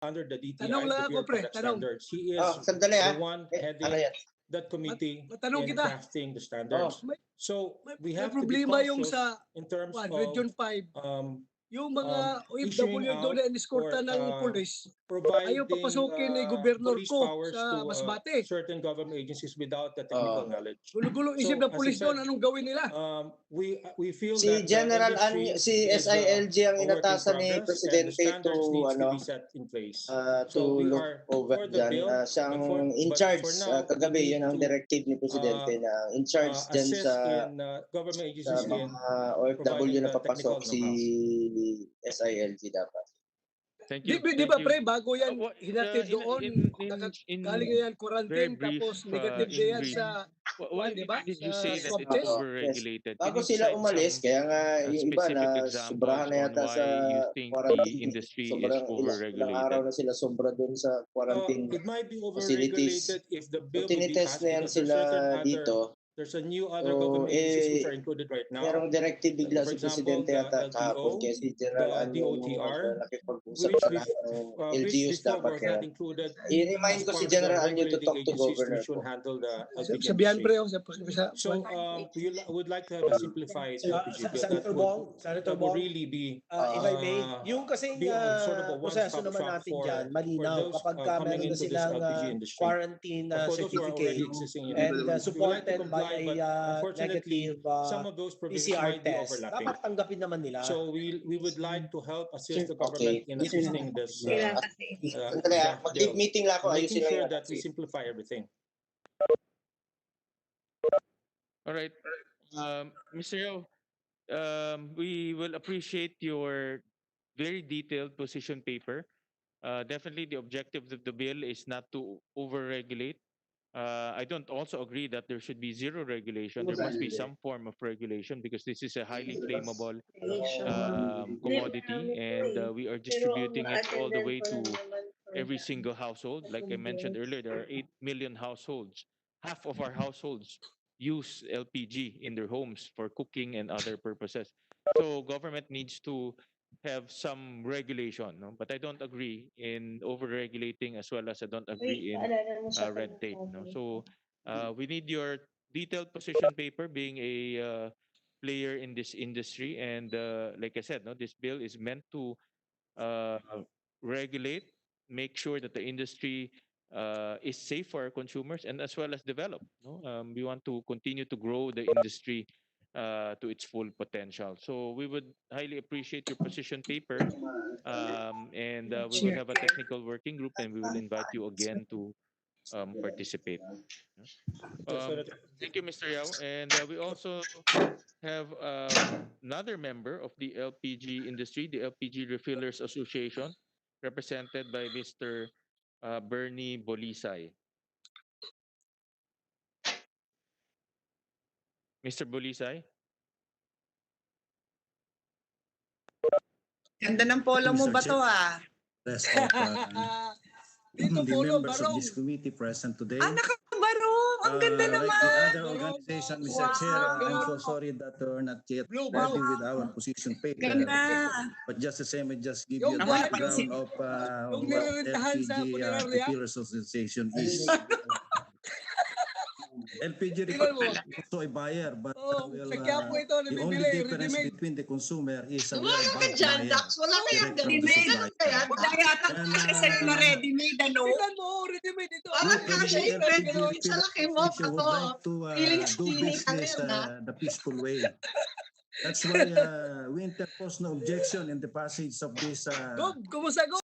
under the DTI, Tanong lang the ako, Bureau of pre. Product Tanong. Standards. He is Sandali the one ano heading yan? that committee Matanong in kita. crafting the standards. May, So we may have to be problema yung cautious sa in terms Region of 5. Yung mga issuing OFW doon out na iniskorta or ng pulis, ayaw providing papasukin ni gobernur police ko powers sa to Masbate. certain government agencies without the technical knowledge. Gulo-gulo isip So, ng as I pulis said, doon, anong gawin nila? we feel Si that the General industry si is SILG ang a work in inatasan ni progress and the Presidente standards to needs to be set in place. to So we look are over for the dyan. bill, Siyang but in but charge for now, we kagabi, need yun ang to directive ni Presidente na in charge dyan assist in government sa agencies in mga OFW providing na the technical papasok si know-how. SILG dapat. Thank Di, you. di Thank ba you. pre, bago yan hinatid doon, galing yan Very quarantine, brief, tapos negative in na yan brief. sa, Why di ba? did you Sa say that swab it's test. Yes. overregulated? Can Bago you sila cite umalis, some kaya nga yung iba specific na examples sobrahan na on yata why sa you think the quarantine. industry is Sobrang ilang araw overregulated? na sila sobra dun sa quarantine It might be facilities. overregulated if the So bill would be tinitest passed na yan because there's sila certain other dito. there's a new other So, government agencies which are included right now. merong directive bigla For si example, Presidente the yata kahapon LTO, kaya si General the Anyo DOTR, nakipag-usap which sa lahat ng which LGUs before dapat was kaya. not included I-remind as ko si part of the General Anyo to regulating talk to agencies Governor which should po. handle the LPG Sabihan pre, industry. sa So we would like to have a simplified LPG bill Senator that would Bong, really be if I may, yung kasing be sort of a proseso one-stop naman shop natin for dyan, malinaw those kapag coming meron na into this silang LPG industry. quarantine For those who are already certificate existing in and it, we would like to supported by comply, but a unfortunately, negative some of those provisions PCR might be test, overlapping. dapat tanggapin naman nila. So we would like to help assist the Okay. government in assisting this Mag-leave meeting lang ako, making ayusin lang sure yan. that we simplify everything. All right. Mr. Yao, we will appreciate your very detailed position paper. Definitely the objective of the bill is not to overregulate. I don't also agree that there should be zero regulation. There must be some form of regulation because this is a highly flammable commodity, and we are distributing it all the way to every single household. Like I mentioned earlier, there are 8 million households. Half of our households use LPG in their homes for cooking and other purposes. So government needs to have some regulation, no? But I don't agree in over-regulating as well as I don't agree in red tape. No? So we need your detailed position paper being a player in this industry. And like I said, no, this bill is meant to uh, regulate, make sure that the industry is safe for our consumers and as well as develop. No? We want to continue to grow the industry to its full potential. So we would highly appreciate your position paper, and we will have a technical working group, and we will invite you again to participate. Thank you, Mr. Yao. And we also have another member of the LPG industry, the LPG Refillers Association, represented by Mr. Bernie Bolisay. Mr. Bolisay? Ganda ng polo mo ba to ah? Rest of Dito the polo, members of barong. this committee present today. Ah, nakabarong! Ang ganda Like the naman! other organization, Mr. Chair, I'm so sorry that we're not yet ready with our position paper. Ganda! But just the same, I just give Yung you the wala background kasi- of yung what nililitahan sa LPG Punerarya. Refillers Association is. LPG Tingnan mo. refillers is also a buyer, but Sa Quiapo ito, the only nabibili, difference ready-made. between the consumer is a Wala bulk ka dyan, buyer. Dax. Wala kayang Direct from the ready-made. supplier. Wala yata And, kasi sa'yo na ready-made, ano? Tingnan mo, ready-made ito. Parang From kasha the yung LPG ready-made sa laki mo. Association would Ako, like to feeling do skinny ka business rin, ha? the peaceful way. That's why we interpose no objection in the passage of this Gob, kumusta Gob?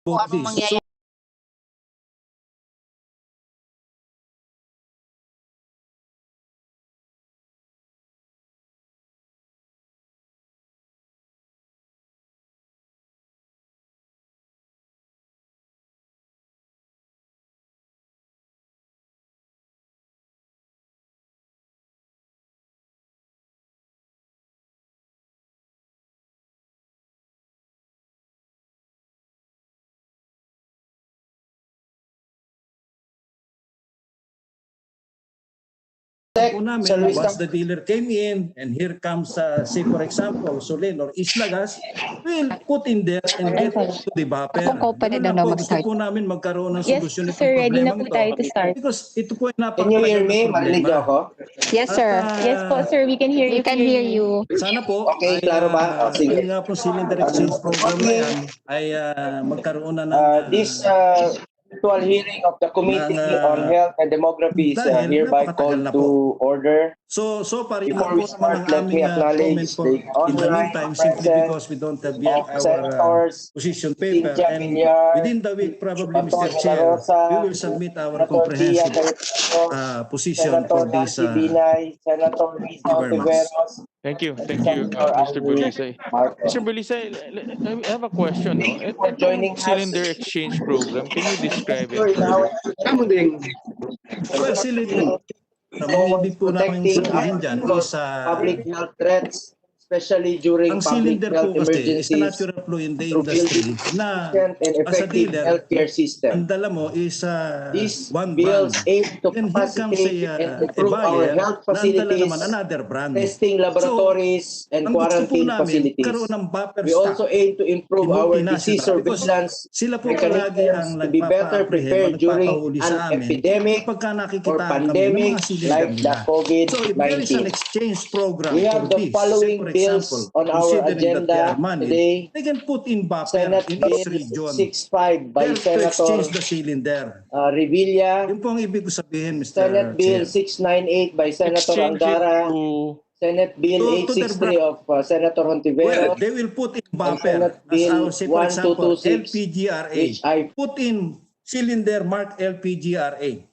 about anong this. mangyayari. So, po namin, Service once the dealer came in and here comes, say for example, Solen or Islagas, we'll put in there and get to the buffer. Akong company Ganun lang daw po, na gusto mag-start. po namin magkaroon ng Yes, solusyon itong sir. Ready na problemang po ito. tayo to start. Because ito po ay Can you hear napakalaga me? na Marinig niyo problema. ako? Yes, sir. Yes po, sir. We can hear you. We can hear you. Sana po Okay, klaro ba? Sige. yung nga po cylinder exchange program na yan ay magkaroon na ng This virtual hearing of the Committee on Health and Demography is dahil hereby napakatagal called na to po. order. So far, yun Before lang we po naman start, ang let me aming acknowledge comment for the in the online meantime, simply presence because we don't have yet of our Senators position paper, Cynthia and Villar, within the week, probably, Mr. Antonio La Chair, Rosa, we will submit our Senator Dia comprehensive Cayetano, position Senator for this Nancy Binay, Senator Risa you very much. Ontiveros, Thank you, Senator Mr. Ivy Berlisay. Marcos. Mr. Berlisay, I have a question. No? Thank you for joining Itong us. cylinder exchange program, can you describe it? Well, cylinder, ang ibig po namin Protecting sabihin dyan is public health threats, especially during ang public cylinder health po kasi is a emergencies, natural flow in the through industry building na efficient and as a effective dealer, healthcare ang system. dala mo is These one bills brand. aim to Then here comes capacitate and improve our buyer health na ang dala facilities, naman another brand. testing laboratories, and Ang gusto po quarantine namin, facilities. magkaroon ng buffer We also stock aim to improve in our multinational disease because surveillance sila po palagi ang mechanisms to be better prepared during nagpapahuli an sa amin epidemic kapag or nakikita kami ng pandemic mga cylinder like the nila. So if there is an COVID-19. exchange program We for have the this, say following for bills example, on our considering that they agenda are money, today. they can put in buffer Senate in Bill each region. 65 by There to Senator exchange the cylinder. Revilla. Yun po ang ibig ko sabihin, Mr. Senate Bill Chair. 698 by Senator Exchange it Angara. to... Senate Bill To their 863 of Senator Well, Hontiveros. they will put in And buffer Senate as Bill our, say for example, 1226, LPGRA. which I Put in cylinder mark LPGRA.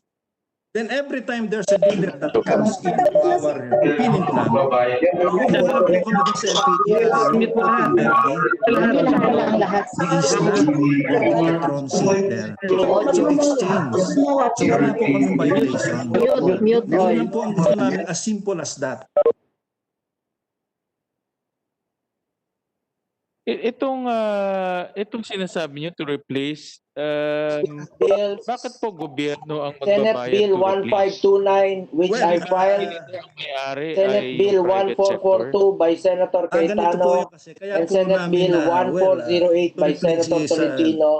Then every time there's a dealer that comes into our pinning plant, we have to go to this LPGRA. We will put in their key. The ISNA or the Electron cylinder. So exchange. So wala po kaming violation. Mute Yun all. lang po ang gusto namin, as simple as that. Itong sinasabi niyo to replace, bills, bakit po gobyerno ang Senate magbabayad Bill to replace? 1529, which Well, I filed. Ang may-ari Senate ay Bill yung private sector. 1442 by Senator Ganito po Cayetano. yun kasi. Kaya And po Senate namin Bill na, 1408 by to replace Senator is, Tolentino,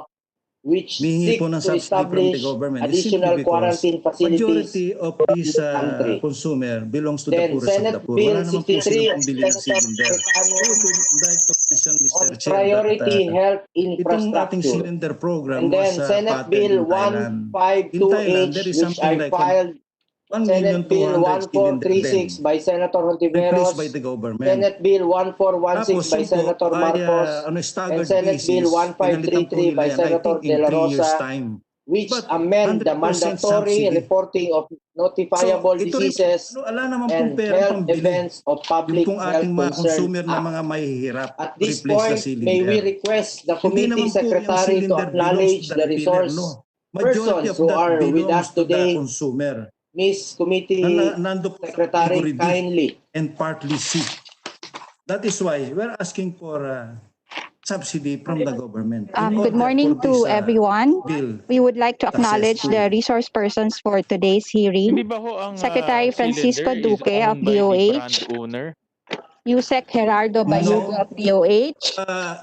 which Hihingi seek po ng to subsidy from establish the government. It's additional simply because quarantine facilities. majority of these country. consumer belongs to the Then, poorest of Senate the poor. Bill Wala naman po 63 silang of pambili ng Senator cylinder. Cayetano I would like to mention, on Mr. Chair, priority that health itong ating infrastructure. cylinder program And then, was Senate patented Bill in Thailand. In Thailand, 152H, there is which something I like filed. 1,200,000 Senate Bill cylinder 1436 then by Senator Hontiveros. replaced by the government. Senate Bill Tapos 1416 by yun po Senator ay Marcos. And staggered Senate basis, Bill pinalitan po 1533 nila by yan, I Senator think, in De La 3 years' Rosa, time. which But amend the 100% mandatory subsidy. reporting of notifiable ito rin, diseases ala naman pong and pera health pambili. events of Yung public pong health ating mga concern consumer na act. mga mahihirap At to this replace point, the may we cylinder. request the Hindi committee naman po yung secretary to cylinder belongs acknowledge to the the dealer, resource no. Majority persons of who that are with belongs us to the today. consumer. Miss Committee Nando po sa Secretary, category D kindly. and partly C. That is why we're asking for subsidy from the government. In Good order morning for this, to everyone. bill. We would like to acknowledge the resource persons for today's Hindi hearing. ba ho ang Secretary Francisco cylinder is Duque of owned by the brand DOH, owner? Yusek Gerardo Bayugo of DOH,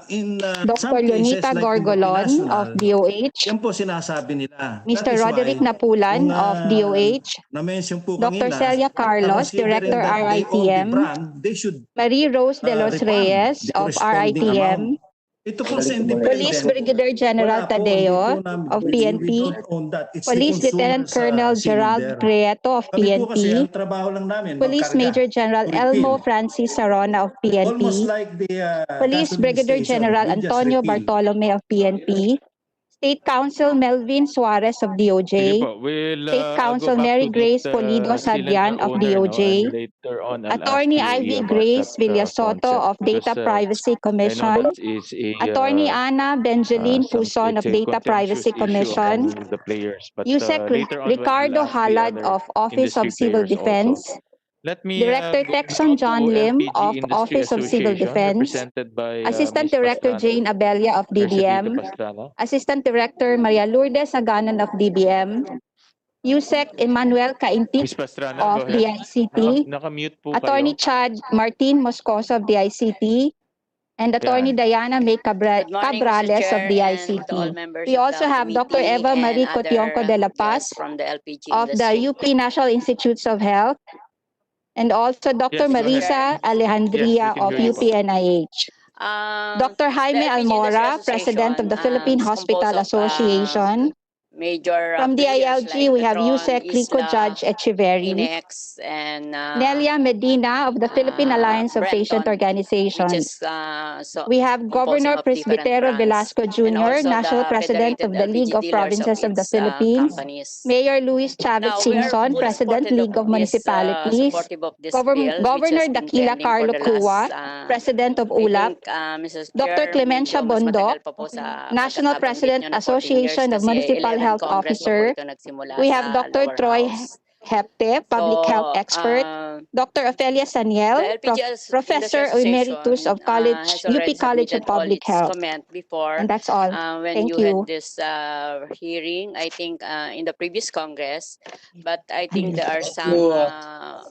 In some Dr. cases, Leonita like Gorgolon of multinational, DOH, yan po sinasabi nila. Mr. That is Roderick why, Napulan kung, of DOH, na-mention po Dr. kanina, Celia Carlos, considering Director that they own the RITM, brand, they should Marie Rose de los refund Reyes the of corresponding RITM, amount. Ito po sa Police independent, Brigadier General wala po, hindi Tadeo po namin- of we PNP, don't own that. It's Police the Lieutenant consumer's, Colonel Gerald cylinder. Prieto of Kami po kasi, ang PNP, trabaho lang namin, Police magkarga, Major General to refill. Elmo Francis Sarona of Almost PNP, like the Police gas Brigadier administration, General we just Antonio refill. Bartolome of PNP, State Council Melvin Suarez of Sige DOJ, po, we'll State I'll go Council back Mary to Grace that Polido Sadyan cylinder of owner, no, DOJ, and later on I'll ask Attorney you Ivy about Grace that Villasoto concept of Data because Privacy I know Commission, that is a Attorney Ana Benjeline Puson of it's a Data contentious Privacy issue Commission, among the players, but USEC later on when Ricardo we'll ask the Halad other of Office of industry Civil players also. Defense, Let me Director go Texon now John to Lim LPG of Industry Office of Civil Association Defense, represented by Assistant Ms. Director Pastrana, Jane Abelia of Nurse Edita DBM, Pastrana. Assistant Director Maria Lourdes Saganan of DBM, USEC Emmanuel Caintic Ms. Pastrana, go of ahead. DICT, Naka-mute po Attorney kayo. Chad Martin Moscoso of DICT, and Attorney Yan. Diana May Good morning, Mr. Cabrales of Chair, and to all DICT. members We of also the have Dr. committee Eva Marie and Cotionco de la other Paz guests from the LPG of the industry. UP National Institutes of Health, and also Dr. Yes, go ahead. Marisa Alejandria Yes, we can of hear you po. UPNIH. Dr. Jaime The LPG Industry Almora, President of the Philippine Association, Hospital is composed of Association. major From the players ILG, like we have Petron, USEC Rico Isla, Judge Echeverry, Inex, and Nelia Medina of the Philippine Alliance of Patient Brenton, which Organizations. is so We have composing Governor of different Presbitero brands, Velasco and Jr., also National the President of Federated the League LPG of dealers of Provinces of the its Philippines, companies. Mayor Luis Chavez Now, we are Singson, fully President, League of Municipalities, supportive of this bill, which Governor has been Dakila pending for Carlo the Crua, last, President of I ULAP, think, Mrs. Dr. Chair, Clemencia medyo mas Bondok, matagal pa po sa National pagkakabanggit President, nyo na 14 years Association of kasi Municipal 11 Health Congress pa po Officer. ito nagsimula We have sa Dr. lower Troy house. Hepte, Public Health So, Expert, Dr. Ophelia the Saniel, LPG Industry Professor Emeritus Association of College, has UP already College of submitted all Public its Health. comment before And that's all. when Thank you had you. this hearing, I think, in the previous Congress. But I think there are some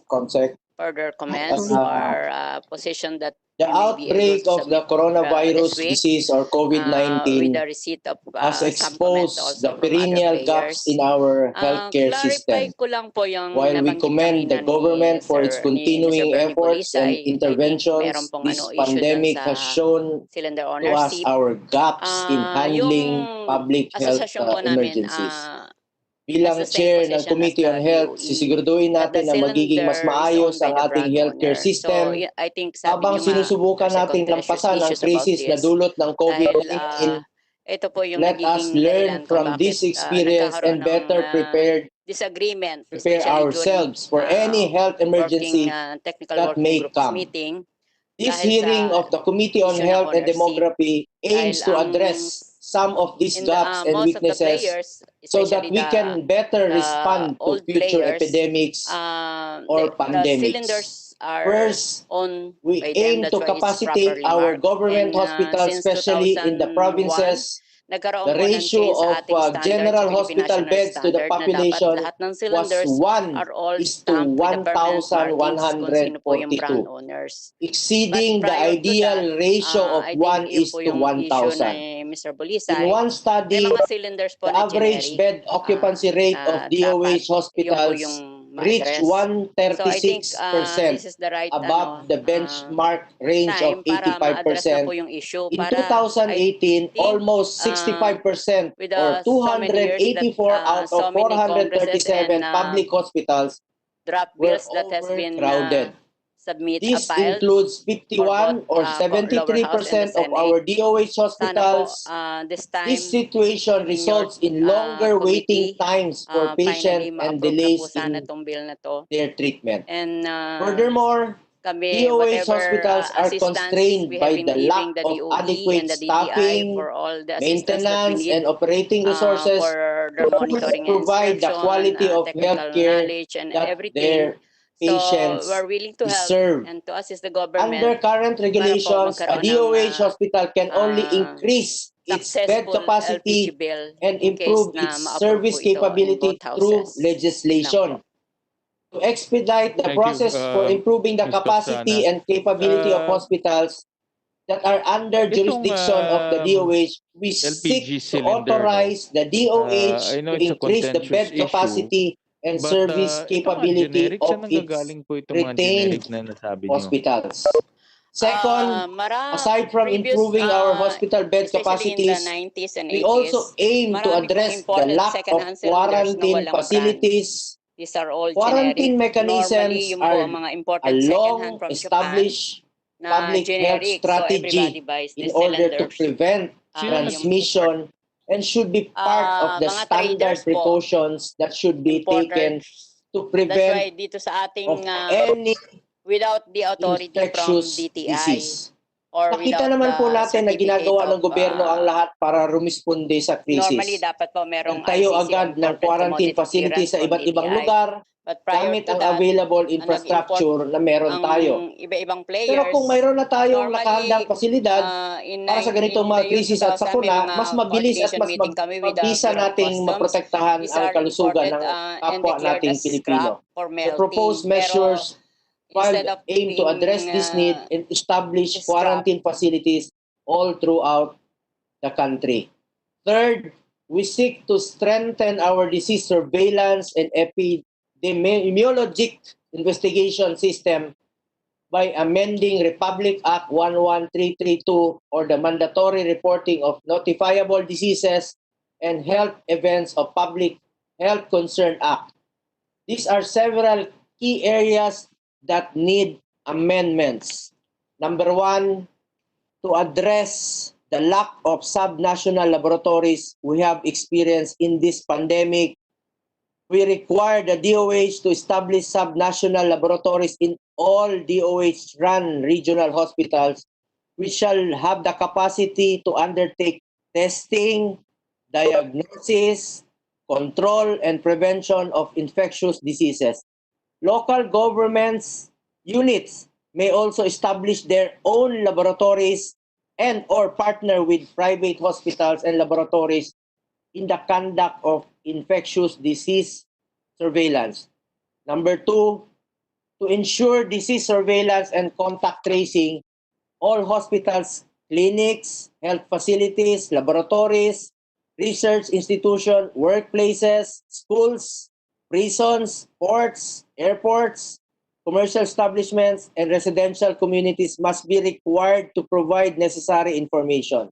Consec. further comments Uh, or position that The we may be able outbreak to of the submit coronavirus this week disease or with COVID-19 the receipt of has some comments exposed the also from other perennial gaps players. in our healthcare Clarify system. ko lang po yung While we nabanggit commend the kanina government for its Mr. continuing Bernie efforts Bolisa, and I think meron interventions, pong this issue dun pandemic sa has shown cylinder to us ownership. our gaps in handling Yung public health asosasyon po namin, emergencies. has Bilang the same chair ng position as Committee on the Health, DOE, sisiguraduhin that the natin na magiging mas cylinder is maayos owned by ang the ating brand healthcare owner. So, system I think sabi habang nyo nga, sinusubukan there's a nating contentious lampasan ang issues about krisis na this. dulot ng Dahil COVID-19. ito po yung Let us nagiging learn dahilan kung from bakit this experience nagkakaroon and ng better prepare disagreement, especially ourselves for any health during emergency working technical that working may groups come. meeting. This Dahil hearing sa of the Committee on issue ng Health and ownership. Demography aims Dahil to address some of these gaps and most of the weaknesses players, so that especially we can better the respond to old future players, epidemics or the pandemics. cylinders are First, owned we by them. aim That's to why it's capacitate properly our marked. government And hospitals, since especially in the 2001, provinces. nagkaroon The po ng ratio change sa of ating standard, general sa Philippine hospital National beds to the Standard, na dapat population lahat ng was cylinders 1 are all is to stamped with the permanent markings kung sino po yung brand 1,142, owners. exceeding But the prior to ideal that, ratio of I 1 think yun is po to yung issue na 1,000. Mr. In Bolisay. one May study, mga cylinders po the na average generic bed occupancy rate of dapat DOH yun po hospitals yung reached ma-address. So I think 136% this is the right above the benchmark range time of para ma-address na po 85%. yung issue. In Para 2018, almost 65% with or so many years that 284 out so of many congresses 437 and public hospitals draft were bills that has been overcrowded. This filed includes for both 51 or lower house and the 73% of our Senate. DOH Sana po hospitals. this time This situation in your results in longer waiting committee, times for finally patients and ma-approve na po delays sana in tong bill na to. their treatment. And Furthermore, kami, DOH whatever hospitals are assistance constrained we by have been the giving lack the of DOE adequate and the DTI staffing, for all the assistance that we maintenance, need and operating resources for to their monitoring and provide the inspection, quality of technical healthcare knowledge and that everything. their So patients we're willing to help deserve. and to assist the Under government current regulations, a magkaroon ng, DOH hospital can only increase its bed successful capacity LPG bill and in case improve na its ma-approve service po ito in capability both through houses. legislation. To expedite the Thank you, process for improving the Ms. capacity Pastrana. and capability of hospitals that are under Itong, jurisdiction of the DOH, we LPG seek to cylinder, authorize the DOH I know to it's a increase the contentious bed capacity and service ito nga, capability generic, saan of its nanggagaling po itong mga retained generic na nasabi nyo? hospitals. Second, aside from Previous, improving our hospital bed especially in the capacities, 90s and 80s, we also aim to marami pong address the imported lack of second-hand cylinders na quarantine walang brand. facilities. These are all Quarantine generic. Normally, mechanisms yung po are ang mga a imported second-hand from Japan long-established na public health generic. So everybody strategy buys in these order to cylinders. prevent Yung transmission and should be part of the mga standard traders po, precautions that should be taken importers. to That's why prevent dito sa of ating any without the authority from infectious DTI disease. or Nakita without naman po the natin na certificate ginagawa ng of, gobyerno ang lahat para rumisponde sa normally krisis. dapat po merong Nagtayo ICC agad or ng corporate quarantine commodity facility clearance sa from iba't ibang DTI. lugar But prior gamit to ang that, available ang infrastructure na meron tayo. ang iba-ibang players. Pero kung mayroon na tayong normally, nakahandang pasilidad para sa ganitong mga krisis at sakuna, mas mabilis at mas mabisa nating maprotektahan ang kalusugan ng kapwa nating Pilipino. The proposed measures filed aim to address this need and establish quarantine facilities all throughout the country. Third, we seek to strengthen our disease surveillance and epidemiologic investigation system by amending Republic Act 11332 or the mandatory reporting of notifiable diseases and health events of Public Health Concern Act. These are several key areas that need amendments. Number one, to address the lack of subnational laboratories we have experienced in this pandemic. We require the DOH to establish subnational laboratories in all DOH-run regional hospitals, which shall have the capacity to undertake testing, diagnosis, control, and prevention of infectious diseases. Local governments units may also establish their own laboratories and or partner with private hospitals and laboratories in the conduct of infectious disease surveillance. Number two, to ensure disease surveillance and contact tracing, all hospitals, clinics, health facilities, laboratories, research institutions, workplaces, schools, prisons, ports, airports, commercial establishments, and residential communities must be required to provide necessary information.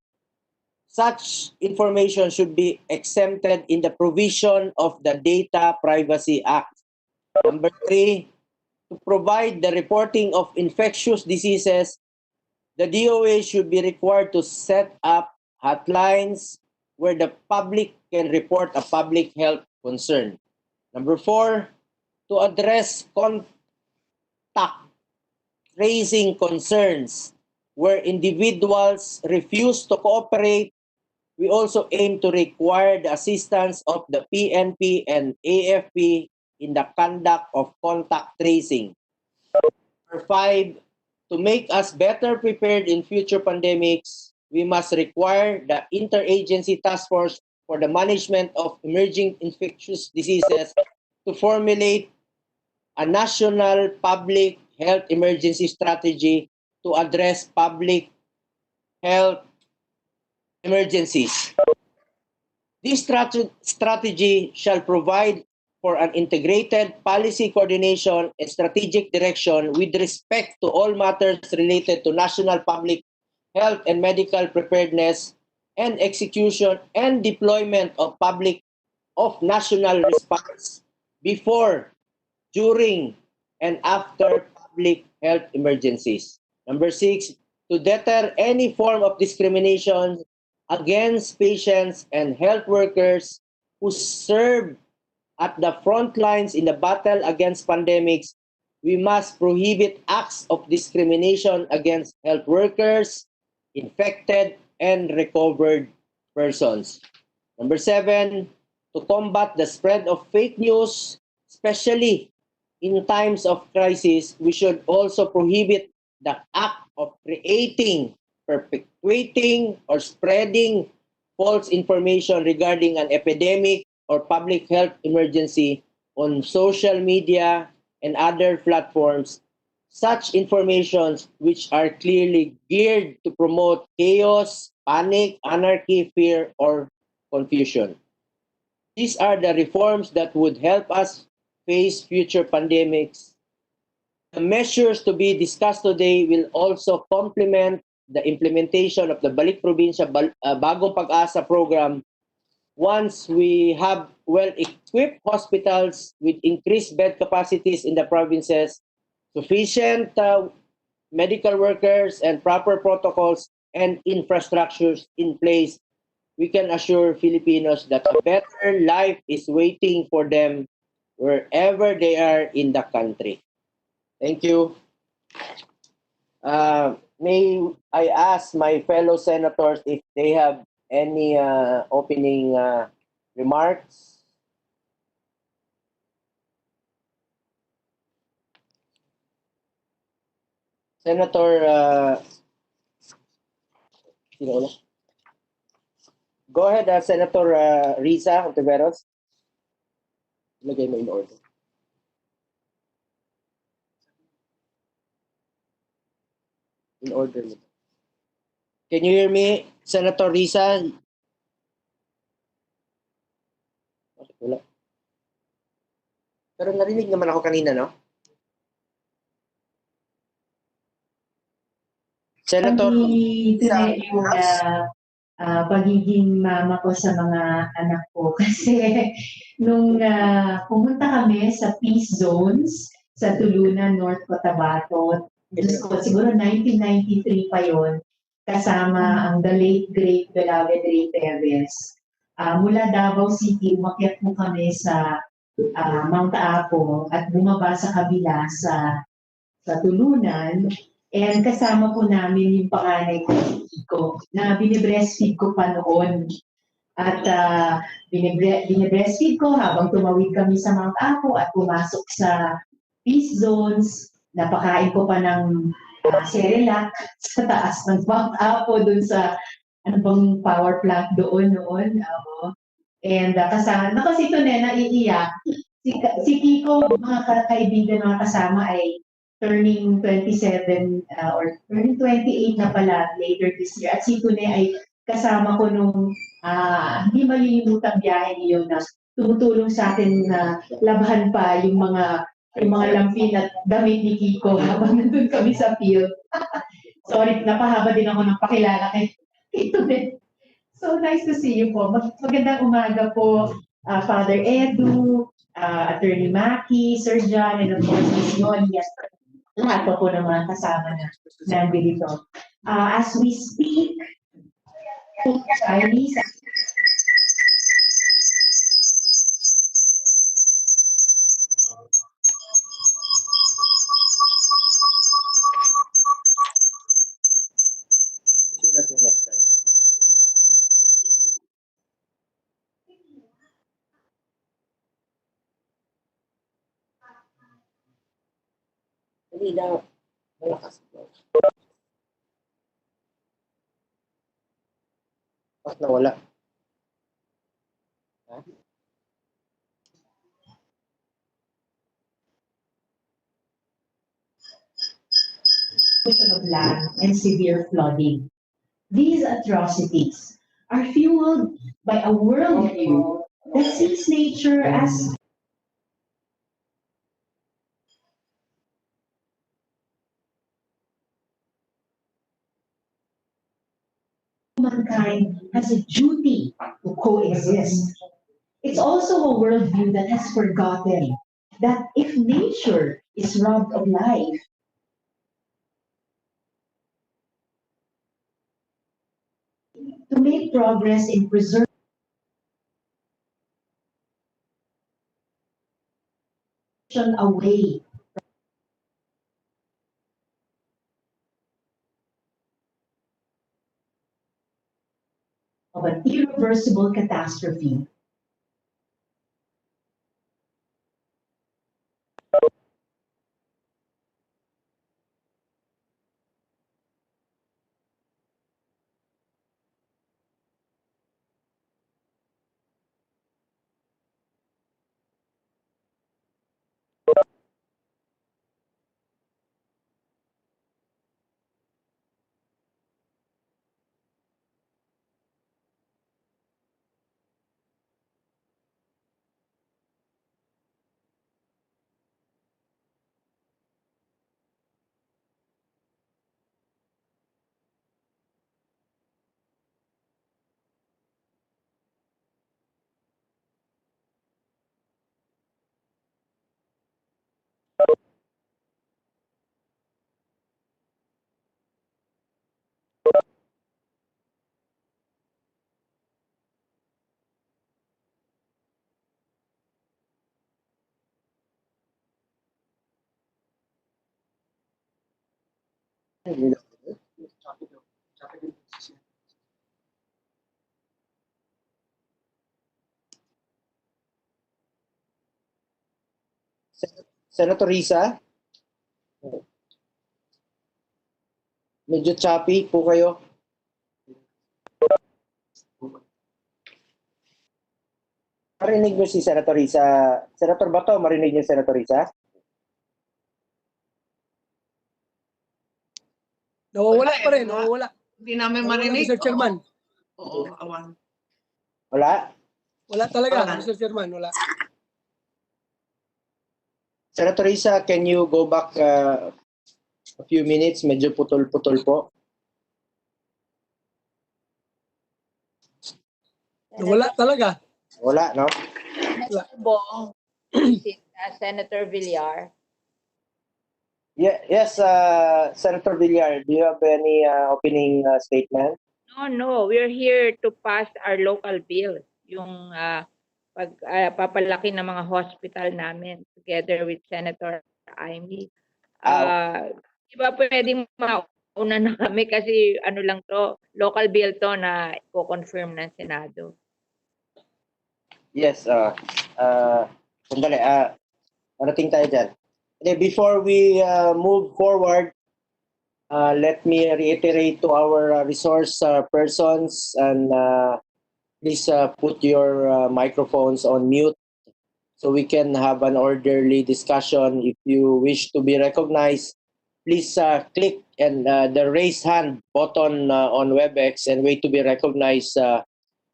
Such information should be exempted in the provision of the Data Privacy Act. Number three, to provide the reporting of infectious diseases, the DOA should be required to set up hotlines where the public can report a public health concern. Number four, to address contact tracing concerns where individuals refuse to cooperate, we also aim to require the assistance of the PNP and AFP in the conduct of contact tracing. Number five, to make us better prepared in future pandemics, we must require the Interagency Task Force for the Management of Emerging Infectious Diseases to formulate a national public health emergency strategy to address public health emergencies. This strategy shall provide for an integrated policy coordination and strategic direction with respect to all matters related to national public health and medical preparedness and execution and deployment of national response before, during, and after public health emergencies. Number six, to deter any form of discrimination against patients and health workers who serve at the front lines in the battle against pandemics, we must prohibit acts of discrimination against health workers, infected, and recovered persons. Number seven, to combat the spread of fake news, especially in times of crisis, we should also prohibit the act of creating, perpetuating, or spreading false information regarding an epidemic or public health emergency on social media and other platforms. Such informations which are clearly geared to promote chaos, panic, anarchy, fear, or confusion. These are the reforms that would help us face future pandemics. The measures to be discussed today will also complement the implementation of the Balik Probinsya Bagong Pag-asa program once we have well-equipped hospitals with increased bed capacities in the provinces, sufficient medical workers, and proper protocols and infrastructures in place. we can assure Filipinos that a better life is waiting for them wherever they are in the country. Thank you. May I ask my fellow senators if they have any opening remarks? Senator, sino ulit? Go ahead, Senator Risa Ontiveros. Lagay mo in order. In order. Can you hear me, Senator Risa? Wala. Pero narinig naman ako kanina, no? Senator Ito na yung pagiging mama ko sa mga anak ko. Kasi nung pumunta kami sa peace zones sa Tulunan, North Cotabato, Diyos ko, siguro 1993 pa yon, kasama ang the late great beloved Ray Perez. Mula Davao City, umakyat po kami sa Mount Apo at bumaba sa kabila sa Tulunan. And kasama po namin yung panganay ko na binibreastfeed ko pa noon. At binibreastfeed ko habang tumawid kami sa Mount Apo at pumasok sa peace zones. Napakain ko pa ng Cerelac sa taas ng Mount Apo dun sa ano bang power plant doon noon. And kasama, kasi ito na naiiyak. Si Kiko, mga kaibigan, mga kasama ay turning 27 or turning 28 na pala later this year. At si Tune ay kasama ko nung hindi malilimutang biyahe niyo na tumutulong sa atin na labahan pa yung mga lampin at damit ni Kiko habang nandun kami sa field. Sorry, napahaba din ako ng pakilala kay Tune. So nice to see you po. Magandang umaga po, Father Edu, Attorney Maki, Sir John, and of course, Ms. Yoli. Lahat po ng mga kasama na nandito. As we speak, Chinese. Sulat yung next time. Hindi na malakas. Bakit nawala? Of land and severe flooding. These atrocities are fueled by a worldview that sees nature as mankind has a duty to coexist. It's also a worldview that has forgotten that if nature is robbed of life, to make progress in preserving away of an irreversible catastrophe. Senator Risa, medyo choppy po kayo. Marinig niyo si Senator Risa. Senator Bato, marinig niyo si Senator Risa? Nawawala pa rin, nawawala. Hindi namin Nawawala, marinig. Mr. Chairman. Oo, awan. Wala? Wala talaga, Wala. Mr. Chairman, wala. Senator Risa, can you go back a few minutes? Medyo putol-putol po. Wala talaga. Wala, no? Senator Bong, this is Senator Villar. Yes, Senator Villar, do you have any opening statement? No, we're here to pass our local bill. Yung papalaki ng mga hospital namin together with Senator Amy. Di ba pwedeng mauna na kami kasi ano lang to, local bill to na i-confirm ng Senado. Yes, sandali, marating tayo dyan. Before we move forward, let me reiterate to our resource persons and please put your microphones on mute so we can have an orderly discussion. If you wish to be recognized, please click and the raise hand button on WebEx and wait to be recognized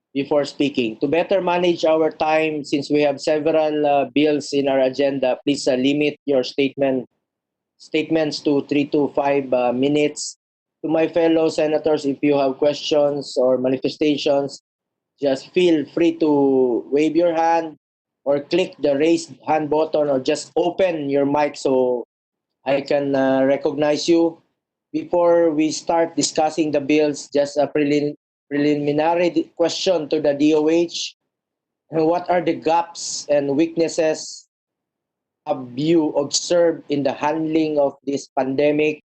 before speaking. To better manage our time, since we have several bills in our agenda, please limit your statements to 3 to 5 minutes. To my fellow senators, if you have questions or manifestations, just feel free to wave your hand or click the raise hand button or just open your mic so I can recognize you. Before we start discussing the bills, just a preliminary question to the DOH. What are the gaps and weaknesses have you observed in the handling of this pandemic?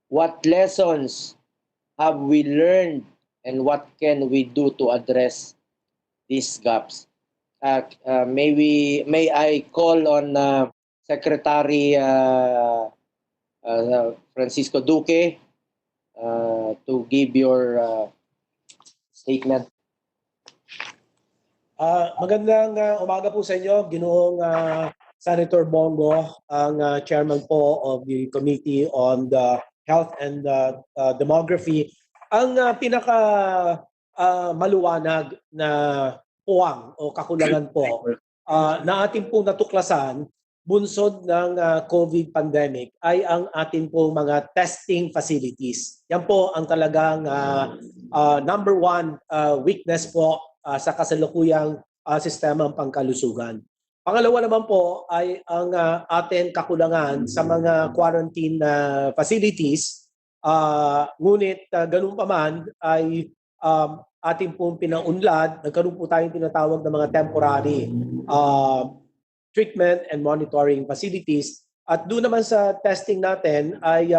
What lessons have we learned and what can we do to address these gaps? May I call on Secretary Francisco Duque to give your statement. Magandang umaga po sa inyo, Ginoong Senator Bongo, ang chairman po of the Committee on the Health and Demography. Ang pinaka maluwanag na puwang o kakulangan po na ating pong natuklasan bunsod ng COVID pandemic ay ang ating pong mga testing facilities. Yan po ang talagang number one weakness po sa kasalukuyang sistemang pangkalusugan. Pangalawa naman po ay ang ating kakulangan sa mga quarantine facilities. Ngunit ganun pa man ay ating pong pinaunlad, nagkaroon po tayong tinatawag na mga temporary treatment and monitoring facilities. At doon naman sa testing natin ay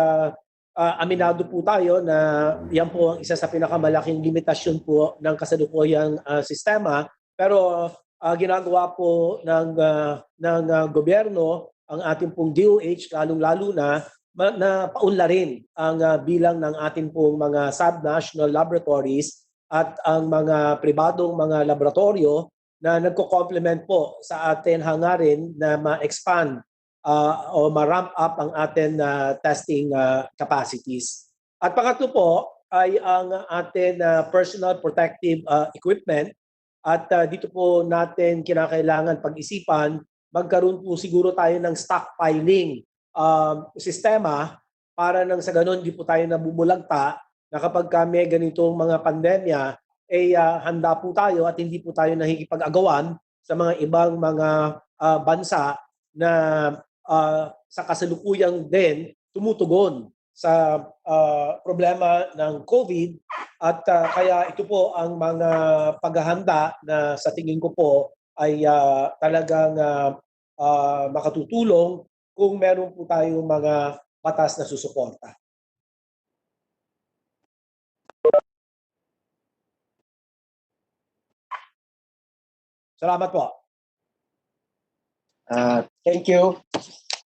aminado po tayo na yan po ang isa sa pinakamalaking limitasyon po ng kasalukuyang sistema. Pero ginagawa po ng gobyerno, ang ating pong DOH, lalong-lalo na paunlarin ang bilang ng ating pong mga subnational laboratories at ang mga pribadong mga laboratorio na nagko-complement po sa atin hangarin na ma-expand o ma-ramp up ang atin testing capacities. At pangatlo po ay ang atin personal protective equipment at dito po natin kinakailangan pag-isipan, magkaroon po siguro tayo ng stockpiling sistema para nang sa ganun di po tayo nabubulagta na kapag kami ganitong mga pandemya handa po tayo at hindi po tayo nakikipag-agawan sa mga ibang mga bansa na sa kasalukuyang din tumutugon sa problema ng COVID at kaya ito po ang mga paghahanda na sa tingin ko po ay talagang makatutulong kung meron po tayong mga batas na susuporta. Salamat po. Thank you.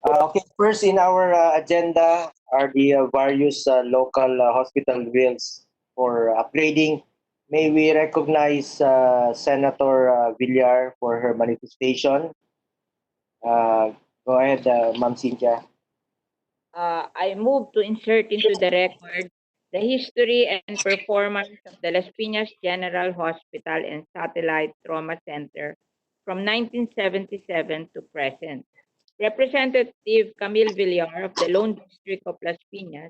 Okay, first in our agenda are the various local hospital bills for upgrading. May we recognize Senator Villar for her manifestation. Go ahead, Ma'am Cynthia. I move to insert into the record the history and performance of the Las Piñas General Hospital and Satellite Trauma Center from 1977 to present. Representative Camille Villar of the Lone District of Las Piñas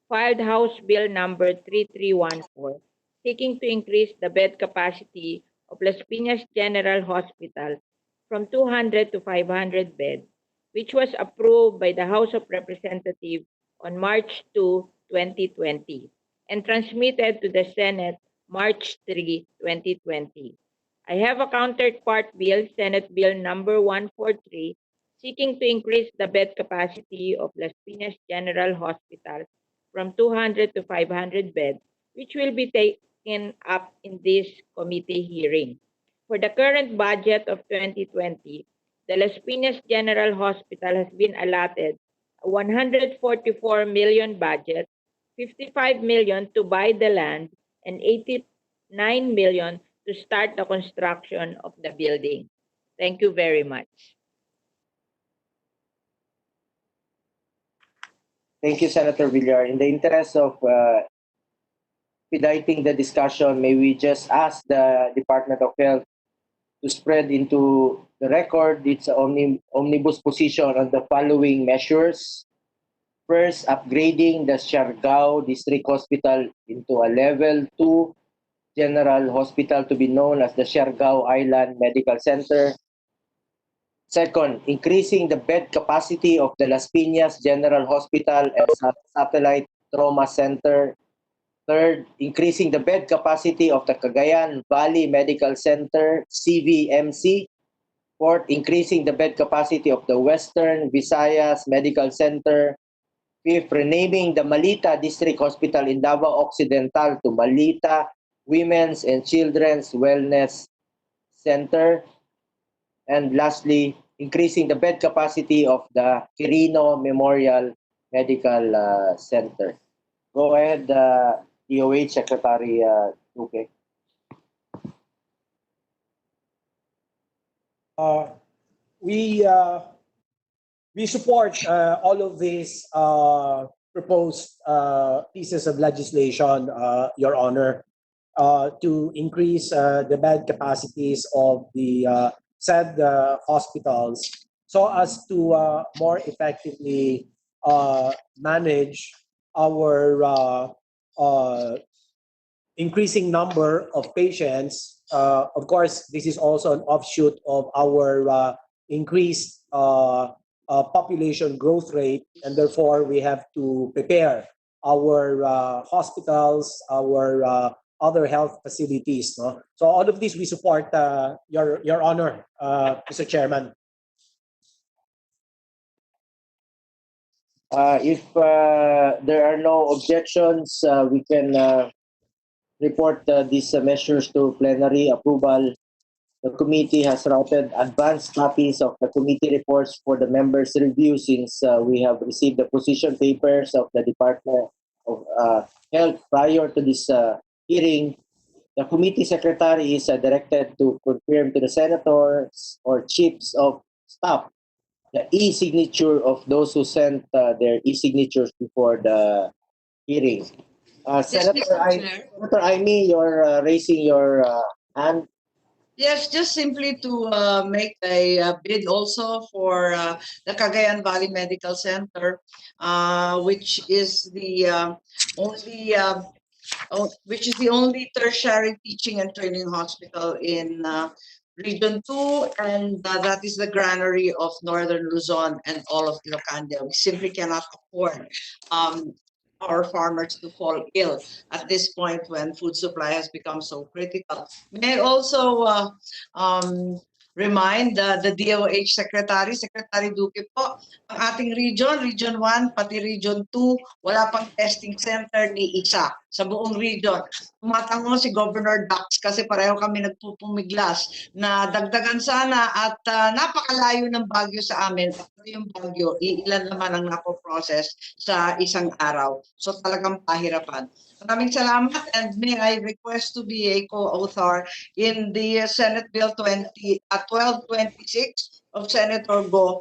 filed House Bill number 3314, seeking to increase the bed capacity of Las Piñas General Hospital from 200 to 500 beds, which was approved by the House of Representatives on March 2, 2020, and transmitted to the Senate March 3, 2020. I have a counterpart bill, Senate Bill number 143, seeking to increase the bed capacity of Las Piñas General Hospital from 200 to 500 beds, which will be taken up in this committee hearing. For the current budget of 2020, the Las Piñas General Hospital has been allotted a 144 million budget, 55 million to buy the land, and 89 million to start the construction of the building. Thank you very much. Thank you, Senator Villar. In the interest of expediting the discussion, may we just ask the Department of Health to spread into the record its omnibus position on the following measures. First, upgrading the Siargao District Hospital into a Level 2 General Hospital to be known as the Siargao Island Medical Center. Second, increasing the bed capacity of the Las Piñas General Hospital and Satellite Trauma Center. Third, increasing the bed capacity of the Cagayan Valley Medical Center, CVMC. Fourth, increasing the bed capacity of the Western Visayas Medical Center. Fifth, renaming the Malita District Hospital in Davao Occidental to Malita Women's and Children's Wellness Center. And lastly, increasing the bed capacity of the Quirino Memorial Medical Center. Go ahead, DOH Secretary Duque. We support all of these proposed pieces of legislation, Your Honor, to increase the bed capacities of the said hospitals so as to more effectively manage our increasing number of patients. Of course, this is also an offshoot of our increased population growth rate, and therefore we have to prepare our hospitals, our other health facilities. No? So all of this we support, Your Honor, Mr. Chairman. If there are no objections, we can report these measures to plenary approval. The committee has routed advanced copies of the committee reports for the members' review since we have received the position papers of the Department of Health prior to this hearing. The committee secretary is directed to confirm to the senators or chiefs of staff the e-signature of those who sent their e-signatures before the hearing. Senator Aimee, you're raising your hand. Yes, just simply to make a bid also for the Cagayan Valley Medical Center, which is the only tertiary teaching and training hospital in Region 2, and that is the granary of Northern Luzon and all of Ilocandia. We simply cannot afford our farmers to fall ill at this point when food supply has become so critical. May I also remind the DOH Secretary Duque po, ang ating region 1, pati Region 2, wala pang testing center ni isa. sa buong region. Tumatango si Governor Dax kasi pareho kami nagpupumiglas na dagdagan sana at napakalayo ng Baguio sa amin. Pati yung Baguio, iilan naman ang napoprocess sa isang araw. So talagang pahirapan. Maraming salamat, and may I request to be a co-author in the Senate Bill 1226 of Senator Go.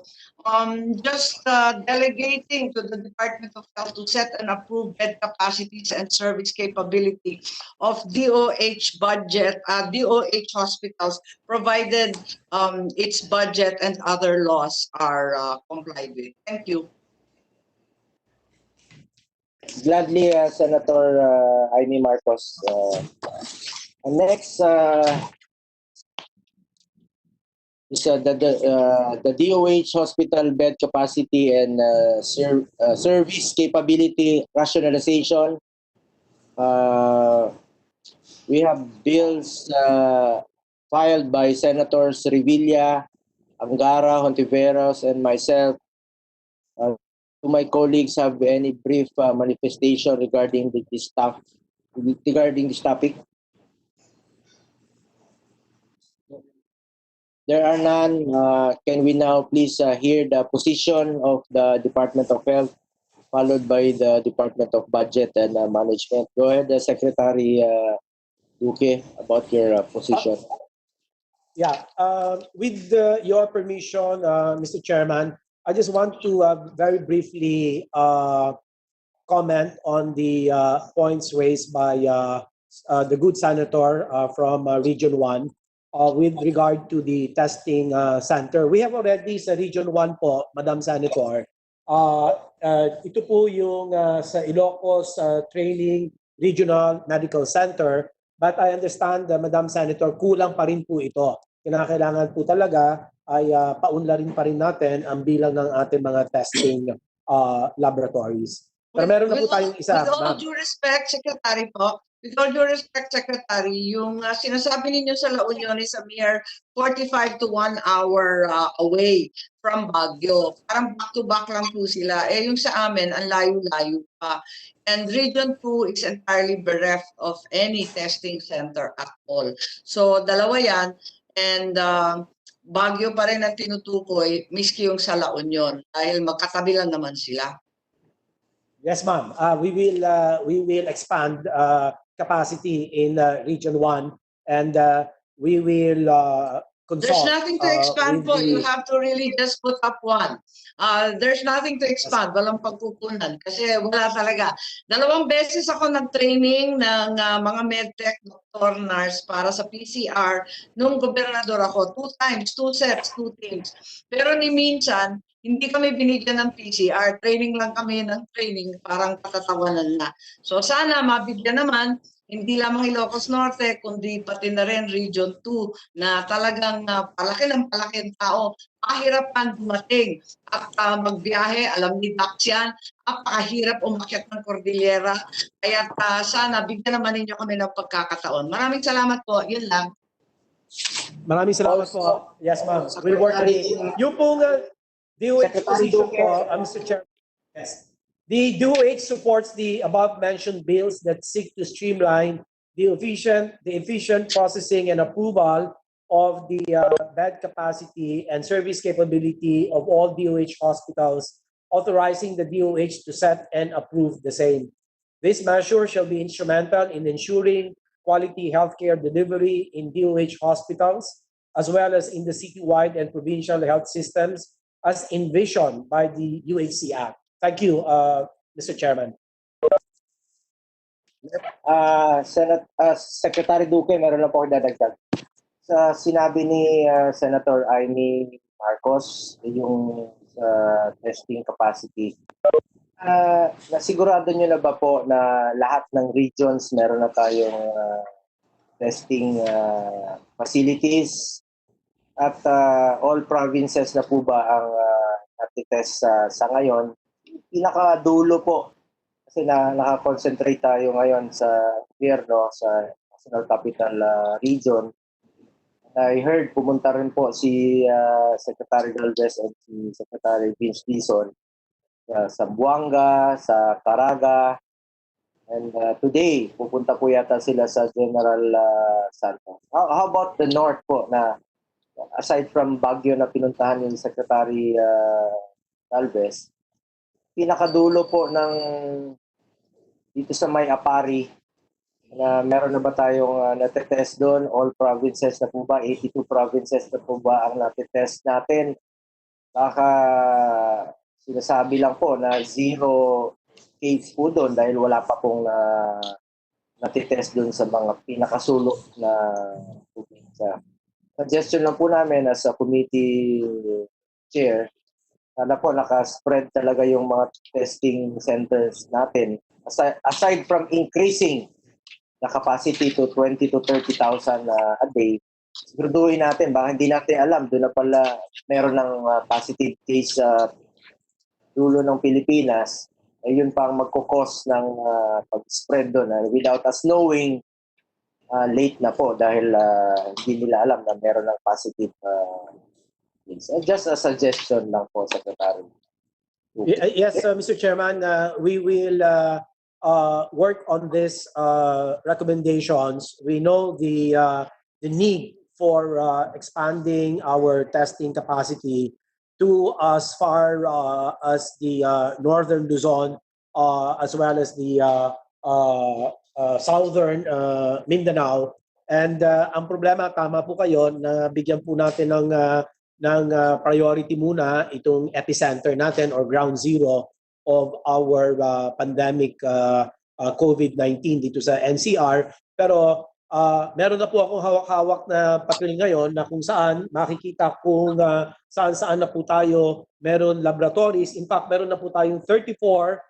Just delegating to the Department of Health to set and approve bed capacities and service capability of DOH budget, DOH hospitals, provided its budget and other laws are complied with. Thank you. Gladly, Senator Amy Marcos. Next is the DOH hospital bed capacity and service capability rationalization. We have bills filed by Senators Revilla, Angara, Hontiveros, and myself. Do my colleagues have any brief manifestation regarding this topic? There are none. Can we now please hear the position of the Department of Health, followed by the Department of Budget and Management? Go ahead, Secretary Duque, about your position. Yeah, with your permission, Mr. Chairman, I just want to very briefly comment on the points raised by the good senator from Region 1 with regard to the testing center. We have already sa Region 1 po, Madam Senator. Ito po yung sa Ilocos Training Regional Medical Center. But I understand, Madam Senator, kulang pa rin po ito. Kinakailangan po talaga ay paunlarin pa rin natin ang bilang ng ating mga testing laboratories. Pero meron na po tayong isa. With all due respect, Secretary po, with all due respect, Secretary, yung sinasabi ninyo sa La Union is a mere 45 to 1 hour away from Baguio. Parang back-to-back lang po sila. Eh yung sa amin, ang layo-layo pa. And Region 2 is entirely bereft of any testing center at all. So dalawa yan. And Baguio pa rin ang tinutukoy, miski yung sa La Union, dahil magkatabi lang naman sila. Yes, ma'am. We will expand capacity in Region 1, and we will consult. There's nothing to expand po. You have to really just put up one. There's nothing to expand. Walang pagkukunan kasi wala talaga. 2 beses ako nag-training ng mga medtech doctor nurse para sa PCR nung gobernador ako. 2 times, 2 sets, 2 teams. Pero ni minsan, hindi kami binigyan ng PCR. Training lang kami ng training, parang patatawanan na. So sana mabigyan naman, hindi lamang Ilocos Norte, kundi pati na rin Region 2 na talagang palaki ng palaki ang tao. Pahirapan dumating at magbiyahe, alam ni Dax yan, napakahirap umakyat ng Cordillera. Kaya sana bigyan naman ninyo kami ng pagkakataon. Maraming salamat po. Yun lang. Maraming salamat po. Yes, ma'am. We'll work on it. Yung pong DOH position po, Mr. Chair. Yes. The DOH supports the above-mentioned bills that seek to streamline the efficient processing and approval of the bed capacity and service capability of all DOH hospitals, authorizing the DOH to set and approve the same. This measure shall be instrumental in ensuring quality healthcare delivery in DOH hospitals, as well as in the citywide and provincial health systems, as envisioned by the UHC Act. Thank you, Mr. Chairman. Secretary Duque, meron lang po ako dadagdag. Sa sinabi ni Senator Amy Marcos, yung testing capacity, nasigurado nyo na ba po na lahat ng regions meron na tayong testing facilities? At all provinces na po ba ang natitest sa ngayon? Pinakadulo po kasi nakakonsentrate tayo ngayon sa gobyerno, sa National Capital Region. I heard pumunta rin po si Secretary Galvez at si Secretary Vince Dizon sa Buanga, sa Caraga, And today, pupunta po yata sila sa General Santos. How about the North po na aside from Baguio na pinuntahan yung Secretary Galvez, pinakadulo po ng dito sa may Apari na meron na ba tayong natetest doon? All provinces na po ba? 82 provinces na po ba ang natetest natin? Baka sinasabi lang po na 0 case po doon dahil wala pa pong natitest doon sa mga pinakasulok na probinsya. Suggestion lang po namin as a committee chair, sana po nakaspread talaga yung mga testing centers natin. Aside from increasing the capacity to 20 to 30,000 a day, siguraduhin natin, baka hindi natin alam, doon na pala meron ng positive case sa dulo ng Pilipinas, ay yun pa ang magkukos ng pag-spread doon. Without us knowing, late na po dahil hindi nila alam na meron ng positive case. Just a suggestion lang po, Secretary. Yes, Mr. Chairman, we will work on these recommendations. We know the need for expanding our testing capacity to as far as the northern Luzon, as well as the southern Mindanao. And ang problema, tama po kayo, na bigyan po natin ng priority muna itong epicenter natin or ground zero of our pandemic COVID-19 dito sa NCR. Pero meron na po akong hawak-hawak na papel ngayon na kung saan makikita kung saan-saan na po tayo meron laboratories. In fact, meron na po tayong 34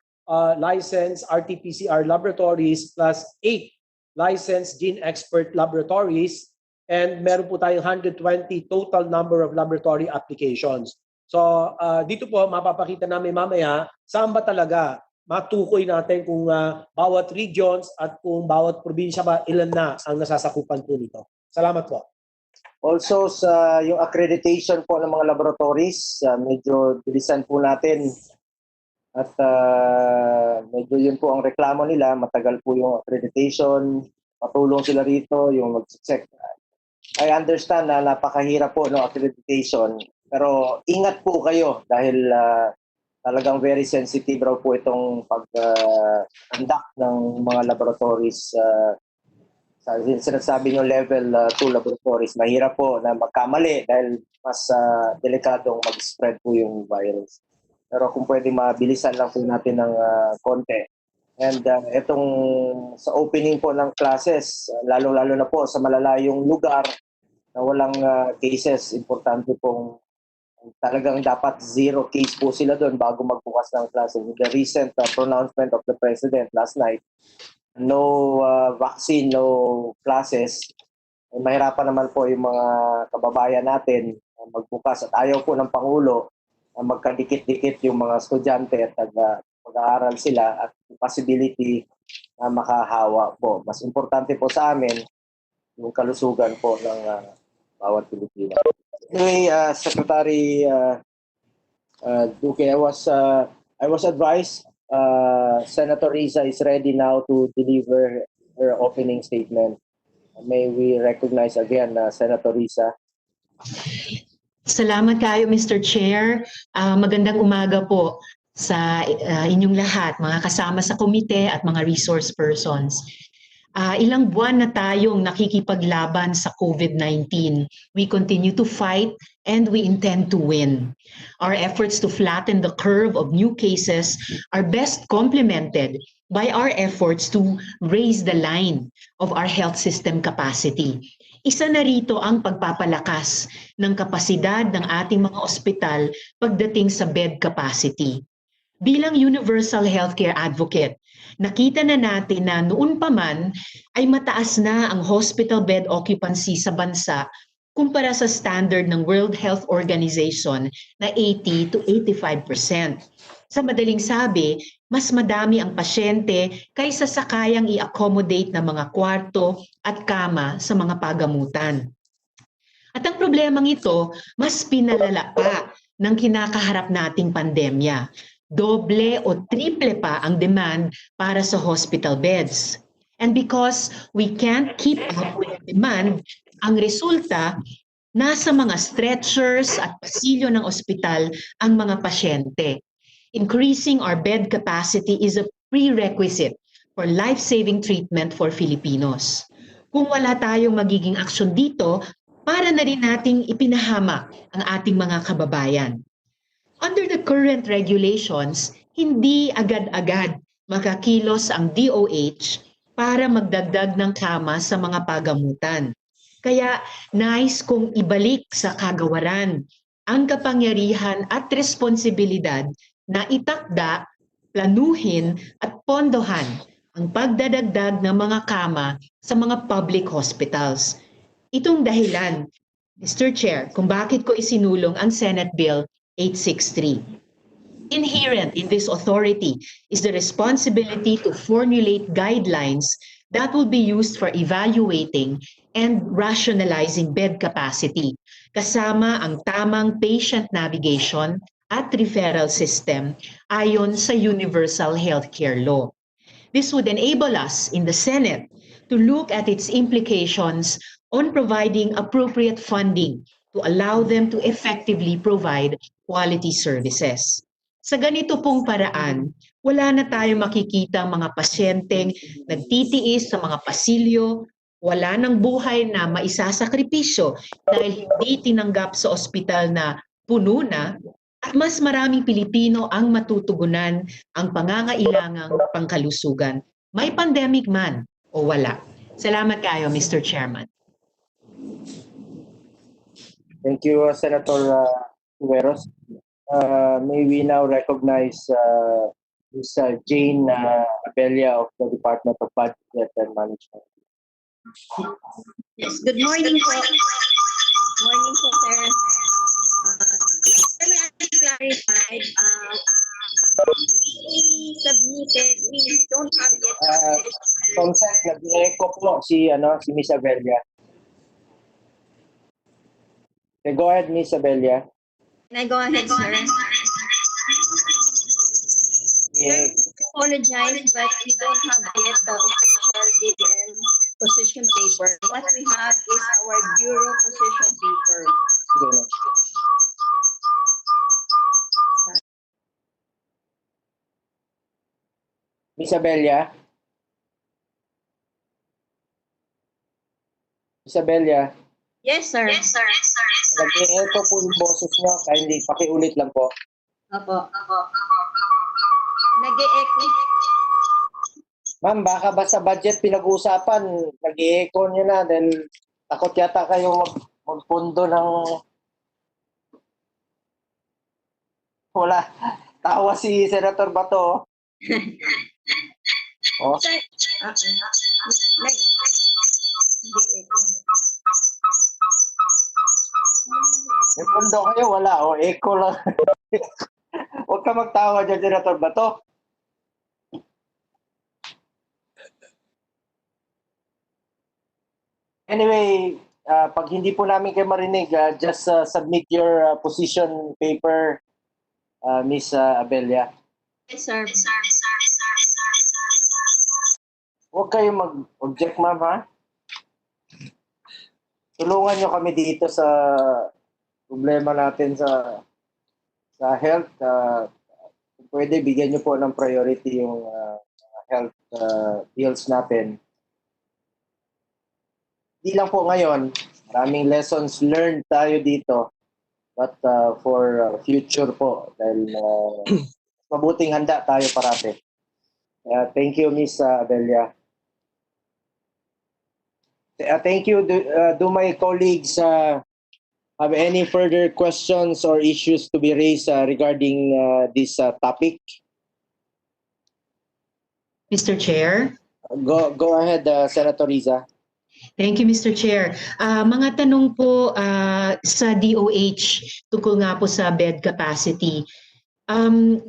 licensed RT-PCR laboratories plus 8 licensed gene expert laboratories, and meron po tayong 120 total number of laboratory applications. So dito po mapapakita namin mamaya saan ba talaga matukoy natin kung bawat regions at kung bawat probinsya ba ilan na ang nasasakupan po nito. Salamat po. Also sa yung accreditation po ng mga laboratories, medyo bilisan po natin at medyo yun po ang reklamo nila, matagal po yung accreditation, patulong sila rito yung mag-check. I understand na napakahirap po ng accreditation, pero ingat po kayo dahil talagang very sensitive raw po itong pag-conduct ng mga laboratories. Sinasabi nyo level 2 laboratories, mahirap po na magkamali dahil mas delikadong mag-spread po yung virus. Pero kung pwede mabilisan lang po natin ng konti. And itong sa opening po ng classes, lalo-lalo na po sa malalayong lugar na walang cases, importante pong talagang dapat 0 case po sila doon bago magbukas ng klase. With the recent pronouncement of the President last night, no vaccine, no classes, mahirapan naman po yung mga kababayan natin magbukas. At ayaw po ng Pangulo na magkadikit-dikit yung mga estudyante at mag-aaral sila at possibility na makahawa po. Mas importante po sa amin yung kalusugan po ng bawat Pilipino. Anyway, Secretary Duque, I was advised Senator Risa is ready now to deliver her opening statement. May we recognize again Senator Risa. Salamat kayo, Mr. Chair. Magandang umaga po sa inyong lahat, mga kasama sa komite at mga resource persons. Ilang buwan na tayong nakikipaglaban sa COVID-19. We continue to fight and we intend to win. Our efforts to flatten the curve of new cases are best complemented by our efforts to raise the line of our health system capacity. Isa na rito ang pagpapalakas ng kapasidad ng ating mga ospital pagdating sa bed capacity. Bilang universal healthcare advocate, nakita na natin na noon pa man ay mataas na ang hospital bed occupancy sa bansa kumpara sa standard ng World Health Organization na 80 to 85%. Sa madaling sabi, mas madami ang pasyente kaysa sa kayang i-accommodate na mga kwarto at kama sa mga pagamutan. At ang problemang ito, mas pinalala pa ng kinakaharap nating pandemya. doble o triple pa ang demand para sa hospital beds. And because we can't keep up with the demand, ang resulta, nasa mga stretchers at pasilyo ng ospital ang mga pasyente. Increasing our bed capacity is a prerequisite for life-saving treatment for Filipinos. Kung wala tayong magiging aksyon dito, para na rin nating ipinahamak ang ating mga kababayan. Under the current regulations, hindi agad-agad makakilos ang DOH para magdagdag ng kama sa mga pagamutan. Kaya nais kong ibalik sa kagawaran ang kapangyarihan at responsibilidad na itakda, planuhin at pondohan ang pagdadagdag ng mga kama sa mga public hospitals. Itong dahilan, Mr. Chair, kung bakit ko isinulong ang Senate Bill 863. Inherent in this authority is the responsibility to formulate guidelines that will be used for evaluating and rationalizing bed capacity, kasama ang tamang patient navigation at referral system ayon sa Universal Healthcare Law. This would enable us in the Senate to look at its implications on providing appropriate funding to allow them to effectively provide quality services. Sa ganito pong paraan, wala na tayong makikita mga pasyenteng nagtitiis sa mga pasilyo, wala nang buhay na maisasakripisyo dahil hindi tinanggap sa ospital na puno na, at mas maraming Pilipino ang matutugunan ang pangangailangang pangkalusugan. May pandemic man o wala. Salamat kayo, Mr. Chairman. Thank you, Senator Tugueros. May we now recognize Ms. Jane Abella of the Department of Budget and Management. Yes, good morning po. Morning po, sir. Let me clarify. We submitted, we don't have yet. Consent, nag-echo po si Ms. Abella. Okay, go ahead, Ms. Abella. Can I go ahead, sir? Yeah. Apologize, but we don't have yet the official DDL position paper. What we have is our bureau position paper. Ms. Abella? Ms. Abella? Yes, sir. Yes, sir. Nag-echo po yung boses niyo. Kindly, pakiulit lang po. Opo. Nag-e-echo. Ma'am, baka ba sa budget pinag-uusapan, nag-echo niyo na, then takot yata kayo magpundo ng... Wala. Tawa si Senator Bato. Oh. May pundo kayo, wala. O, echo lang. Huwag ka magtawa dyan, Senator Bato. Anyway, pag hindi po namin kayo marinig, just submit your position paper, Ms. Abella. Yes, sir. Huwag kayo mag-object, ma'am, ha? Tulungan nyo kami dito sa problema natin sa health. Kung pwede, bigyan nyo po ng priority yung health bills natin. Hindi lang po ngayon, maraming lessons learned tayo dito. But for future po, dahil mabuting handa tayo parati. Thank you, Ms. Abella. Thank you. Do my colleagues have any further questions or issues to be raised regarding this topic? Mr. Chair? Go ahead, Senator Riza. Thank you, Mr. Chair. Mga tanong po sa DOH tungkol nga po sa bed capacity.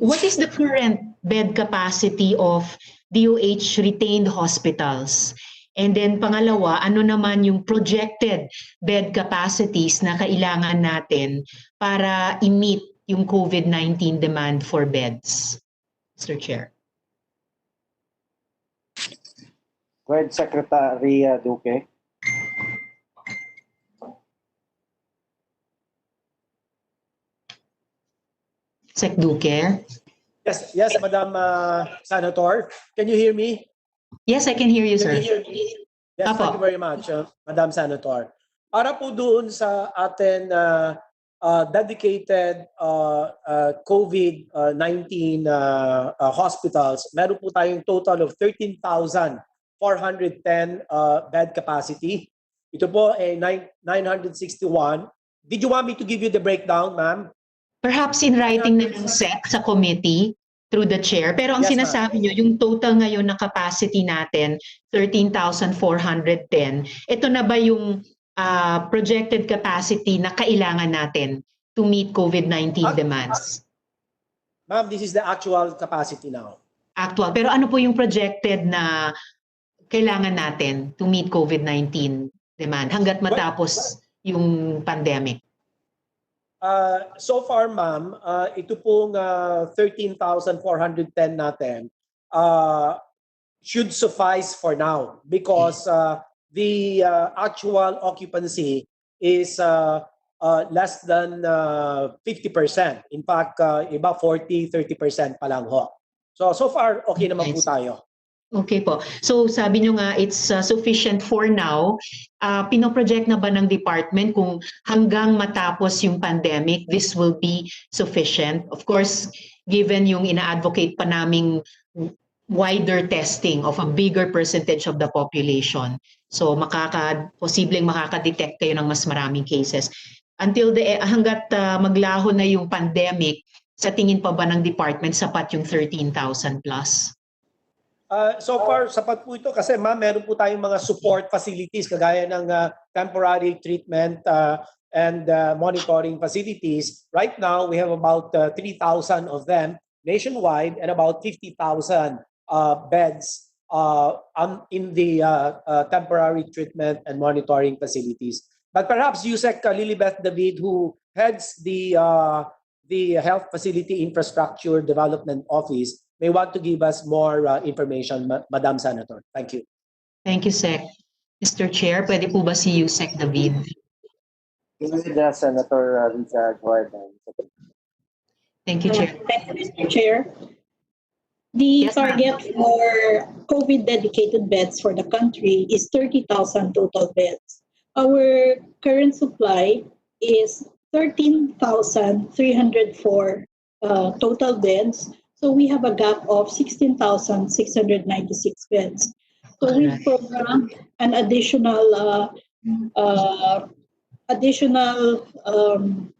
What is the current bed capacity of DOH retained hospitals? And then pangalawa, ano naman yung projected bed capacities na kailangan natin para i-meet yung COVID-19 demand for beds, Mr. Chair? Go ahead, Secretary Duque. Sec Duque? Yes, Madam Senator. Can you hear me? Yes, I can hear you, sir. Can you hear me? Yes, Apo. thank you very much, Madam Senator. Para po doon sa atin dedicated COVID-19 hospitals, meron po tayong total of 13,410 bed capacity. Ito po ay 961. Did you want me to give you the breakdown, ma'am? Perhaps in writing na ng SEC sa committee through the chair. Pero ang Yes, sinasabi nyo, yung total ngayon na capacity natin, 13,410. Ito na ba yung projected capacity na kailangan natin to meet COVID-19 demands? Ma'am, this is the actual capacity now. Actual. Pero ano po yung projected na kailangan natin to meet COVID-19 demand hanggat matapos yung pandemic? So far, ma'am, ito pong 13,410 natin should suffice for now because the actual occupancy is less than 50%. In fact, iba 40-30% pa lang ho. So far, okay naman po tayo. Okay po. So sabi nyo nga it's sufficient for now. Pinoproject na ba ng department kung hanggang matapos yung pandemic, this will be sufficient? Of course, given yung ina-advocate pa naming wider testing of a bigger percentage of the population. So posibleng makaka-detect kayo ng mas maraming cases. Hanggat maglaho na yung pandemic, sa tingin pa ba ng department sapat yung 13,000 plus? So far, sapat po ito kasi ma'am, meron po tayong mga support facilities kagaya ng temporary treatment and monitoring facilities. Right now, we have about 3,000 of them nationwide and about 50,000 beds in the temporary treatment and monitoring facilities. But perhaps Yusek Lilibeth David, who heads the Health Facility Infrastructure Development Office, may want to give us more information, Madam Senator. Thank you. Thank you, Sec. Mr. Chair, pwede po ba si Yusek David? Senator Risa, go ahead. Thank you, Chair. Thank you, Mr. Chair. The Yes, ma'am. target for COVID-dedicated beds for the country is 30,000 total beds. Our current supply is 13,304 total beds. So we have a gap of 16,696 beds. So we programmed an additional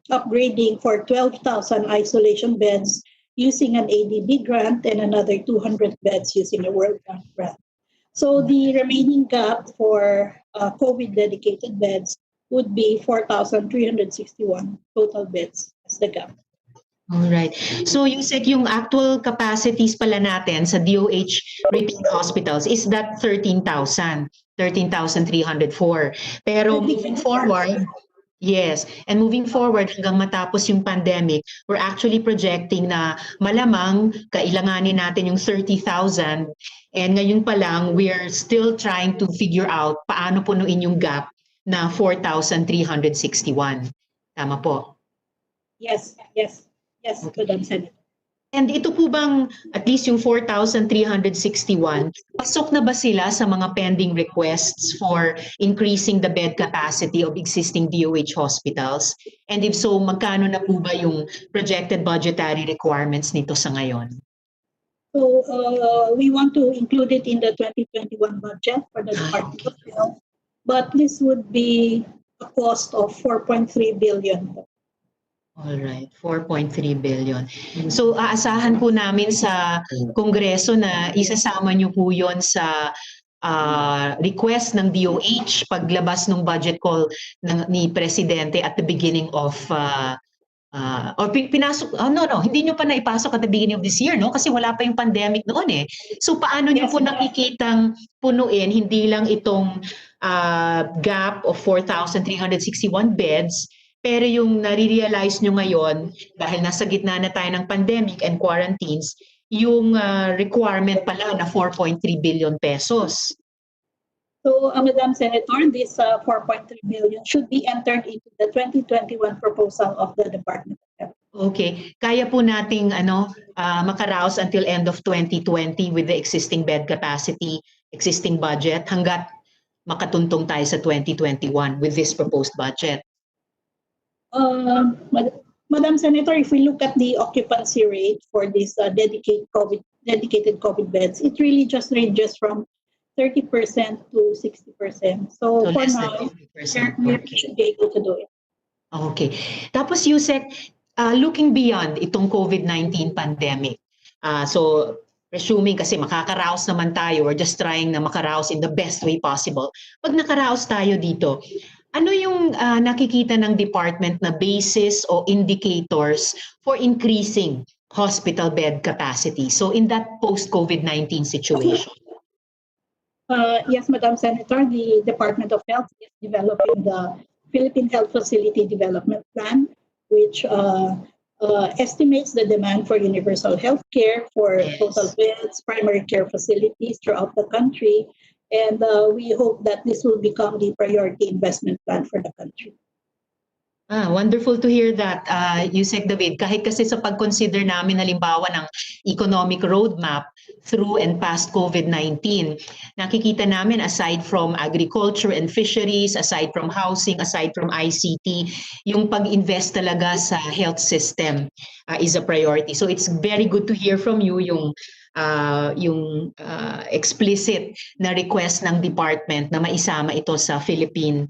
upgrading for 12,000 isolation beds using an ADB grant and another 200 beds using a World Bank grant. So the remaining gap for COVID-dedicated beds would be 4,361 total beds as the gap. All right. So Yusek, yung actual capacities pala natin sa DOH repeat hospitals is that 13,304. Pero moving forward, yes, and moving forward hanggang matapos yung pandemic, we're actually projecting na malamang kailanganin natin yung 30,000 and ngayon pa lang we're still trying to figure out paano punuin yung gap na 4,361. Tama po? Yes, Madam Senator. And ito po bang at least yung 4,361, pasok na ba sila sa mga pending requests for increasing the bed capacity of existing DOH hospitals? And if so, magkano na po ba yung projected budgetary requirements nito sa ngayon? So we want to include it in the 2021 budget for the Department of Health, but this would be a cost of 4.3 billion. All right, 4.3 billion. So aasahan po namin sa Kongreso na isasama niyo po yon sa request ng DOH paglabas ng budget call ni Presidente at the beginning of pinasok, hindi nyo pa naipasok at the beginning of this year, no? Kasi wala pa yung pandemic noon eh. So paano nyo po nakikitang punuin, hindi lang itong gap of 4,361 beds, pero yung nare-realize nyo ngayon, dahil nasa gitna na tayo ng pandemic and quarantines, yung requirement pala na 4.3 billion pesos. So, Madam Senator, this 4.3 billion should be entered into the 2021 proposal of the Department of Health. Okay, kaya po nating makaraos until end of 2020 with the existing bed capacity, existing budget, hanggat makatuntong tayo sa 2021 with this proposed budget. Madam Senator, if we look at the occupancy rate for this dedicated COVID beds, it really just ranges from 30% to 60%. So for less now, than 50%. we should be able to do it. Okay. Tapos Yusek, looking beyond itong COVID-19 pandemic, so presuming kasi makakaraos naman tayo, we're just trying na makaraos in the best way possible. Pag nakaraos tayo dito, ano yung nakikita ng department na basis o indicators for increasing hospital bed capacity? So in that post-COVID-19 situation. Yes, Madam Senator, the Department of Health is developing the Philippine Health Facility Development Plan, which estimates the demand for universal health care for total beds, primary care facilities throughout the country. And we hope that this will become the priority investment plan for the country. Wonderful to hear that, Yusek David. Kahit kasi sa pag-consider namin halimbawa ng economic roadmap through and past COVID-19, nakikita namin aside from agriculture and fisheries, aside from housing, aside from ICT, yung pag-invest talaga sa health system is a priority. So it's very good to hear from you yung explicit na request ng department na maisama ito sa Philippine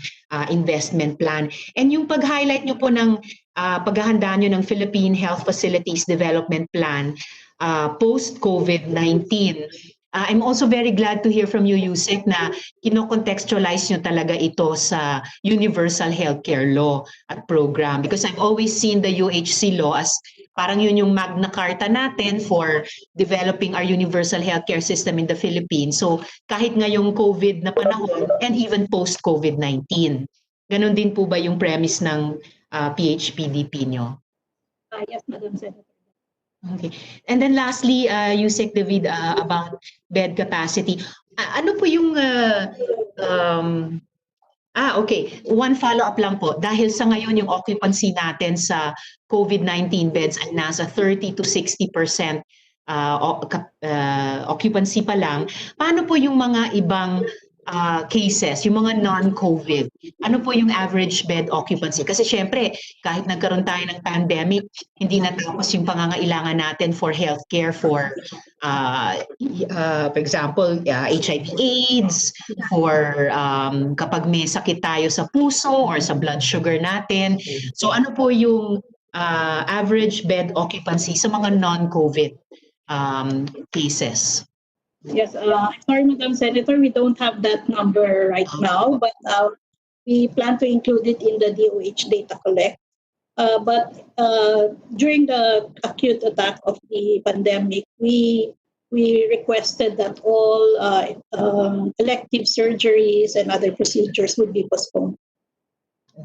investment plan. And yung pag-highlight nyo po ng paghahanda nyo ng Philippine Health Facilities Development Plan post-COVID-19, I'm also very glad to hear from you, Yusek, na kino-contextualize nyo talaga ito sa Universal Healthcare Law at program. Because I've always seen the UHC law as parang yun yung Magna Carta natin for developing our universal healthcare system in the Philippines. So kahit ngayong COVID na panahon and even post-COVID-19. Ganon din po ba yung premise ng PHPDP nyo? Yes, Madam Senator. Okay. And then lastly, Yusek David, about bed capacity. Ano po yung okay. One follow-up lang po. Dahil sa ngayon yung occupancy natin sa COVID-19 beds ay nasa 30 to 60% occupancy pa lang. Paano po yung mga ibang cases, yung mga non-COVID? Ano po yung average bed occupancy? Kasi syempre, kahit nagkaroon tayo ng pandemic, hindi natapos yung pangangailangan natin for healthcare for example, HIV/AIDS, for kapag may sakit tayo sa puso or sa blood sugar natin. So ano po yung average bed occupancy sa mga non-COVID cases? Yes, sorry, Madam Senator, we don't have that number right now, but we plan to include it in the DOH data collect. But during the acute attack of the pandemic, we requested that all elective surgeries and other procedures would be postponed.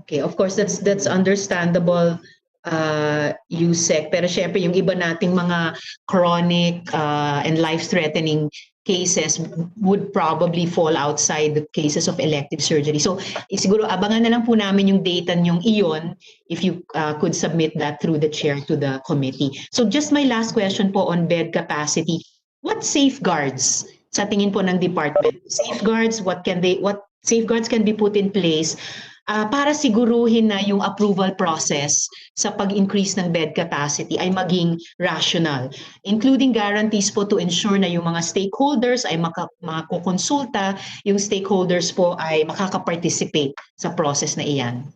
Okay, of course, that's understandable, Yusek. Pero syempre, yung iba nating mga chronic and life-threatening cases would probably fall outside the cases of elective surgery. So siguro abangan na lang po namin yung data nyong iyon if you could submit that through the chair to the committee. So just my last question po on bed capacity. What safeguards sa tingin po ng department? Safeguards, what safeguards can be put in place para siguruhin na yung approval process sa pag-increase ng bed capacity ay maging rational, including guarantees po to ensure na yung mga stakeholders ay makakonsulta, yung stakeholders po ay makaka-participate sa process na iyan.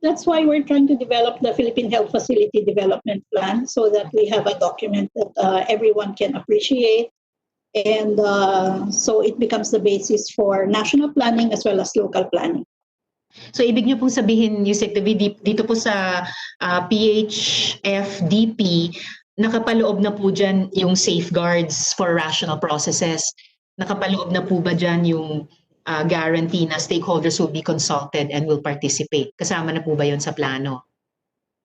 That's why we're trying to develop the Philippine Health Facility Development Plan so that we have a document that everyone can appreciate. And so it becomes the basis for national planning as well as local planning. So ibig niyo pong sabihin, Yusek David, dito po sa PHFDP, nakapaloob na po dyan yung safeguards for rational processes? Nakapaloob na po ba dyan yung guarantee na stakeholders will be consulted and will participate. Kasama na po ba yun sa plano?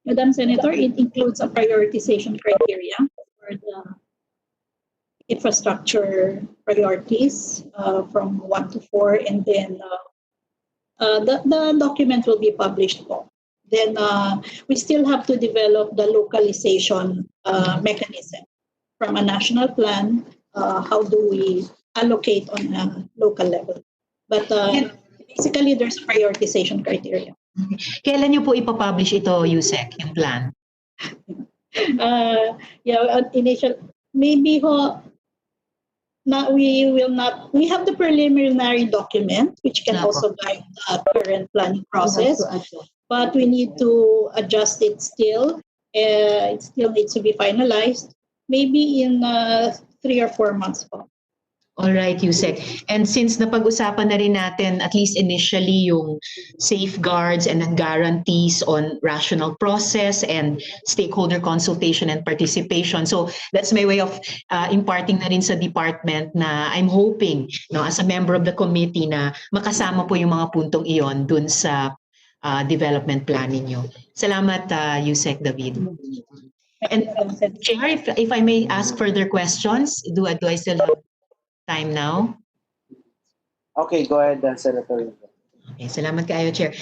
Madam Senator, it includes a prioritization criteria for the infrastructure priorities from 1 to 4, and then the document will be published po. Then we still have to develop the localization mechanism from a national plan. How do we allocate on a local level? But basically, there's prioritization criteria. Kailan niyo po ipapublish ito, Yusek, yung plan? Initial, maybe we have the preliminary document, which can also guide the current planning process, but we need to adjust it still. It still needs to be finalized, maybe in 3 or 4 months po. All right, Yusek. And since napag-usapan na rin natin, at least initially, yung safeguards and guarantees on rational process and stakeholder consultation and participation. So that's my way of imparting na rin sa department na I'm hoping, as a member of the committee, na makasama po yung mga puntong iyon dun sa development planning nyo. Salamat, Yusek David. And Chair, if I may ask further questions, do I still have time now? Okay, go ahead, Senator. Okay, salamat kayo, Chair.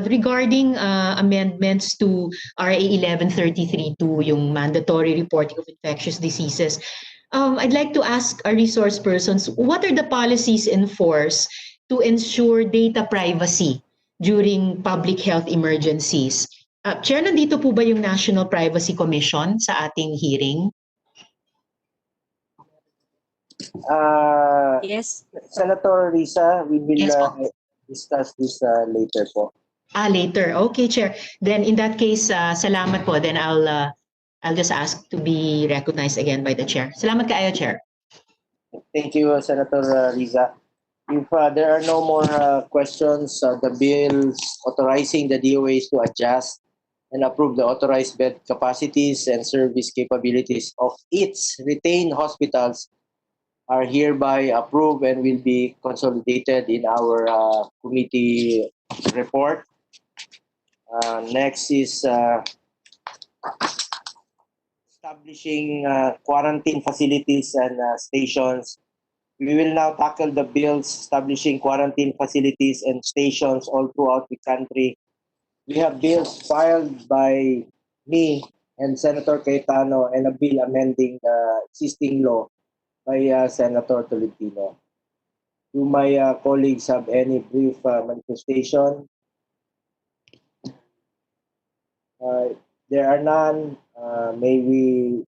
Regarding amendments to RA 1133 to yung mandatory reporting of infectious diseases, I'd like to ask our resource persons, what are the policies in force to ensure data privacy during public health emergencies? Chair, nandito po ba yung National Privacy Commission sa ating hearing? Yes. Senator Risa, we will discuss this later po. Later. Okay, Chair. Then in that case, salamat po. Then I'll just ask to be recognized again by the Chair. Salamat kayo, Chair. Thank you, Senator Risa. If there are no more questions, the bills authorizing the DOH to adjust and approve the authorized bed capacities and service capabilities of its retained hospitals are hereby approved and will be consolidated in our committee report. Next is establishing quarantine facilities and stations. We will now tackle the bills establishing quarantine facilities and stations all throughout the country. We have bills filed by me and Senator Cayetano and a bill amending the existing law by Senator Tolentino. Do my colleagues have any brief manifestation? There are none. May we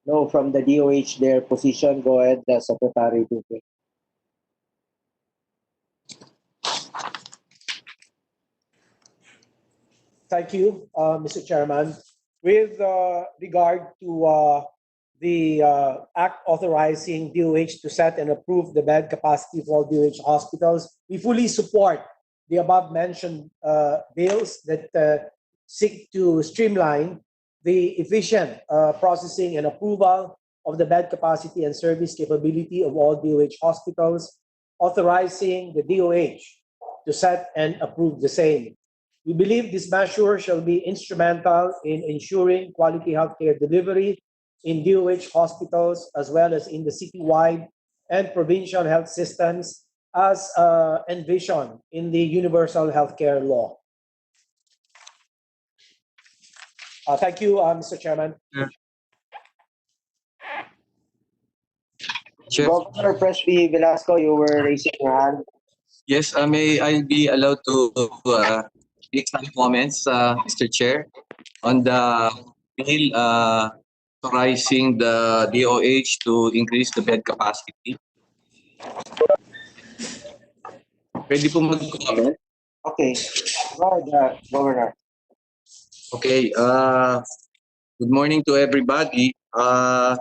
know from the DOH their position? Go ahead, Secretary Duque. Thank you, Mr. Chairman. With regard to the act authorizing DOH to set and approve the bed capacity for all DOH hospitals, we fully support the above-mentioned bills that seek to streamline the efficient processing and approval of the bed capacity and service capability of all DOH hospitals, authorizing the DOH to set and approve the same. We believe this measure shall be instrumental in ensuring quality healthcare delivery in DOH hospitals as well as in the citywide and provincial health systems as envisioned in the Universal Healthcare Law. Thank you, Mr. Chairman. Chair. Governor Presby Velasco, you were raising your hand. Yes, may I be allowed to make some comments, Mr. Chair, on the bill authorizing the DOH to increase the bed capacity. Pwede po mag-comment? Okay. Go ahead, Governor. Okay. Good morning to everybody. I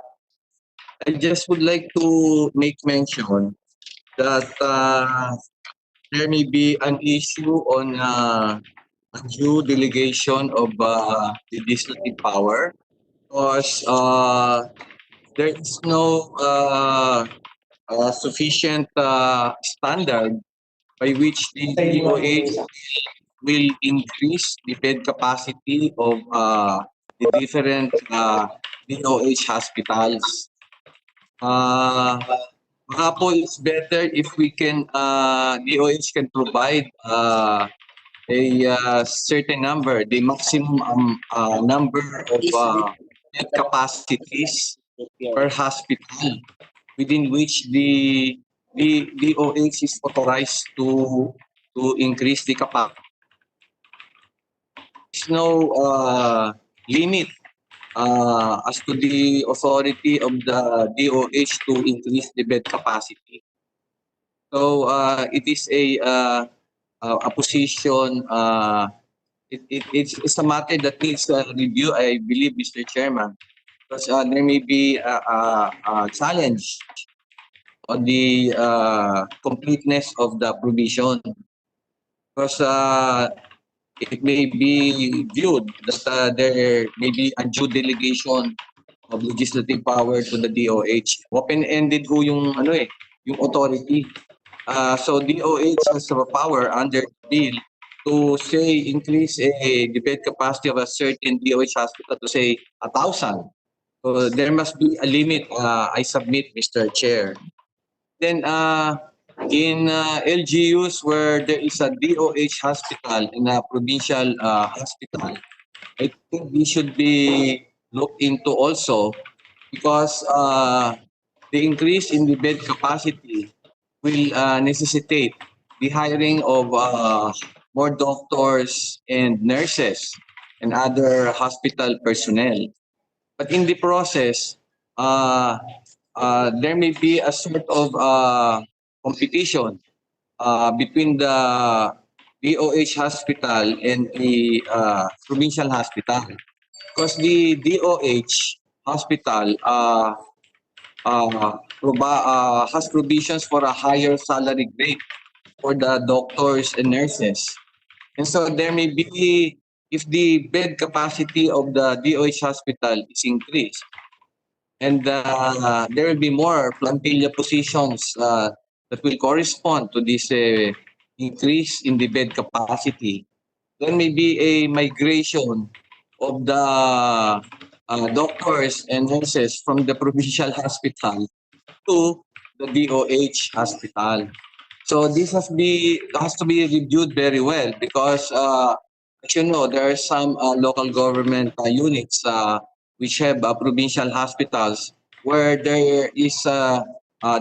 just would like to make mention that there may be an issue on a due delegation of legislative power because there is no sufficient standard by which the DOH will increase the bed capacity of the different DOH hospitals. Baka po it's better if we can, DOH can provide a certain number, the maximum number of bed capacities per hospital within which the DOH is authorized to increase the capacity. There's no limit as to the authority of the DOH to increase the bed capacity. So it is a position. It's a matter that needs review, I believe, Mr. Chairman, because there may be a challenge on the completeness of the provision, because it may be viewed that there may be undue delegation of legislative power to the DOH. Open-ended ho yung yung authority. So DOH has a power under the bill to say increase the bed capacity of a certain DOH hospital to say 1,000. So there must be a limit. I submit, Mr. Chair. Then in LGUs where there is a DOH hospital and a provincial hospital, I think this should be looked into also, because the increase in the bed capacity will necessitate the hiring of more doctors and nurses and other hospital personnel. But in the process, there may be a sort of competition between the DOH hospital and the provincial hospital, because the DOH hospital has provisions for a higher salary grade for the doctors and nurses. And so there may be, if the bed capacity of the DOH hospital is increased, and there will be more plantilla positions that will correspond to this increase in the bed capacity, there may be a migration of the doctors and nurses from the provincial hospital to the DOH hospital. So this has to be reviewed very well, because as you know, there are some local government units which have provincial hospitals where there is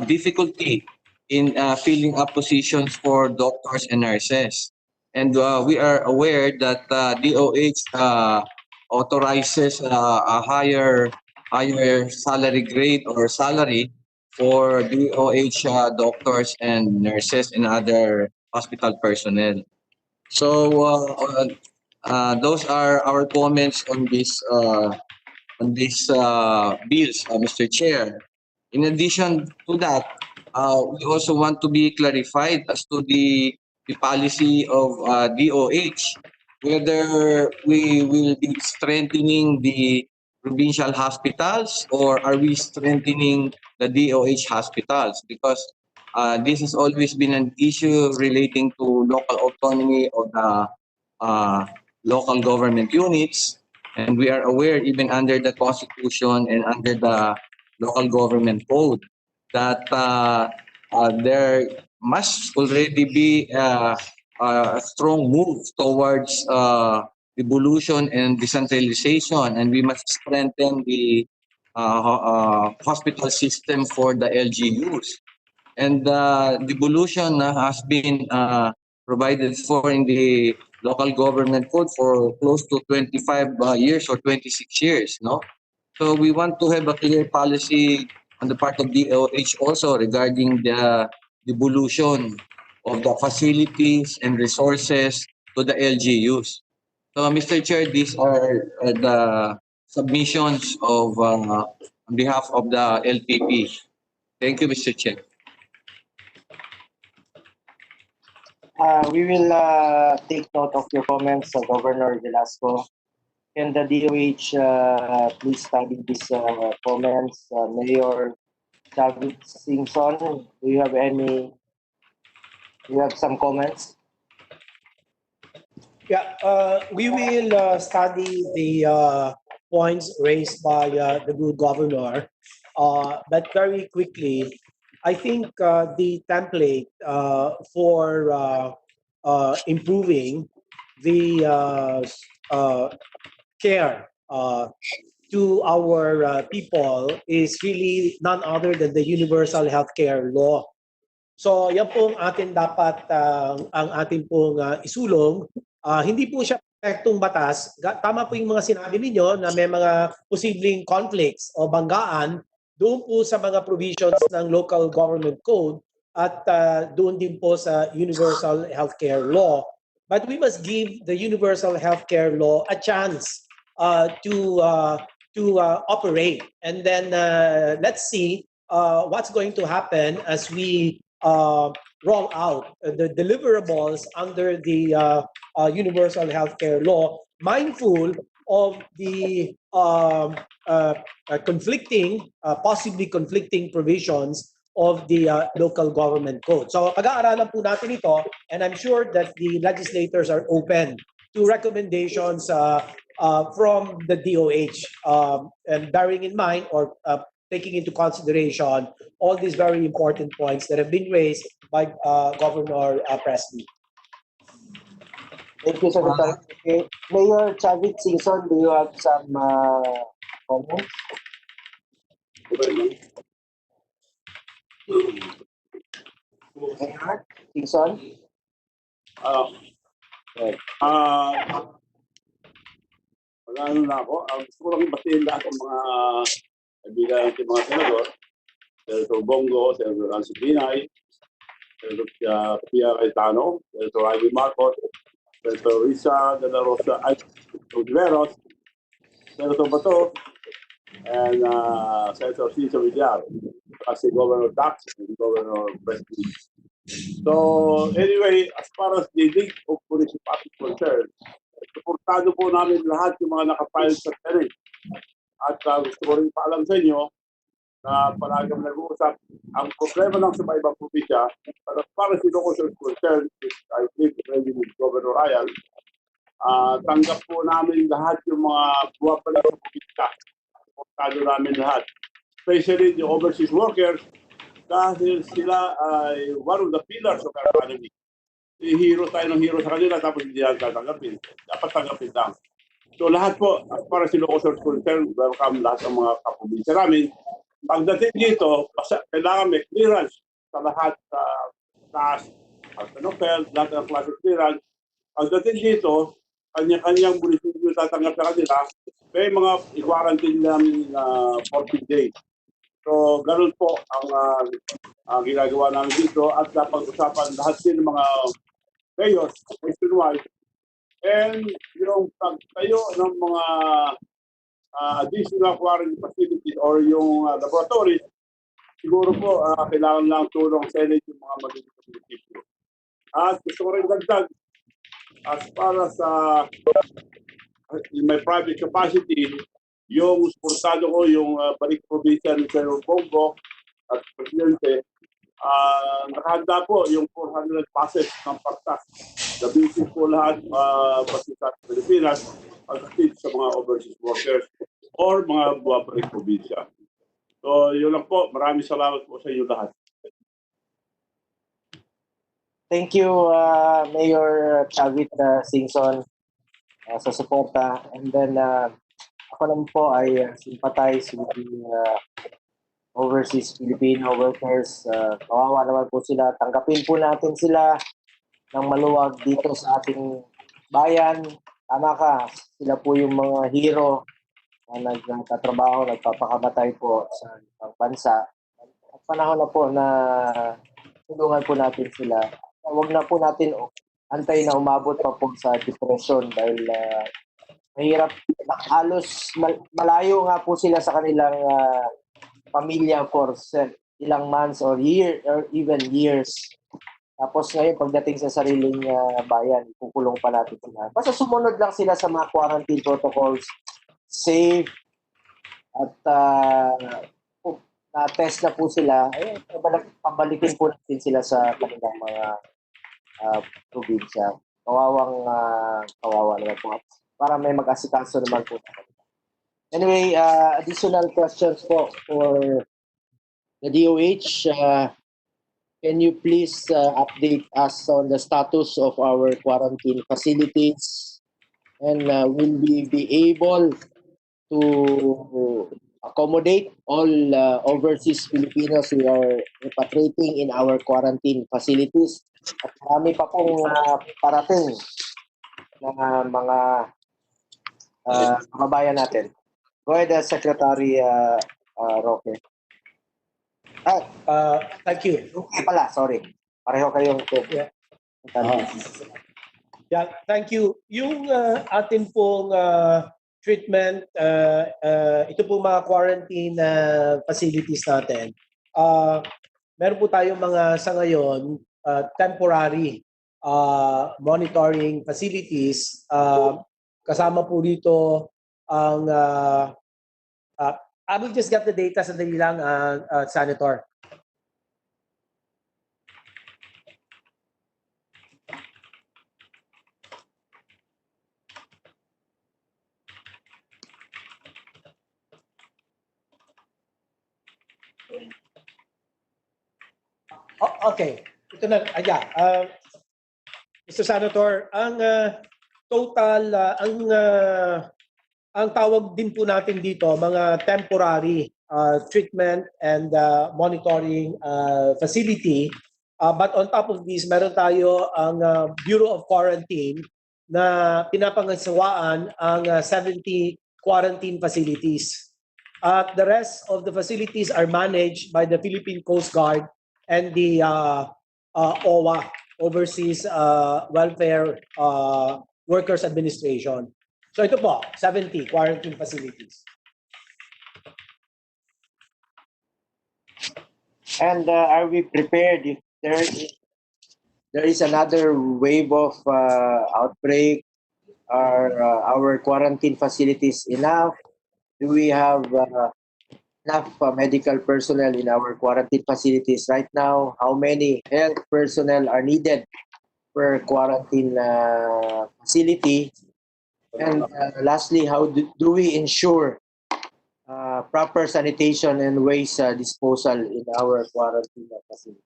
difficulty in filling up positions for doctors and nurses. And we are aware that DOH authorizes a higher salary grade or salary for DOH doctors and nurses and other hospital personnel. So those are our comments on these bills, Mr. Chair. In addition to that, we also want to be clarified as to the policy of DOH, whether we will be strengthening the provincial hospitals or are we strengthening the DOH hospitals, because this has always been an issue relating to local autonomy of the local government units. And we are aware, even under the Constitution and under the local government code, that there must already be a strong move towards devolution and decentralization, and we must strengthen the hospital system for the LGUs. And devolution has been provided for in the local government code for close to 25 years or 26 years, no? So we want to have a clear policy on the part of DOH also regarding the devolution of the facilities and resources to the LGUs. So, Mr. Chair, these are the submissions of on behalf of the LPP. Thank you, Mr. Chair. We will take note of your comments, Governor Velasco. Can the DOH please study these comments? Mayor, David Singson, do you have some comments? Yeah, we will study the points raised by the good governor, but very quickly, I think the template for improving the care to our people is really none other than the universal healthcare law. So yan pong atin dapat ang ating pong isulong. Hindi po siya perfectong batas. Tama po yung mga sinabi ninyo na may mga posibleng conflicts o banggaan doon po sa mga provisions ng local government code at doon din po sa universal healthcare law. But we must give the universal healthcare law a chance to operate. And then let's see what's going to happen as we roll out the deliverables under the universal healthcare law, mindful of the possibly conflicting provisions of the local government code. So pag-aaralan po natin ito, and I'm sure that the legislators are open to recommendations from the DOH, and bearing in mind or taking into consideration all these very important points that have been raised by Governor Presley. Thank you, Secretary. Okay. Mayor Chavit Singson, do you have some comments? Mayor Singson? Magano na ako. Gusto ko lang batiin lahat ng mga kaibigan natin mga senador. Senator Bongo, Senator Nancy Binay, Senator Pia Cayetano, Senator Ivy Marcos, Senator Risa de la Rosa, Tuguegarao, Senator Bato, and Senator Cesar Villar, kasi Governor Dax and Governor Presley. So anyway, as far as the league of municipality concerned, suportado po namin lahat yung mga nakapile sa Senate. At gusto ko rin paalam sa inyo na palagi kami nag-uusap. Ang problema lang sa mga ibang probinsya, as far as the local concerned, I think already with Governor Ayal, tanggap po namin lahat yung mga buwabalik sa probinsya. Suportado namin lahat. Especially the overseas workers, dahil sila ay one of the pillars of our economy. Hero tayo ng hero sa kanila tapos hindi natin tatanggapin. Dapat tanggapin lang. So lahat po, as far as the local concern, welcome lahat ng mga kaprobinsya namin. Pagdating dito, kailangan may clearance sa lahat sa taas, lahat ng klase clearance. Pagdating dito, kanya-kanyang munisipyo tatanggap sa kanila, may mga i-quarantine namin 14 days. So, ganun po ang ginagawa namin dito at napag-usapan lahat din ng mga mayors nationwide. And yung pagtayo ng mga additional quarantine facilities or yung laboratories, siguro po kailangan lang tulong sa Senate yung mga magiging munisipyo. At gusto ko rin dagdag, as far as in my private capacity, yung suportado ko yung balik probinsya ni Sir Bongo at Presidente, nakahanda po yung 400 passes ng partas. Nabisis po lahat pati sa Pilipinas pagkatid sa mga overseas workers or mga buwabalik probinsya. So yun lang po. Maraming salamat po sa inyo lahat. Thank you, Mayor Chavit Singson, sa suporta. And then ako naman po ay sympathize with the overseas Filipino workers. Kawawa naman po sila. Tanggapin po natin sila ng maluwag dito sa ating bayan. Tama ka, sila po yung mga hero na nagtatrabaho, nagpapakamatay po sa ibang bansa. At panahon na po na tulungan po natin sila. Huwag na po natin antay na umabot pa po sa depression dahil mahirap, halos malayo nga po sila sa kanilang pamilya for ilang months or year or even years. Tapos ngayon pagdating sa sariling bayan, kukulong pa natin sila. Basta sumunod lang sila sa mga quarantine protocols, safe, at na-test na po sila, pabalikin po natin sila sa kanilang mga probinsya. Kawawa naman po. Para may mag-asikaso naman po. Anyway, additional questions po for the DOH. Can you please update us on the status of our quarantine facilities? And will we be able to accommodate all overseas Filipinos who are repatriating in our quarantine facilities? At marami pa pong parating na mga kababayan natin. Go ahead, Secretary Roque. Thank you. Okay pala, sorry. Pareho kayong thank you. Yung atin pong treatment, ito po mga quarantine facilities natin. Meron po tayong mga sa ngayon temporary monitoring facilities. Kasama po dito ang I will just get the data sa dali lang, Senator. Okay. Ito na. Mr. Senator, ang total, ang tawag din po natin dito, mga temporary treatment and monitoring facility. But on top of this, meron tayo ang Bureau of Quarantine na pinapangasawaan ang 70 quarantine facilities. The rest of the facilities are managed by the Philippine Coast Guard and the OWA, Overseas Welfare Workers Administration. So ito po, 70 quarantine facilities. And are we prepared if there is another wave of outbreak? Are our quarantine facilities enough? Do we have enough medical personnel in our quarantine facilities right now? How many health personnel are needed per quarantine facility? And lastly, how do we ensure proper sanitation and waste disposal in our quarantine facilities?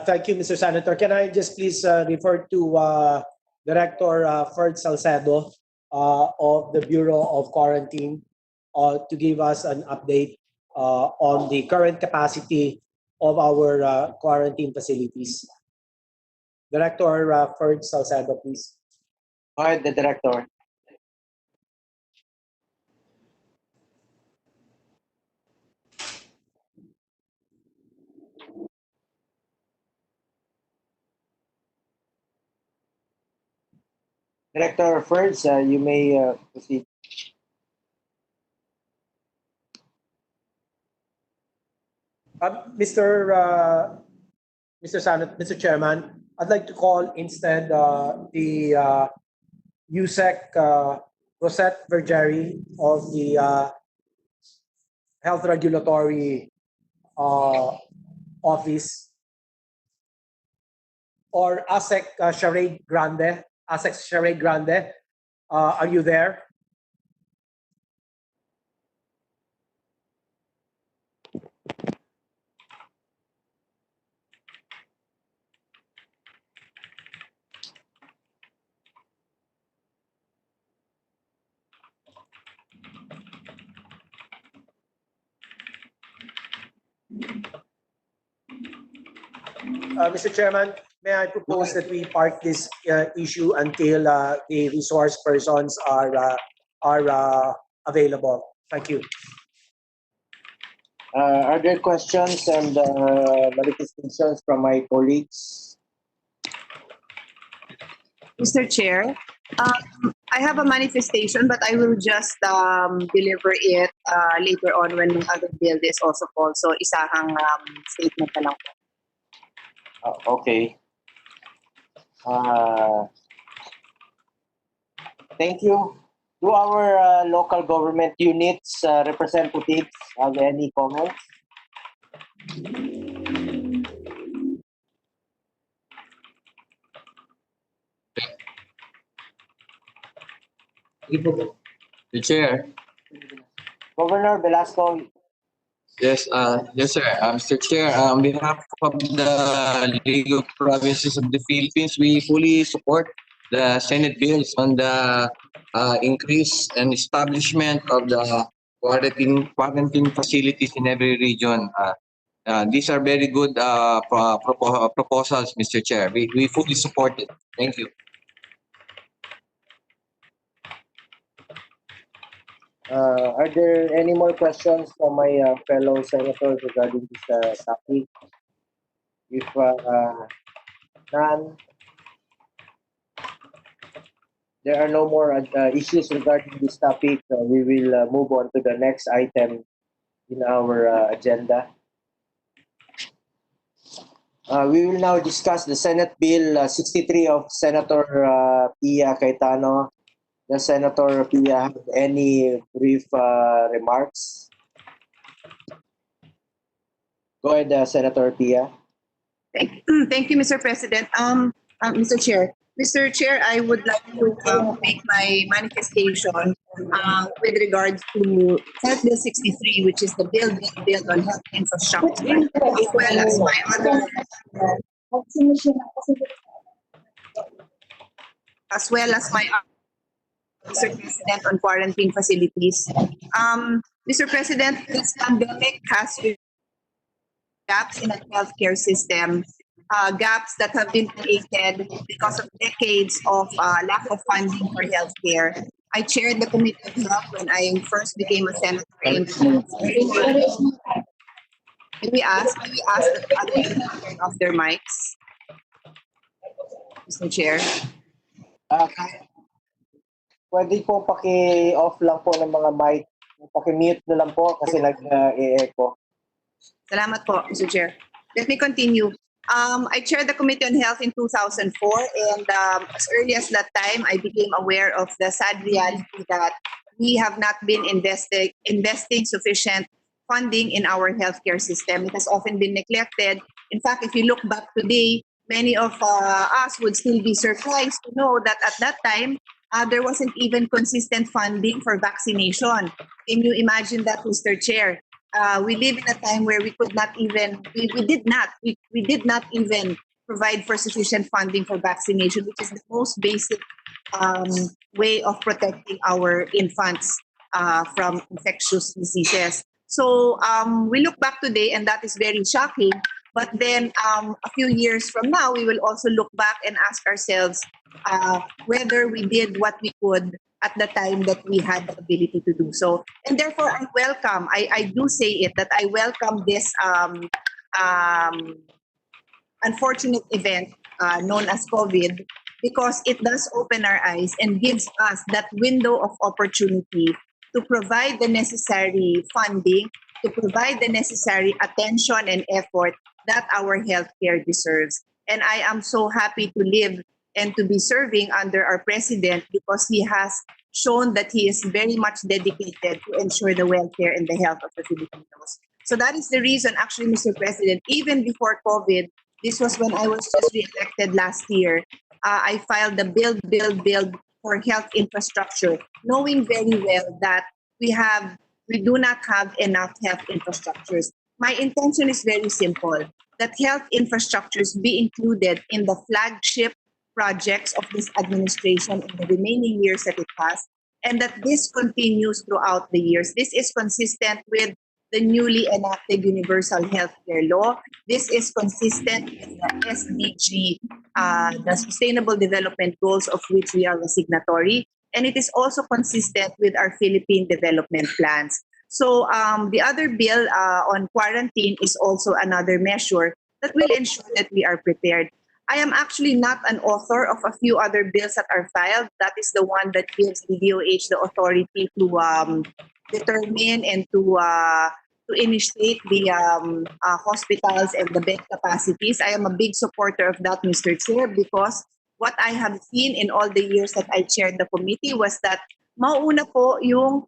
Thank you, Mr. Senator. Can I just please refer to Director Ferd Salcedo of the Bureau of Quarantine to give us an update on the current capacity of our quarantine facilities. Director Ferd Salcedo, please. Go ahead, the Director. Director Ferds, you may proceed. Mr. Mr. Chairman, I'd like to call instead the USEC Rosette Vergeri of the Health Regulatory Office, or ASEC Sharade Grande. ASEC Sharade Grande, are you there? Mr. Chairman, may I propose that we park this issue until the resource persons are available. Thank you. Are there questions and manifestations from my colleagues? Mr. Chair, I have a manifestation, but I will just deliver it later on when the other bill is also called. So isahang statement na lang po. Okay. Thank you. Do our local government units representatives have any comments? The chair. Governor Velasco. Yes, yes, sir. Mr. Chair, on behalf of the League of Provinces of the Philippines, we fully support the Senate bills on the increase and establishment of the quarantine facilities in every region. These are very good proposals, Mr. Chair. We fully support it. Thank you. Are there any more questions from my fellow senators regarding this topic? If none, there are no more issues regarding this topic. We will move on to the next item in our agenda. We will now discuss the Senate Bill 63 of Senator Pia Cayetano. Does Senator Pia have any brief remarks? Go ahead, Senator Pia. Thank you, Mr. President. Mr. Chair. Mr. Chair, I would like to make my manifestation with regards to Senate Bill 63, which is the bill on health infrastructure, as well as my other Mr. President, on quarantine facilities. Mr. President, this pandemic has gaps in the healthcare system, gaps that have been created because of decades of lack of funding for healthcare. I chaired the Committee of Health when I first became a senator. May we ask that others turn off their mics? Mr. Chair. Pwede po paki-off lang po ng mga mic. Paki-mute na lang po kasi nag-e-echo. Salamat po, Mr. Chair. Let me continue. I chaired the Committee on Health in 2004, and as early as that time, I became aware of the sad reality that we have not been investing sufficient funding in our healthcare system. It has often been neglected. In fact, if you look back today, many of us would still be surprised to know that at that time, there wasn't even consistent funding for vaccination. Can you imagine that, Mr. Chair? We live in a time where we could not even, we did not even provide for sufficient funding for vaccination, which is the most basic way of protecting our infants from infectious diseases. So we look back today, and that is very shocking. But then a few years from now, we will also look back and ask ourselves whether we did what we could at the time that we had the ability to do so. And therefore, I welcome, I do say it, that I welcome this unfortunate event known as COVID, because it does open our eyes and gives us that window of opportunity to provide the necessary funding, to provide the necessary attention and effort that our healthcare deserves. And I am so happy to live and to be serving under our president, because he has shown that he is very much dedicated to ensure the welfare and the health of the Filipinos. So that is the reason, actually, Mr. President, even before COVID, this was when I was just re-elected last year, I filed the build for health infrastructure, knowing very well that we do not have enough health infrastructures. My intention is very simple, that health infrastructures be included in the flagship projects of this administration in the remaining years that it has, and that this continues throughout the years. This is consistent with the newly enacted Universal Healthcare Law. This is consistent with the SDG, the Sustainable Development Goals, of which we are a signatory, and it is also consistent with our Philippine development plans. So the other bill on quarantine is also another measure that will ensure that we are prepared. I am actually not an author of a few other bills that are filed. That is the one that gives the DOH the authority to determine and to initiate the hospitals and the bed capacities. I am a big supporter of that, Mr. Chair, because what I have seen in all the years that I chaired the committee was that mauuna po yung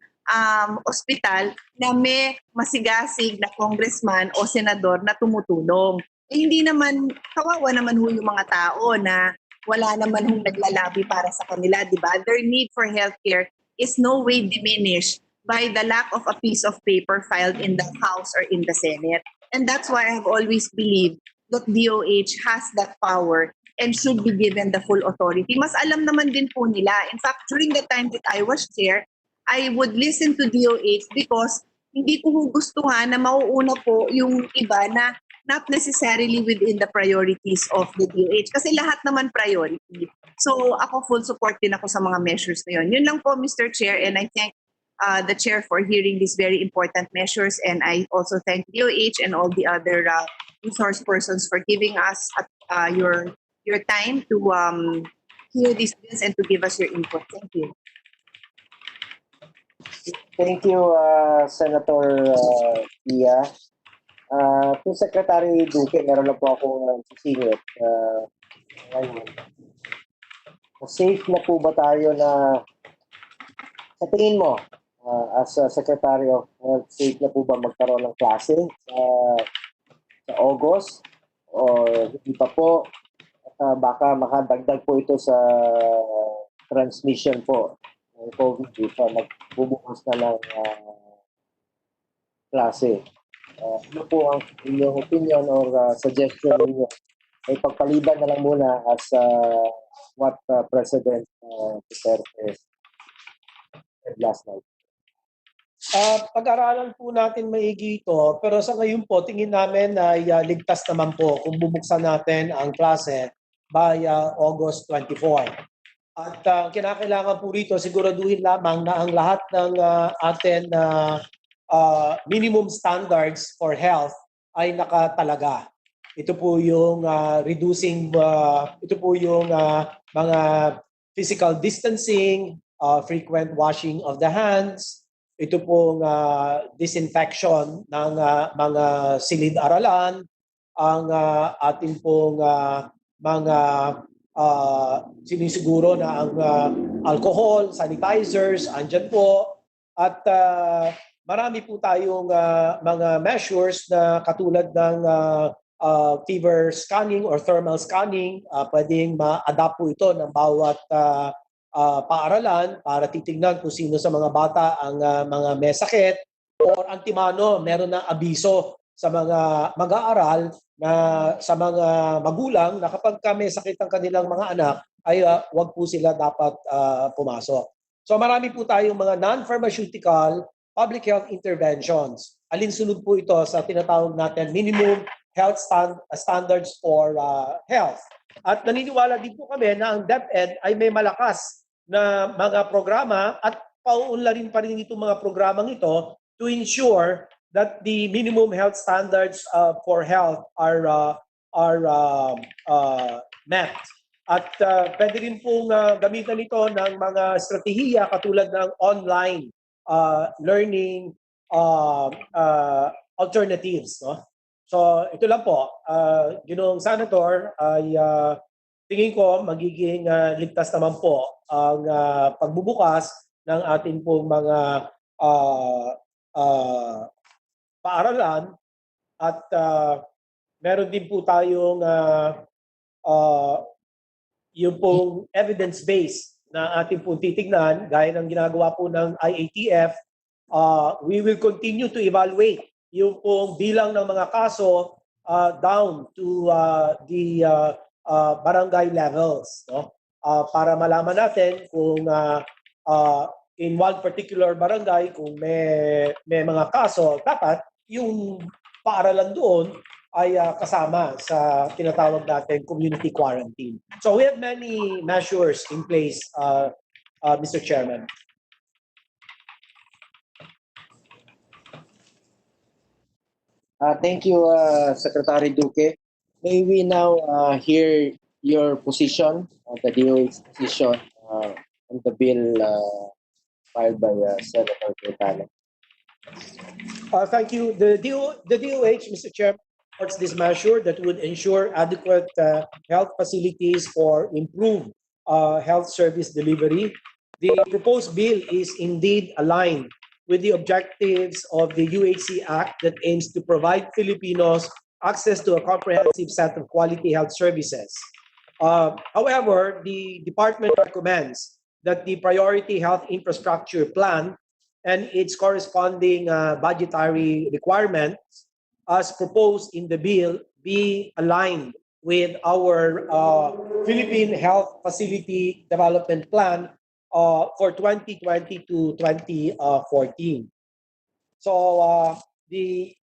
ospital na may masigasig na congressman o senador na tumutulong. Eh, hindi naman, kawawa naman ho yung mga tao na wala naman hong naglalabi para sa kanila, di ba? Their need for healthcare is no way diminished by the lack of a piece of paper filed in the House or in the Senate. And that's why I have always believed that DOH has that power and should be given the full authority. Mas alam naman din po nila. In fact, during the time that I was chair, I would listen to DOH because hindi ko gustuhan na mauuna po yung iba na not necessarily within the priorities of the DOH. Kasi lahat naman priority. So ako full support din ako sa mga measures na yun. Yun lang po, Mr. Chair, and I thank the Chair for hearing these very important measures, and I also thank DOH and all the other resource persons for giving us your time to hear these bills and to give us your input. Thank you. Thank you, Senator Pia. To Secretary Duque, meron na po akong sisingit. Ngayon, safe na po ba tayo na, sa tingin mo, as Secretary of Health, safe na po ba magkaroon ng klase sa August? O hindi pa po? At baka makadagdag po ito sa transmission po ng COVID if magbubukas na ng klase. Ano po ang inyong opinion or suggestion ninyo? Ay pagpaliban na lang muna as what President Duterte said last night. Pag-aralan po natin maigi ito, pero sa ngayon po, tingin namin na ligtas naman po kung bubuksan natin ang klase by August 24. At kinakailangan po rito, siguraduhin lamang na ang lahat ng atin minimum standards for health ay nakatalaga. Ito po yung reducing, ito po yung mga physical distancing, frequent washing of the hands, ito pong disinfection ng mga silid-aralan, ang ating pong mga sinisiguro na ang alcohol, sanitizers, andyan po. At marami po tayong mga measures na katulad ng fever scanning or thermal scanning. Pwedeng ma-adapt po ito ng bawat paaralan para titingnan kung sino sa mga bata ang mga may sakit, or antimano, meron ng abiso sa mga mag-aaral na sa mga magulang na kapag may sakit ang kanilang mga anak ay wag po sila dapat pumasok. So marami po tayong mga non-pharmaceutical public health interventions. Alinsunod po ito sa tinatawag natin minimum health standards for health. At naniniwala din po kami na ang DepEd ay may malakas na mga programa at pauunlarin pa rin itong mga programang ito to ensure that the minimum health standards for health are met. At pwede rin pong gamitan ito ng mga estratehiya katulad ng online learning alternatives. No? So ito lang po, Ginoong Senator, ay tingin ko magiging ligtas naman po ang pagbubukas ng ating pong mga paaralan, at meron din po tayong yung pong evidence-based na ating pong titignan gaya ng ginagawa po ng IATF. We will continue to evaluate yung pong bilang ng mga kaso down to the barangay levels, no? Para malaman natin kung in one particular barangay kung may mga kaso, dapat yung paaralan doon ay kasama sa tinatawag natin community quarantine. So we have many measures in place, Mr. Chairman. Thank you, Secretary Duque. May we now hear your position, the DOH's position on the bill filed by Senator Cayetano. Thank you. The DOH, Mr. Chairman, supports this measure that would ensure adequate health facilities for improved health service delivery. The proposed bill is indeed aligned with the objectives of the UHC Act that aims to provide Filipinos access to a comprehensive set of quality health services. However, the department recommends that the Priority Health Infrastructure Plan and its corresponding budgetary requirements as proposed in the bill be aligned with our Philippine Health Facility Development Plan for 2020 to 2014. So the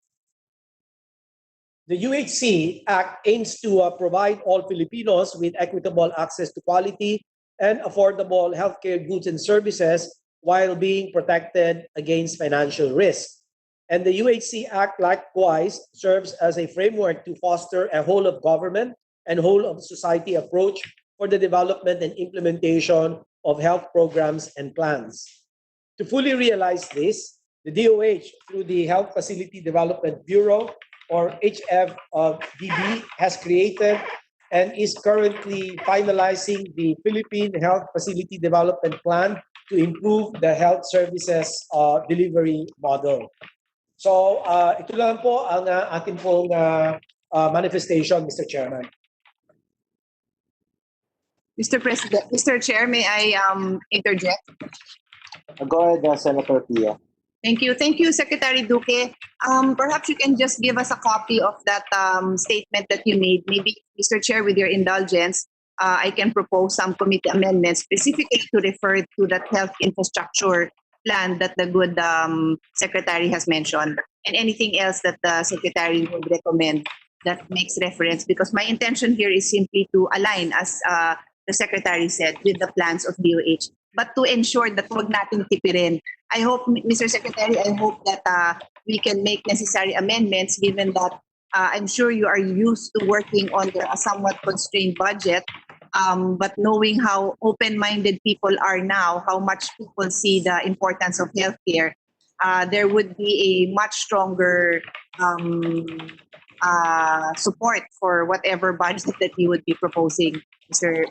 UHC Act aims to provide all Filipinos with equitable access to quality and affordable healthcare goods and services while being protected against financial risk. And the UHC Act likewise serves as a framework to foster a whole of government and whole of society approach for the development and implementation of health programs and plans. To fully realize this, the DOH, through the Health Facility Development Bureau, or HFDB, has created and is currently finalizing the Philippine Health Facility Development Plan to improve the health services delivery model. So ito lang po ang ating pong manifestation, Mr. Chairman. Mr. President, Mr. Chair, may I interject? Go ahead, Senator Pia. Thank you. Thank you, Secretary Duque. Perhaps you can just give us a copy of that statement that you made. Maybe, Mr. Chair, with your indulgence, I can propose some committee amendments specifically to refer to that health infrastructure plan that the good Secretary has mentioned, and anything else that the Secretary would recommend that makes reference, because my intention here is simply to align, as the Secretary said, with the plans of DOH, but to ensure that wag nating tipirin. I hope, Mr. Secretary, I hope that we can make necessary amendments, given that I'm sure you are used to working under a somewhat constrained budget, but knowing how open-minded people are now, how much people see the importance of healthcare, there would be a much stronger support for whatever budget that you would be proposing, Mr.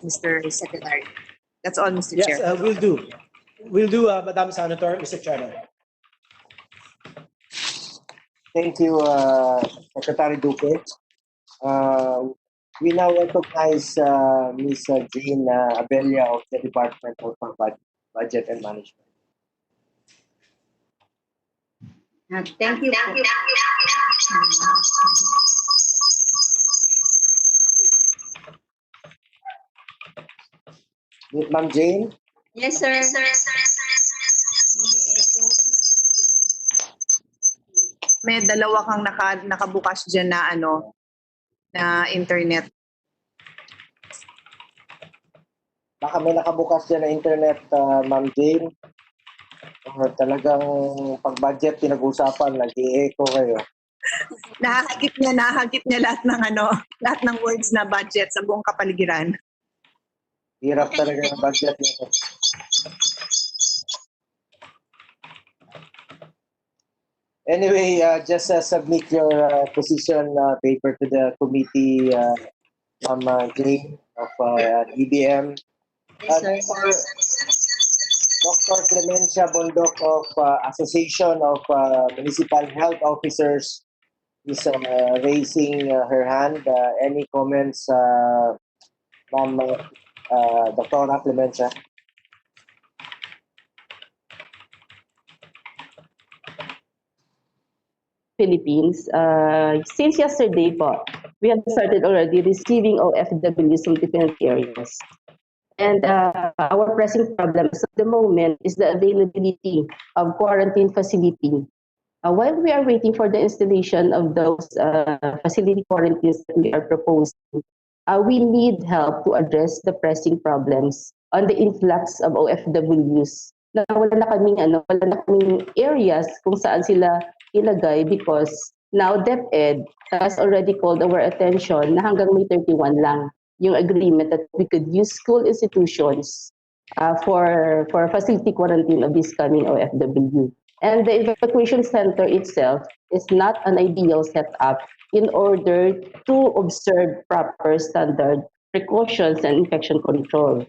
Secretary. That's all, Mr. Chair. Yes, we'll do. We'll do, Madam Senator, Mr. Chairman. Thank you, Secretary Duque. We now recognize Ms. Jean Abella of the Department of Budget and Management. Thank you. Ma'am Jane? Yes, sir. May dalawa kang nakabukas dyan na na internet. Baka may nakabukas dyan na internet, Ma'am Jane. Talagang pag-budget pinag-usapan, nag-i-echo kayo. Nahagip niya lahat ng words na budget sa buong kapaligiran. Hirap talaga ng budget nito. Anyway, just submit your position paper to the committee, Ma'am Jane of EBM. Yes, sir. Dr. Clemencia Bondok of Association of Municipal Health Officers is raising her hand. Any comments, Ma'am Dr. Clemencia? Philippines. Since yesterday po, we have started already receiving OFWs from different areas. And our pressing problem at the moment is the availability of quarantine facility. While we are waiting for the installation of those facility quarantines that we are proposing, we need help to address the pressing problems on the influx of OFWs. Wala na kaming areas kung saan sila ilagay, because now DepEd has already called our attention na hanggang May 31 lang yung agreement that we could use school institutions for facility quarantine of this coming OFW. And the evacuation center itself is not an ideal setup in order to observe proper standard precautions and infection control.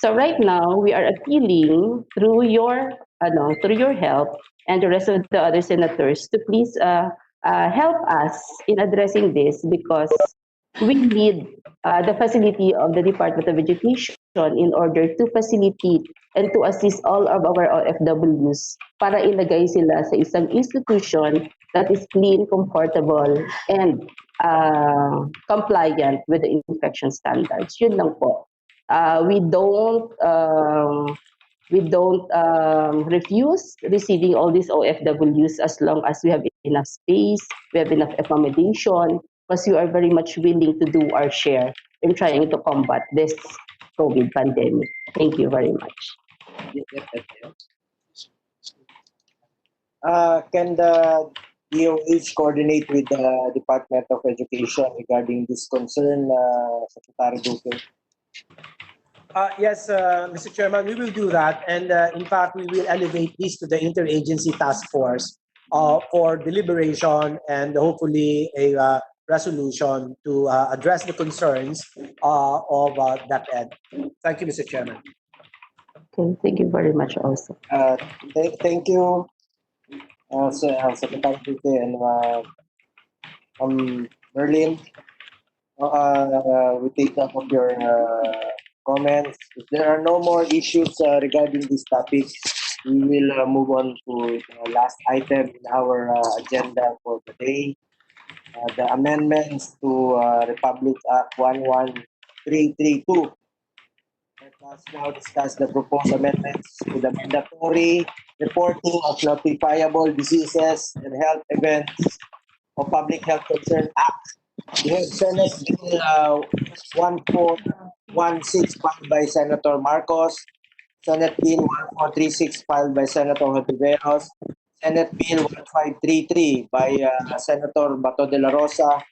So right now, we are appealing through your help and the rest of the other senators to please help us in addressing this, because we need the facility of the Department of Education in order to facilitate and to assist all of our OFWs para ilagay sila sa isang institution that is clean, comfortable, and compliant with the infection standards. Yun lang po. We don't refuse receiving all these OFWs as long as we have enough space, we have enough accommodation, because we are very much willing to do our share in trying to combat this COVID pandemic. Thank you very much. Can the DOH coordinate with the Department of Education regarding this concern, Secretary Duque? Yes, Mr. Chairman, we will do that. And in fact, we will elevate this to the interagency task force for deliberation and hopefully a resolution to address the concerns of that end. Thank you, Mr. Chairman. Okay, thank you very much also. Thank you, Secretary Duque and Merlin. We take note of your comments. If there are no more issues regarding this topic, we will move on to the last item in our agenda for today. The amendments to Republic Act 11332. Let us now discuss the proposed amendments to the mandatory reporting of notifiable diseases and health events of Public Health Concern Act. We have Senate Bill 1416 filed by Senator Marcos, Senate Bill 1436 filed by Senator Hontiveros, Senate Bill 1533 by Senator Bato de la Rosa,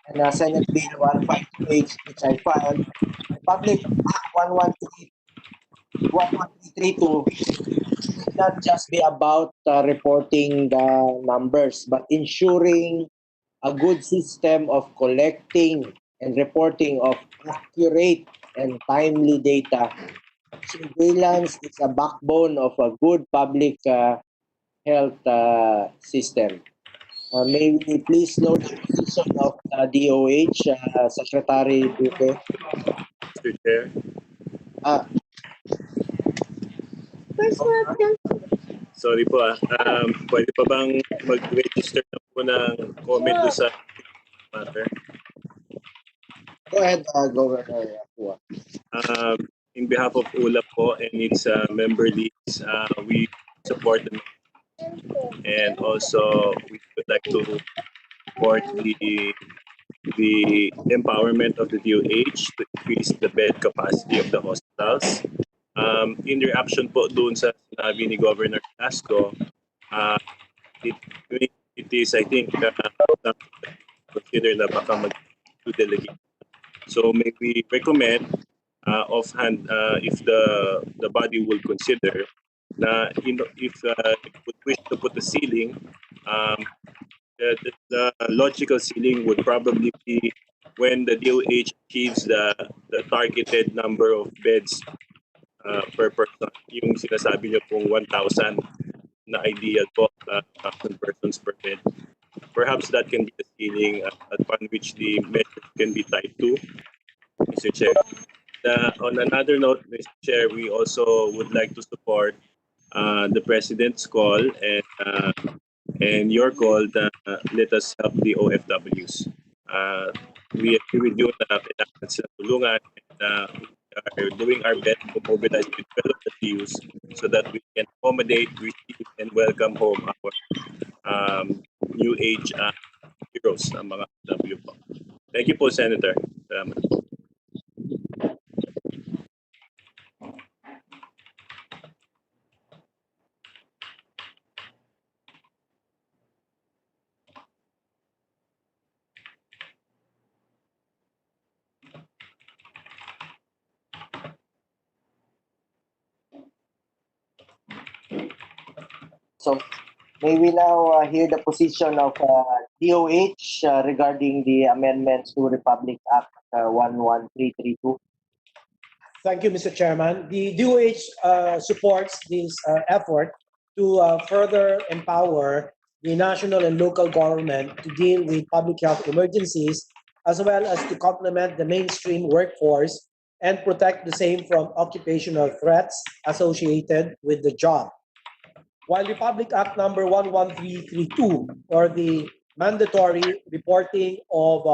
and Senate Bill 1528 which I filed. Public Act 11332 should not just be about reporting the numbers, but ensuring a good system of collecting and reporting of accurate and timely data. Surveillance is a backbone of a good public health system. May we please know the position of DOH, Secretary Duque? Mr. Chair. Sorry po pwede pa bang mag-register na po ng comment do sa matter? Go ahead, Governor. In behalf of ULAP po and its member leagues, we support them. And also, we would like to support the empowerment of the DOH to increase the bed capacity of the hospitals. In reaction po doon sa sinabi ni Governor Velasco, it is, I think, consider na baka mag-delegate. So may we recommend offhand if the body will consider na if it would wish to put a ceiling, the logical ceiling would probably be when the DOH achieves the targeted number of beds per person. Yung sinasabi niyo pong 1,000 na ideal po, 1,000 persons per bed. Perhaps that can be the ceiling upon which the measure can be tied to, Mr. Chair. On another note, Mr. Chair, we also would like to support the President's call and your call that let us help the OFWs. We agree with you na kailangan sila tulungan and we are doing our best to mobilize with fellow Ws so that we can accommodate, receive, and welcome home our new age heroes, ang mga W po. Thank you po, Senator. Salamat. So, may we now hear the position of DOH regarding the amendments to Republic Act 11332? Thank you, Mr. Chairman. The DOH supports this effort to further empower the national and local government to deal with public health emergencies, as well as to complement the mainstream workforce and protect the same from occupational threats associated with the job. While Republic Act number 11332, or the mandatory reporting of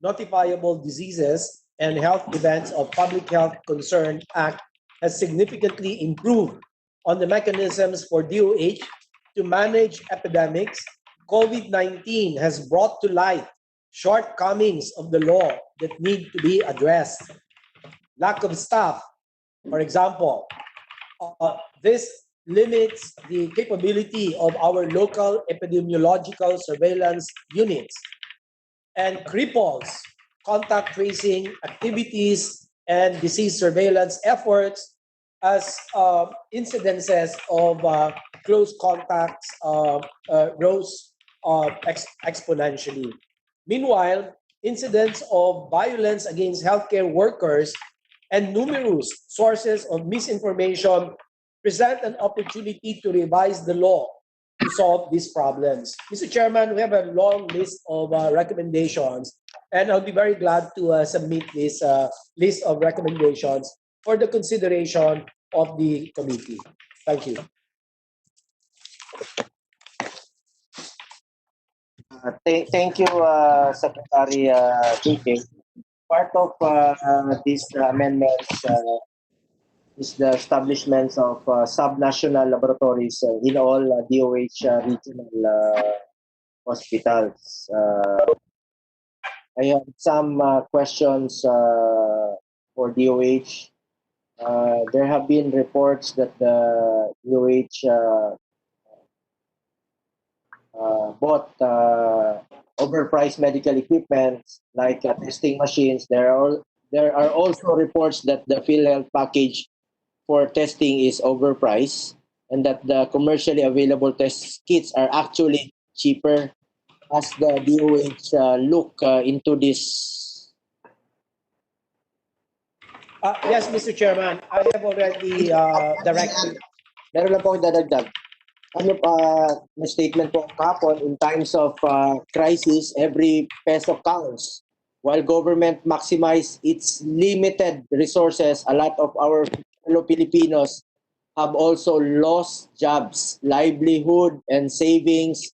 notifiable diseases and health events of public health concern Act, has significantly improved on the mechanisms for DOH to manage epidemics, COVID-19 has brought to light shortcomings of the law that need to be addressed. Lack of staff, for example, this limits the capability of our local epidemiological surveillance units and cripples contact tracing activities and disease surveillance efforts as incidences of close contacts rose exponentially. Meanwhile, incidents of violence against healthcare workers and numerous sources of misinformation present an opportunity to revise the law to solve these problems. Mr. Chairman, we have a long list of recommendations, and I'll be very glad to submit this list of recommendations for the consideration of the committee. Thank you. Thank you, Secretary Tuque. Part of these amendments is the establishments of subnational laboratories in all DOH regional hospitals. I have some questions for DOH. There have been reports that the DOH bought overpriced medical equipment like testing machines. There are also reports that the PhilHealth package for testing is overpriced and that the commercially available test kits are actually cheaper. As the DOH look into this? Yes, Mr. Chairman, I have already directed. Meron lang po akong dadagdag. May statement po kahapon, in times of crisis, every peso counts. While government maximize its limited resources, a lot of our fellow Filipinos have also lost jobs, livelihood, and savings.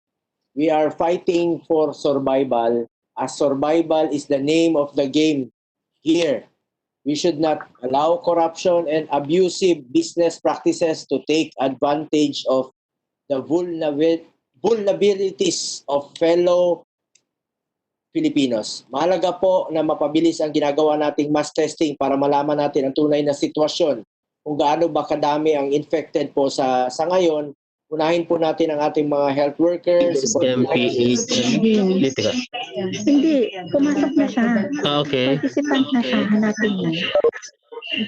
We are fighting for survival, as survival is the name of the game here. We should not allow corruption and abusive business practices to take advantage of the vulnerabilities of fellow Filipinos. Mahalaga po na mapabilis ang ginagawa nating mass testing para malaman natin ang tunay na sitwasyon. Kung gaano ba kadami ang infected po sa ngayon. Unahin po natin ang ating mga health workers. MPH. Dito ka. Hindi, pumasok na siya. Okay. Participant na siya, hanapin mo.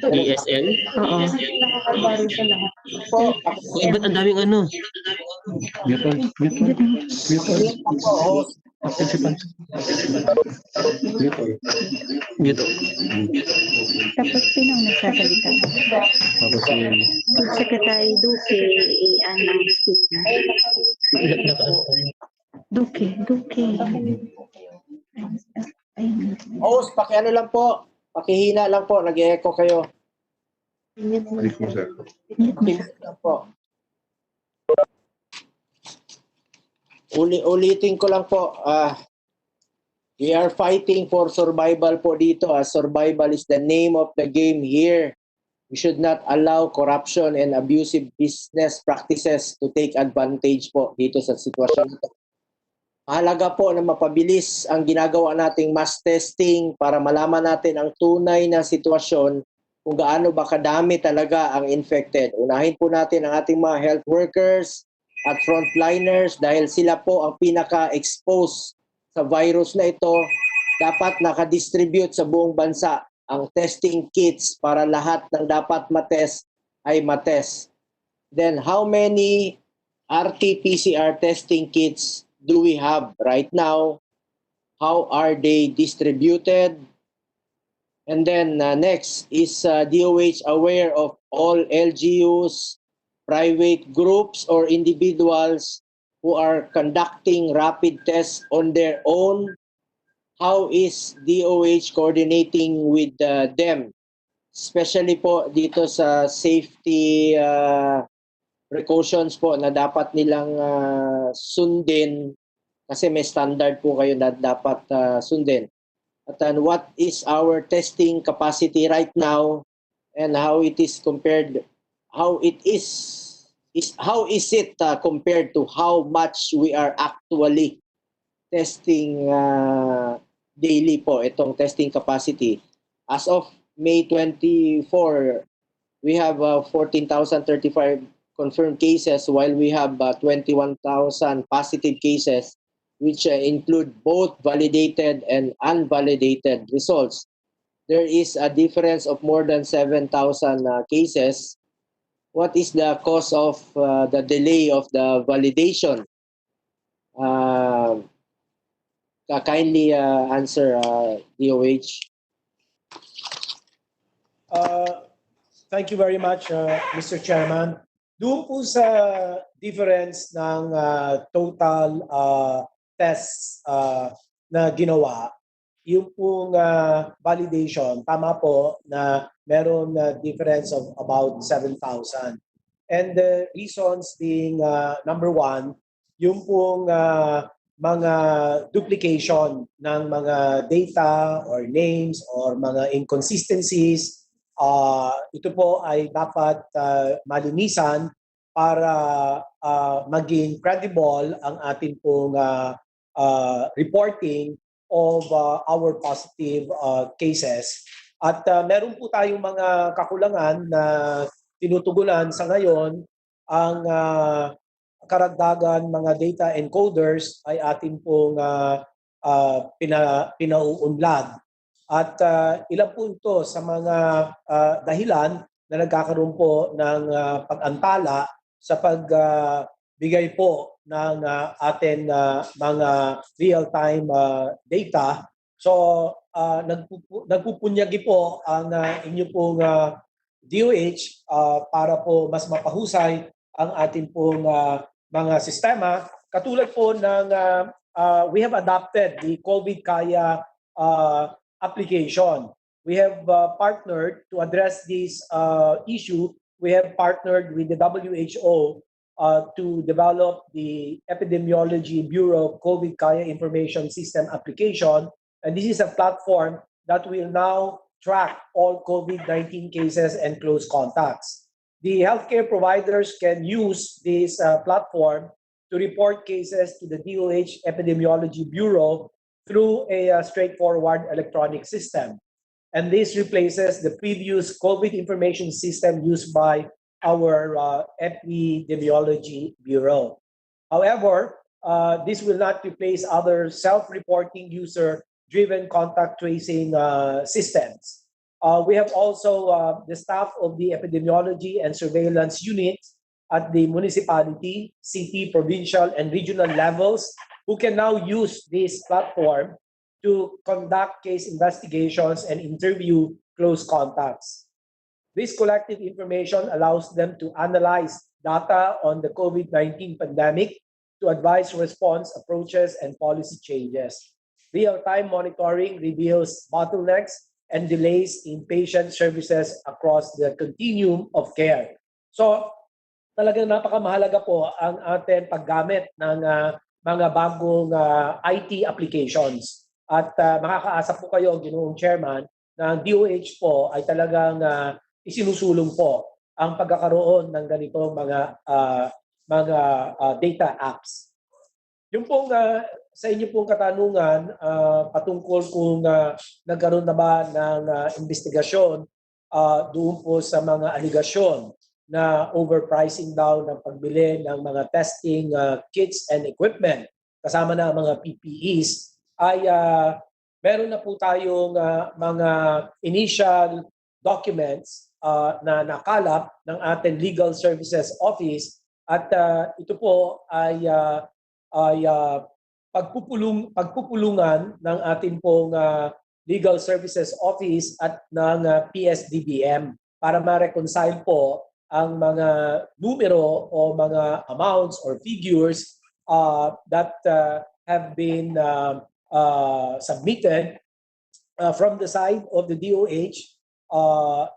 ESL? Oo. Uy, ba't ang daming ano? Dito. Tapos sino ang nagsasalita? Tapos yun. Si Secretary Duque, Duque. Host, pakiano lang po. Pakihina lang po. Nag-echo kayo. Lang po. Ulitin ko lang po. We are fighting for survival po dito. Survival is the name of the game here. We should not allow corruption and abusive business practices to take advantage po dito sa sitwasyon ito. Mahalaga po na mapabilis ang ginagawa nating mass testing para malaman natin ang tunay na sitwasyon kung gaano ba kadami talaga ang infected. Unahin po natin ang ating mga health workers at frontliners dahil sila po ang pinaka-exposed sa virus na ito. Dapat nakadistribute sa buong bansa ang testing kits para lahat ng dapat matest ay matest. Then how many RT-PCR testing kits do we have right now? How are they distributed? And then next is DOH aware of all LGUs, private groups or individuals who are conducting rapid tests on their own? How is DOH coordinating with them? Especially po dito sa safety precautions po na dapat nilang sundin kasi may standard po kayo na dapat sundin. At what is our testing capacity right now and how it is compared, how is it compared to how much we are actually testing daily po itong testing capacity. As of May 24, we have 14,035 confirmed cases while we have 21,000 positive cases, which include both validated and unvalidated results. There is a difference of more than 7,000 cases. What is the cause of the delay of the validation? Kindly answer, DOH. Thank you very much, Mr. Chairman. Doon po sa difference ng total tests na ginawa, yung pong validation, tama po na meron difference of about 7,000. And the reasons being, number one, yung pong mga duplication ng mga data or names or mga inconsistencies. Ito po ay dapat malinisan para maging credible ang ating pong reporting of our positive cases. At meron po tayong mga kakulangan na tinutugunan sa ngayon. Ang karagdagan mga data encoders ay ating pong pinauunlad. At ilan po ito sa mga dahilan na nagkakaroon po ng pag-antala sa pagbigay po ng ating mga real-time data. So nagpupunyagi po ang inyo pong DOH para po mas mapahusay ang ating pong mga sistema. Katulad po ng we have adopted the COVID Kaya application. We have partnered to address this issue. We have partnered with the WHO to develop the Epidemiology Bureau COVID Kaya Information System application. And this is a platform that will now track all COVID-19 cases and close contacts. The healthcare providers can use this platform to report cases to the DOH Epidemiology Bureau through a straightforward electronic system. And this replaces the previous COVID information system used by our Epidemiology Bureau. However, this will not replace other self-reporting user-driven contact tracing systems. We have also the staff of the epidemiology and surveillance units at the municipality, city, provincial, and regional levels who can now use this platform to conduct case investigations and interview close contacts. This collective information allows them to analyze data on the COVID-19 pandemic to advise response approaches and policy changes. Real-time monitoring reveals bottlenecks and delays in patient services across the continuum of care. So, talagang napakamahalaga po ang ating paggamit ng mga bagong IT applications. At makakaasa po kayo, Ginoong Chairman, na ang DOH po ay talagang isinusulong po ang pagkakaroon ng ganitong mga data apps. Yung pong sa inyo pong katanungan patungkol kung nagkaroon na ba ng investigasyon doon po sa mga aligasyon na overpricing daw ng pagbili ng mga testing kits and equipment kasama na ang mga PPEs ay meron na po tayong mga initial documents na nakalap ng ating Legal Services Office at ito po ay pagpupulungan ng ating pong Legal Services Office at ng PSDBM para ma-reconcile po ang mga numero o mga amounts or figures that have been submitted from the side of the DOH,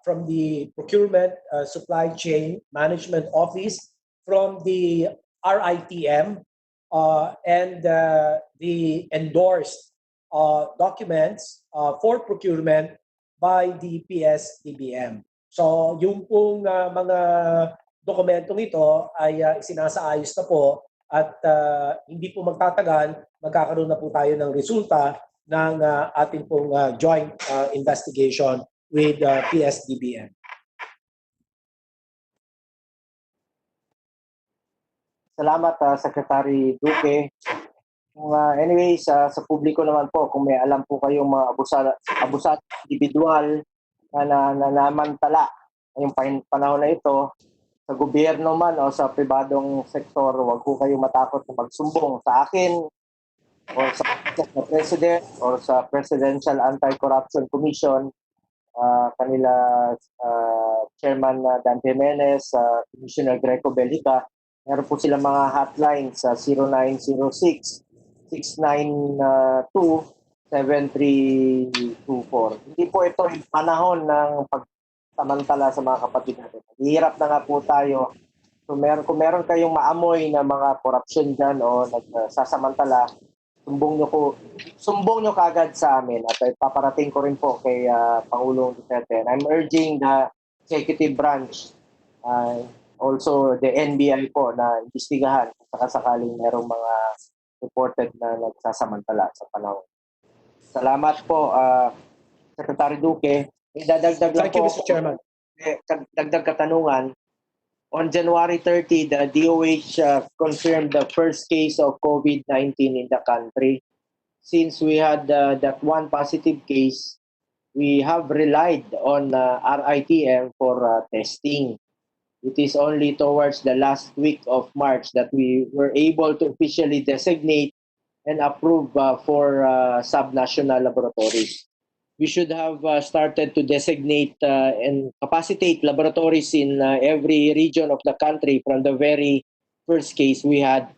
from the Procurement Supply Chain Management Office, from the RITM, and the endorsed documents for procurement by the PSDBM. So yung pong mga dokumentong ito ay isinasaayos na po at hindi po magtatagal, magkakaroon na po tayo ng resulta ng ating pong joint investigation with PSDBM. Salamat, Secretary Duque. Anyways, sa publiko naman po, kung may alam po kayong mga abusado individual na namantala ngayong panahon na ito, sa gobyerno man o sa pribadong sektor, huwag po kayong matakot na magsumbong sa akin o sa President o sa Presidential Anti-Corruption Commission, kanila Chairman Dan Jimenez, Commissioner Greco Bellica. Meron po sila mga hotline sa 0906-692-7324. Hindi po ito yung panahon ng pagsamantala sa mga kapatid natin. Hirap na nga po tayo. So kung meron kayong maamoy na mga korupsyon dyan o nagsasamantala, sumbong nyo kagad sa amin at paparating ko rin po kay Pangulong Duterte. And I'm urging the executive branch, also the NBI po, na imbestigahan kung sakaling merong mga reported na nagsasamantala sa panahon. Salamat po, Secretary Duque. Dadagdag lang Thank you, Mr. Chairman. Dagdag katanungan. On January 30, the DOH confirmed the first case of COVID-19 in the country. Since we had that one positive case, we have relied on RITM for testing. It is only towards the last week of March that we were able to officially designate and approve for subnational laboratories. We should have started to designate and capacitate laboratories in every region of the country from the very first case we had.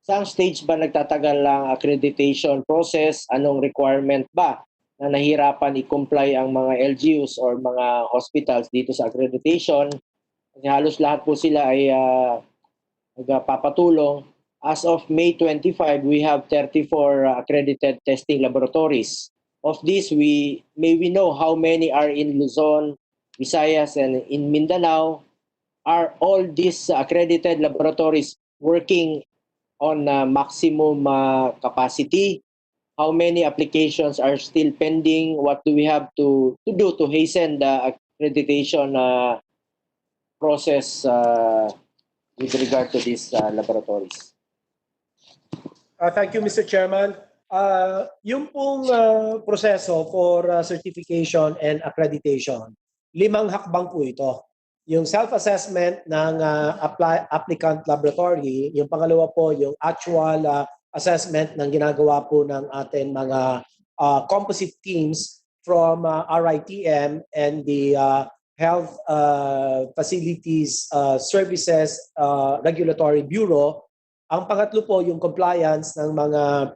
Saan stage ba nagtatagal lang accreditation process? Anong requirement ba na nahirapan i-comply ang mga LGUs or mga hospitals dito sa accreditation? Kasi halos lahat po sila ay nagpapatulong. As of May 25, we have 34 accredited testing laboratories. Of these, may we know how many are in Luzon, Visayas, and in Mindanao? Are all these accredited laboratories working on maximum capacity? How many applications are still pending? What do we have to do to hasten the accreditation process with regard to these laboratories? Thank you, Mr. Chairman. Yung pong proseso for certification and accreditation, 5 hakbang po ito. Yung self-assessment ng applicant laboratory, yung pangalawa po yung actual assessment ng ginagawa po ng ating mga composite teams from RITM and the Health Facilities Services Regulatory Bureau. Ang pangatlo po yung compliance ng mga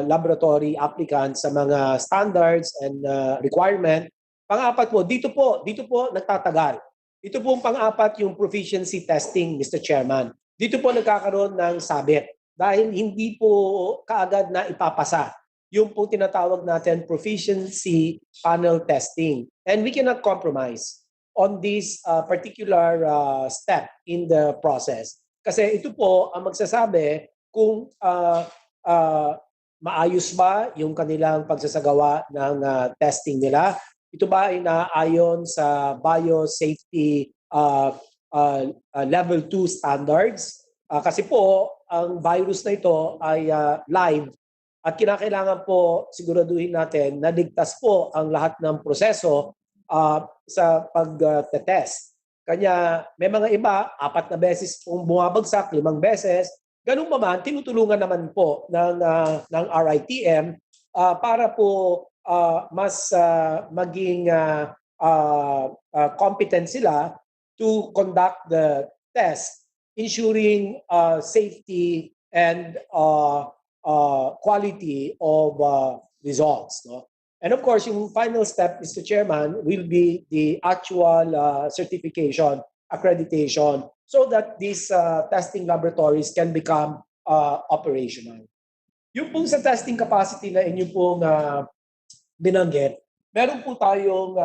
laboratory applicants sa mga standards and requirement. Pang-apat po, dito po nagtatagal. Ito po ang pang-apat yung proficiency testing, Mr. Chairman. Dito po nagkakaroon ng sabit dahil hindi po kaagad na ipapasa yung po tinatawag natin proficiency panel testing. And we cannot compromise on this particular step in the process. Kasi ito po ang magsasabi kung maayos ba yung kanilang pagsasagawa ng testing nila. Ito ba ay naayon sa biosafety level 2 standards? Kasi po, ang virus na ito ay live at kinakailangan po siguraduhin natin na ligtas po ang lahat ng proseso sa pag-test. Kanya may mga iba, 4 na beses pong bumabagsak, 5 beses. Ganun pa man, tinutulungan naman po ng RITM para po mas maging competent sila to conduct the test, ensuring safety and quality of results. No? And of course, yung final step, Mr. Chairman, will be the actual certification, accreditation, so that these testing laboratories can become operational. Yung pong sa testing capacity na inyo pong binanggit, meron po tayong,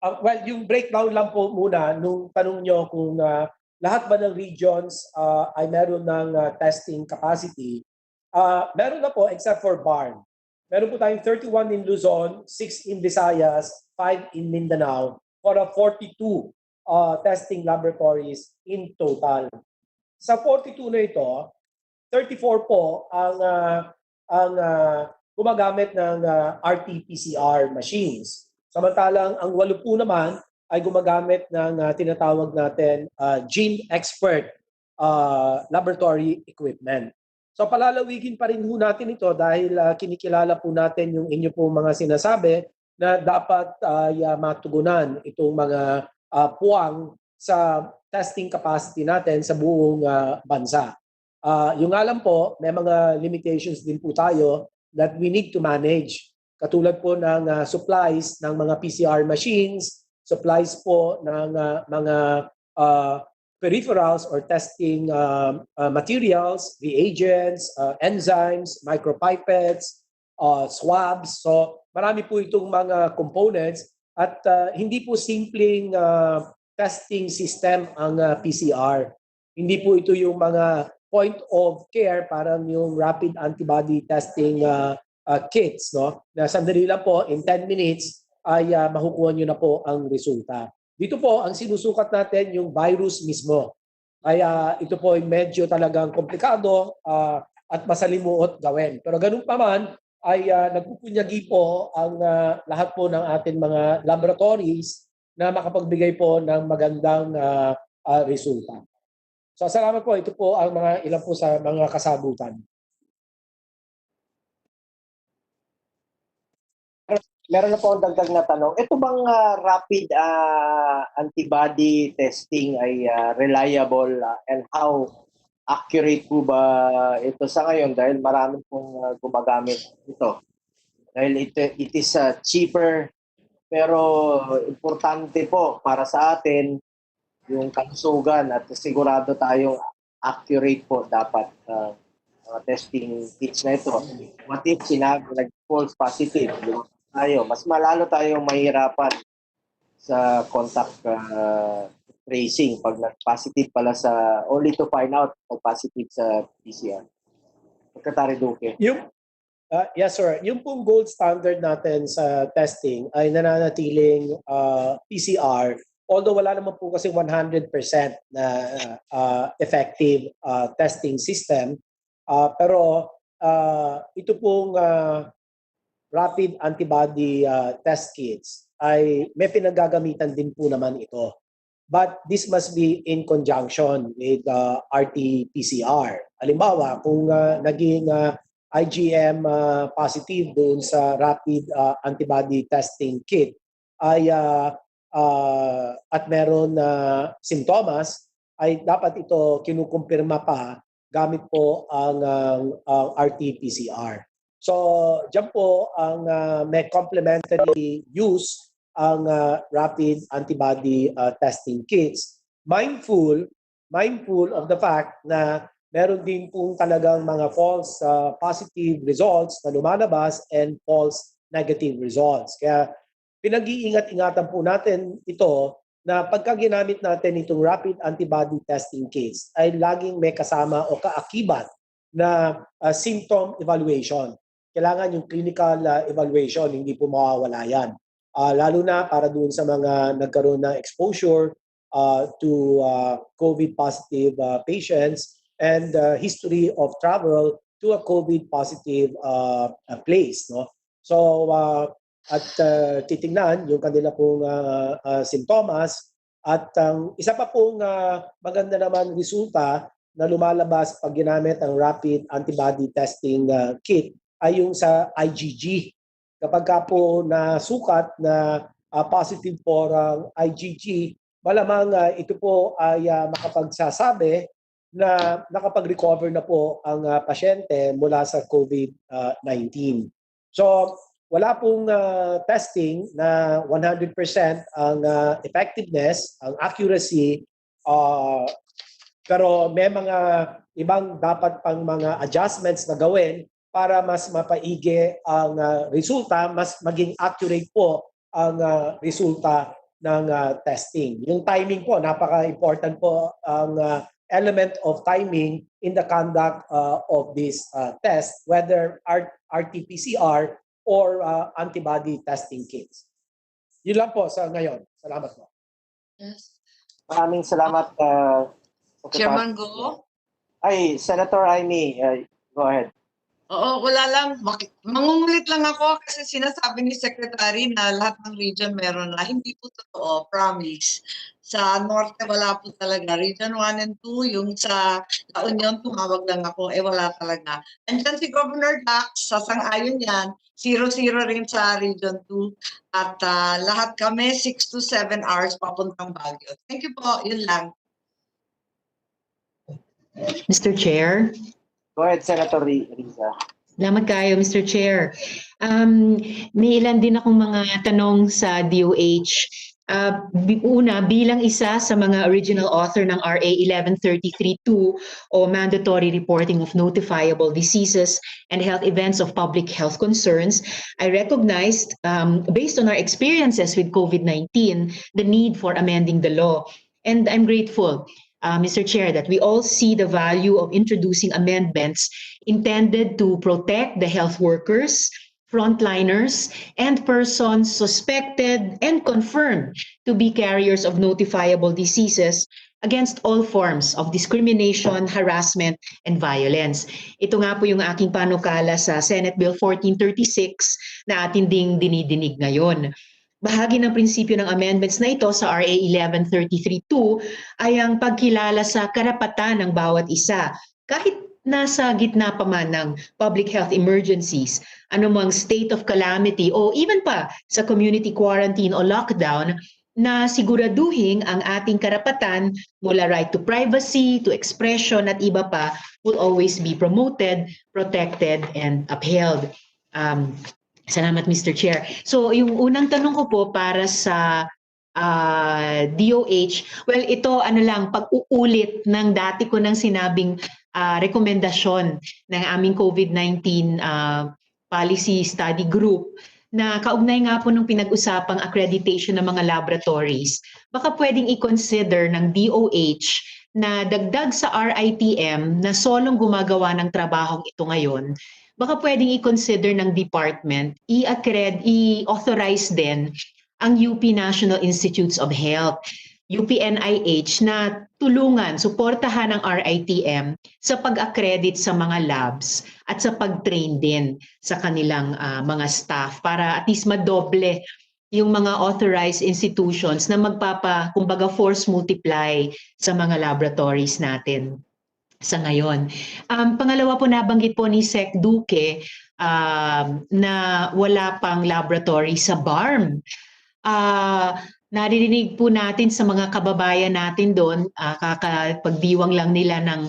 well, yung breakdown lang po muna nung tanong nyo kung lahat ba ng regions ay meron ng testing capacity. Meron na po except for BARN. Meron po tayong 31 in Luzon, 6 in Visayas, 5 in Mindanao, for 42 testing laboratories in total. Sa 42 na ito, 34 po ang gumagamit ng RT-PCR machines. Samantalang ang 8 po naman ay gumagamit ng tinatawag natin gene expert laboratory equipment. So palalawigin pa rin po natin ito dahil kinikilala po natin yung inyo po mga sinasabi na dapat matugunan itong mga puwang sa testing capacity natin sa buong bansa. Yung alam po, may mga limitations din po tayo that we need to manage. Katulad po ng supplies ng mga PCR machines, supplies po ng mga peripherals or testing materials, reagents, enzymes, micropipettes, swabs. So marami po itong mga components at hindi po simpleng testing system ang PCR. Hindi po ito yung mga point of care, parang yung rapid antibody testing kits, no? Na sandali lang po, in 10 minutes, ay makukuha nyo na po ang resulta. Dito po, ang sinusukat natin yung virus mismo. Kaya ito po ay medyo talagang komplikado at masalimuot gawin. Pero ganun pa man, ay nagpupunyagi po ang lahat po ng ating mga laboratories na makapagbigay po ng magandang resulta. So salamat po. Ito po ang mga ilan po sa mga kasagutan. Meron na po ang dagdag na tanong. Ito bang rapid antibody testing ay reliable and how accurate po ba ito sa ngayon? Dahil marami pong gumagamit ito. Dahil it is cheaper pero importante po para sa atin yung kalusugan at sigurado tayong accurate po dapat testing kits na ito. What if sinabi nag-false positive? Mas malalo tayong mahirapan sa contact tracing pag nag-positive pala sa, only to find out nag-positive sa PCR. Secretary Duque. Yes sir, yung pong gold standard natin sa testing ay nananatiling PCR, although wala naman po kasi 100% na effective testing system, pero ito pong rapid antibody test kits ay may pinagagamitan din po naman ito. But this must be in conjunction with RT-PCR. Halimbawa, kung naging IgM positive doon sa rapid antibody testing kit ay at meron simptomas, ay dapat ito kinukumpirma pa gamit po ang RT-PCR. So, dyan po ang may complementary use ang rapid antibody testing kits. Mindful of the fact na meron din pong talagang mga false positive results na lumalabas and false negative results. Kaya pinag-iingat-ingatan po natin ito na pagka ginamit natin itong rapid antibody testing kits ay laging may kasama o kaakibat na symptom evaluation. Kailangan yung clinical evaluation, hindi po mawawala yan. Lalo na para doon sa mga nagkaroon ng exposure to COVID-positive patients and history of travel to a COVID-positive place. No? So, at titingnan yung kanila pong simptomas at isa pa pong maganda naman resulta na lumalabas pag ginamit ang rapid antibody testing kit ay yung sa IgG. Kapag ka po nasukat na positive for IgG, malamang ito po ay makapagsasabi na nakapag-recover na po ang pasyente mula sa COVID-19. So, wala pong testing na 100% ang effectiveness, ang accuracy, pero may mga ibang dapat pang mga adjustments na gawin para mas mapaigi ang resulta, mas maging accurate po ang resulta ng testing. Yung timing po, napaka-important po ang element of timing in the conduct of this test, whether RT-PCR or antibody testing kits. Yun lang po sa ngayon. Salamat po. Yes. Maraming salamat, Chairman Go. Ay, Senator Amy, go ahead. Oo, wala lang. Mangungulit lang ako kasi sinasabi ni Secretary na lahat ng region meron na. Hindi po totoo, promise. Sa Norte, wala po talaga. Region 1 and 2, yung sa La Union, tumawag lang ako, wala talaga. Andyan si Governor Dax, sasang-ayon yan, 0-0 rin sa Region 2. At lahat kami, 6 to 7 hours papuntang Baguio. Thank you po, yun lang. Mr. Chair. Go ahead, Senator Riza. Salamat kayo, Mr. Chair. May ilan din akong mga tanong sa DOH. Una, bilang isa sa mga original author ng RA 11332 o Mandatory Reporting of Notifiable Diseases and Health Events of Public Health Concerns, I recognized, based on our experiences with COVID-19, the need for amending the law. And I'm grateful, Mr. Chair, that we all see the value of introducing amendments intended to protect the health workers, frontliners, and persons suspected and confirmed to be carriers of notifiable diseases against all forms of discrimination, harassment, and violence. Ito nga po yung aking panukala sa Senate Bill 1436 na atin ding dinidinig ngayon. Bahagi ng prinsipyo ng amendments na ito sa RA 11332 ay ang pagkilala sa karapatan ng bawat isa kahit nasa gitna pa man ng public health emergencies, anumang state of calamity o even pa sa community quarantine o lockdown, na siguraduhin ang ating karapatan mula right to privacy, to expression at iba pa will always be promoted, protected, and upheld. Salamat, Mr. Chair. So, yung unang tanong ko po para sa DOH, well, ito pag-uulit ng dati ko nang sinabing rekomendasyon ng aming COVID-19 policy study group na kaugnay nga po nung pinag-usapang accreditation ng mga laboratories. Baka pwedeng i-consider ng DOH na dagdag sa RITM na solong gumagawa ng trabahong ito ngayon, baka pwedeng i-consider ng department, i-authorize din ang UP National Institutes of Health, UPNIH, na tulungan, suportahan ang RITM sa pag-accredit sa mga labs at sa pag-train din sa kanilang mga staff para at least madoble yung mga authorized institutions na kumbaga force multiply sa mga laboratories natin sa ngayon. Pangalawa po, nabanggit po ni Sec. Duque na wala pang laboratory sa BARM. Naririnig po natin sa mga kababayan natin doon, pagdiwang lang nila ng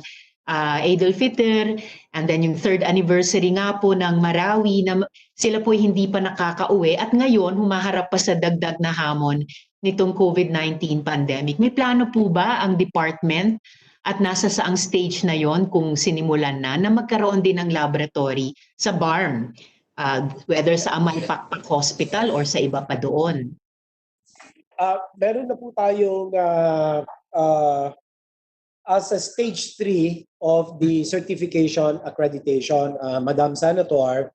Eid al-Fitr, and then yung 3rd anniversary nga po ng Marawi, na sila po hindi pa nakakauwi at ngayon humaharap pa sa dagdag na hamon nitong COVID-19 pandemic. May plano po ba ang department at nasa saang stage na yon kung sinimulan na magkaroon din ng laboratory sa BARM, whether sa Amaypakpak Hospital or sa iba pa doon? Meron na po tayong as a stage 3 of the certification accreditation, Madam Senator,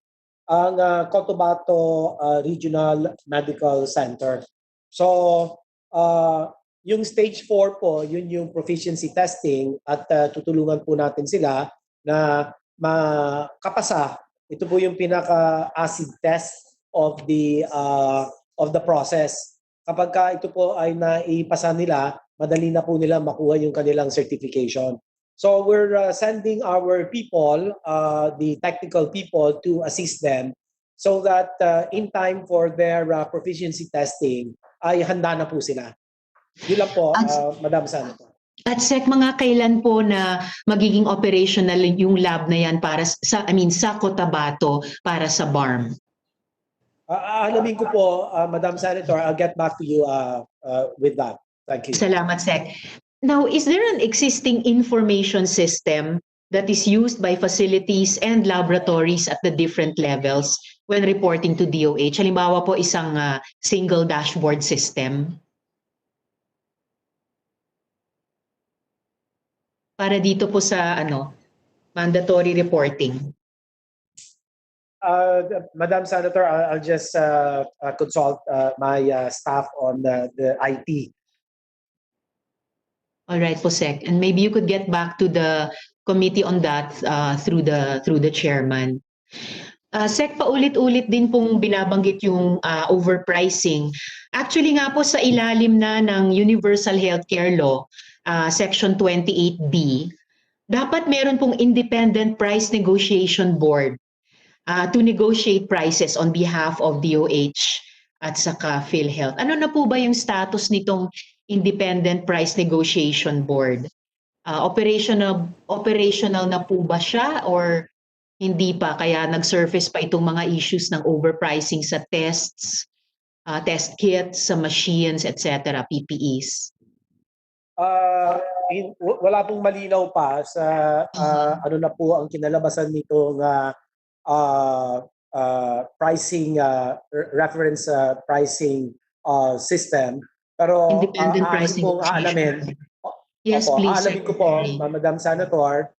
ang Cotabato Regional Medical Center. So, yung stage 4 po, yun yung proficiency testing at tutulungan po natin sila na makapasa. Ito po yung pinaka-acid test of the process. Kapag ito po ay naipasa nila, madali na po nila makuha yung kanilang certification. So we're sending our people, the technical people, to assist them so that in time for their proficiency testing ay handa na po sila. Yun lang po, Madam Senator. At Sec, mga kailan po na magiging operational yung lab na yan para sa, sa Cotabato para sa BARM? Alamin ko po, Madam Senator, I'll get back to you with that. Thank you. Salamat, Sec. Now, is there an existing information system that is used by facilities and laboratories at the different levels when reporting to DOH? Halimbawa po, isang single dashboard system para dito po sa mandatory reporting. Madam Senator, I'll just consult my staff on the IT. All right po, Sec. And maybe you could get back to the committee on that through the chairman. Sec, paulit-ulit din pong binabanggit yung overpricing. Actually nga po sa ilalim na ng Universal Healthcare Law, Section 28B, dapat meron pong Independent Price Negotiation Board to negotiate prices on behalf of DOH at saka PhilHealth. Ano na po ba yung status nitong Independent Price Negotiation Board? Operational na po ba siya or hindi pa? Kaya nag-surface pa itong mga issues ng overpricing sa tests, test kits, sa machines, etc., PPEs. Wala pong malinaw pa sa ano na po ang kinalabasan nitong pricing reference pricing system, pero Independent pricing pong aalamin. Yes, Opo, please. aalamin ko po, Madam Senator,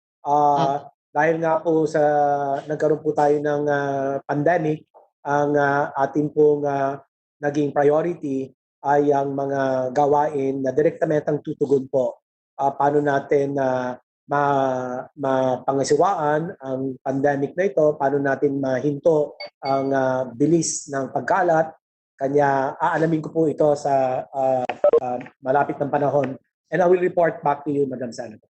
dahil nga po sa nagkaroon po tayo ng pandemic, ang ating pong naging priority ay ang mga gawain na direktamentang tutugon po. Paano natin mapangasiwaan ang pandemic na ito, paano natin mahinto ang bilis ng pagkalat. Kanya aalamin ko po ito sa malapit ng panahon. And I will report back to you, Madam Senator.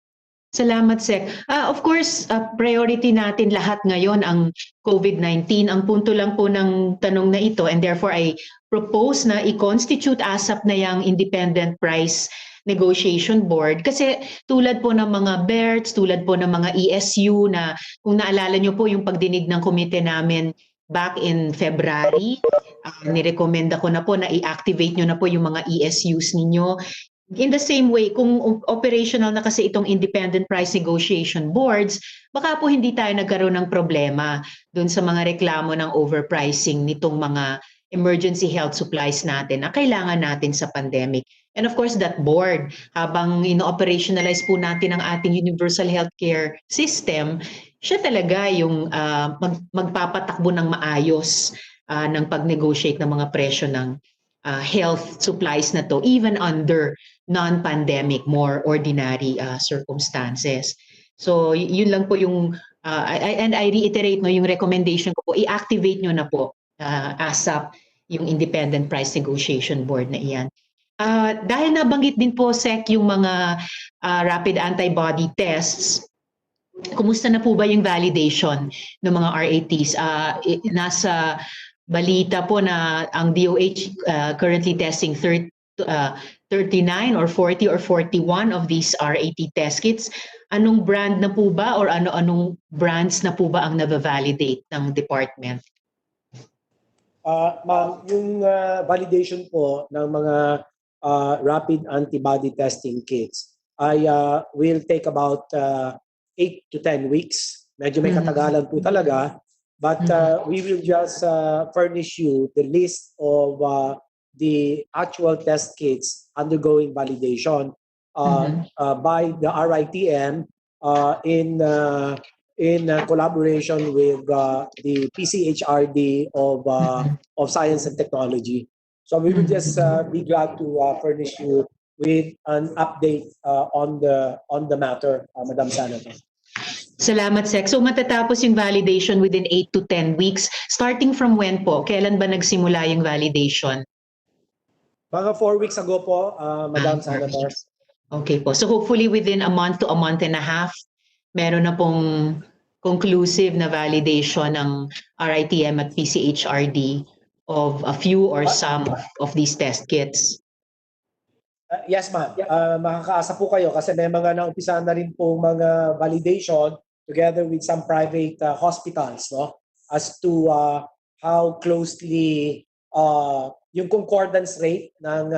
Salamat, Sec. Of course, priority natin lahat ngayon ang COVID-19. Ang punto lang po ng tanong na ito, and therefore I propose na i-constitute ASAP na yung Independent Price Negotiation Board. Kasi tulad po ng mga BERTs, tulad po ng mga ESU na kung naalala nyo po yung pagdinig ng komite namin back in February, nirekomenda ko na po na i-activate nyo na po yung mga ESUs ninyo. In the same way, kung operational na kasi itong Independent Price Negotiation Boards, baka po hindi tayo nagkaroon ng problema dun sa mga reklamo ng overpricing nitong mga emergency health supplies natin na kailangan natin sa pandemic. And of course, that board, habang ino-operationalize po natin ang ating universal healthcare system, siya talaga yung magpapatakbo ng maayos ng pag-negotiate ng mga presyo ng health supplies na to, even under non-pandemic, more ordinary circumstances. So yun lang po yung, and I reiterate yung recommendation ko po, i-activate nyo na po ASAP yung Independent Price Negotiation Board na iyan. Dahil nabanggit din po, Sec, yung mga rapid antibody tests, kumusta na po ba yung validation ng mga RATs? Nasa balita po na ang DOH currently testing 39 or 40 or 41 of these RAT test kits. Anong brand na po ba or anong brands na po ba ang nabavalidate ng department? Ma'am, yung validation po ng mga rapid antibody testing kits ay will take about 8 to 10 weeks. Medyo may katagalan po talaga. But we will just furnish you the list of the actual test kits undergoing validation by the RITM in collaboration with the PCHRD of Science and Technology. So we will just be glad to furnish you with an update on the matter, Madam Senator. Salamat, Sec. So matatapos yung validation within 8 to 10 weeks. Starting from when po? Kailan ba nagsimula yung validation? Mga 4 weeks ago po, Madam Senator. Okay po. So hopefully within a month to a month and a half, meron na pong conclusive na validation ng RITM at PCHRD of a few or some of these test kits. Yes, ma'am. Makakaasa po kayo kasi may mga naumpisa na rin pong mga validation together with some private hospitals, no, as to how closely yung concordance rate ng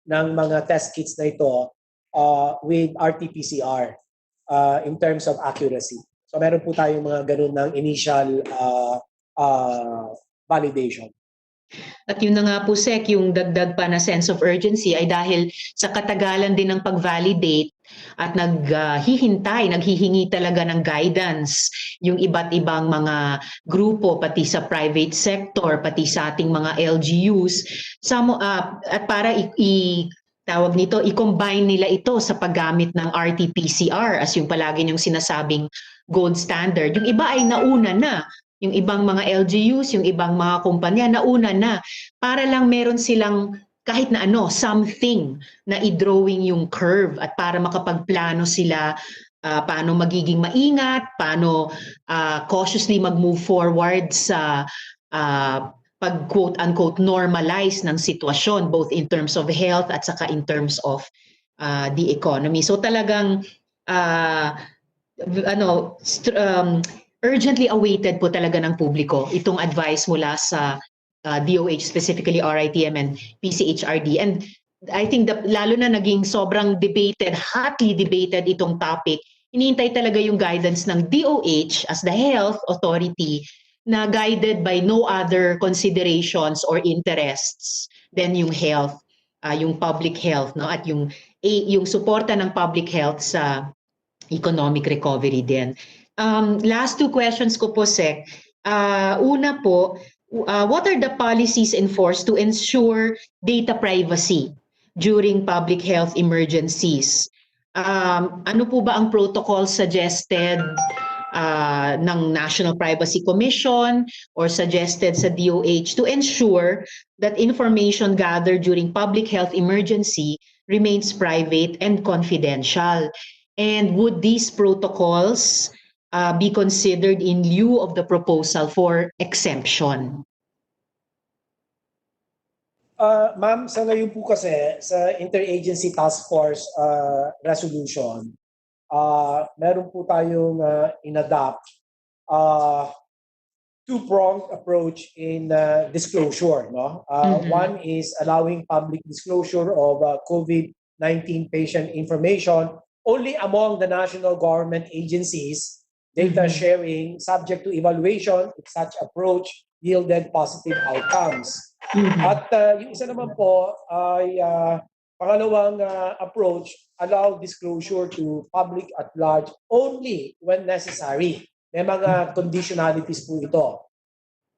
mga test kits na ito with RT-PCR in terms of accuracy. So meron po tayong mga ganun ng initial validation. At yun na nga po, Sec, yung dagdag pa na sense of urgency ay dahil sa katagalan din ng pag-validate at naghihingi talaga ng guidance yung iba't ibang mga grupo, pati sa private sector, pati sa ating mga LGUs, at para tawag nito, i-combine nila ito sa paggamit ng RT-PCR as yung palagi niyong sinasabing gold standard. Yung iba ay nauna na. Yung ibang mga LGUs, yung ibang mga kumpanya, nauna na para lang meron silang kahit na something na i-drawing yung curve at para makapagplano sila paano magiging maingat, paano cautiously mag-move forward sa pag-quote-unquote normalize ng sitwasyon both in terms of health at saka in terms of the economy. So talagang urgently awaited po talaga ng publiko itong advice mula sa DOH, specifically RITM and PCHRD. And I think lalo na naging sobrang debated, hotly debated itong topic, hinihintay talaga yung guidance ng DOH as the health authority na guided by no other considerations or interests than yung health, yung public health, no, at yung suporta ng public health sa economic recovery din. Last two questions ko po, Sec. Una po, what are the policies enforced to ensure data privacy during public health emergencies? Ano po ba ang protocol suggested ng National Privacy Commission or suggested sa DOH to ensure that information gathered during public health emergency remains private and confidential? And would these protocols be considered in lieu of the proposal for exemption? Ma'am, sa ngayon po kasi sa Interagency Task Force resolution, meron po tayong inadapt two-pronged approach in disclosure. No? One is allowing public disclosure of COVID-19 patient information only among the national government agencies. Data sharing subject to evaluation if such approach yielded positive outcomes. At yung isa naman po ay pangalawang approach, allow disclosure to public at large only when necessary. May mga conditionalities po ito.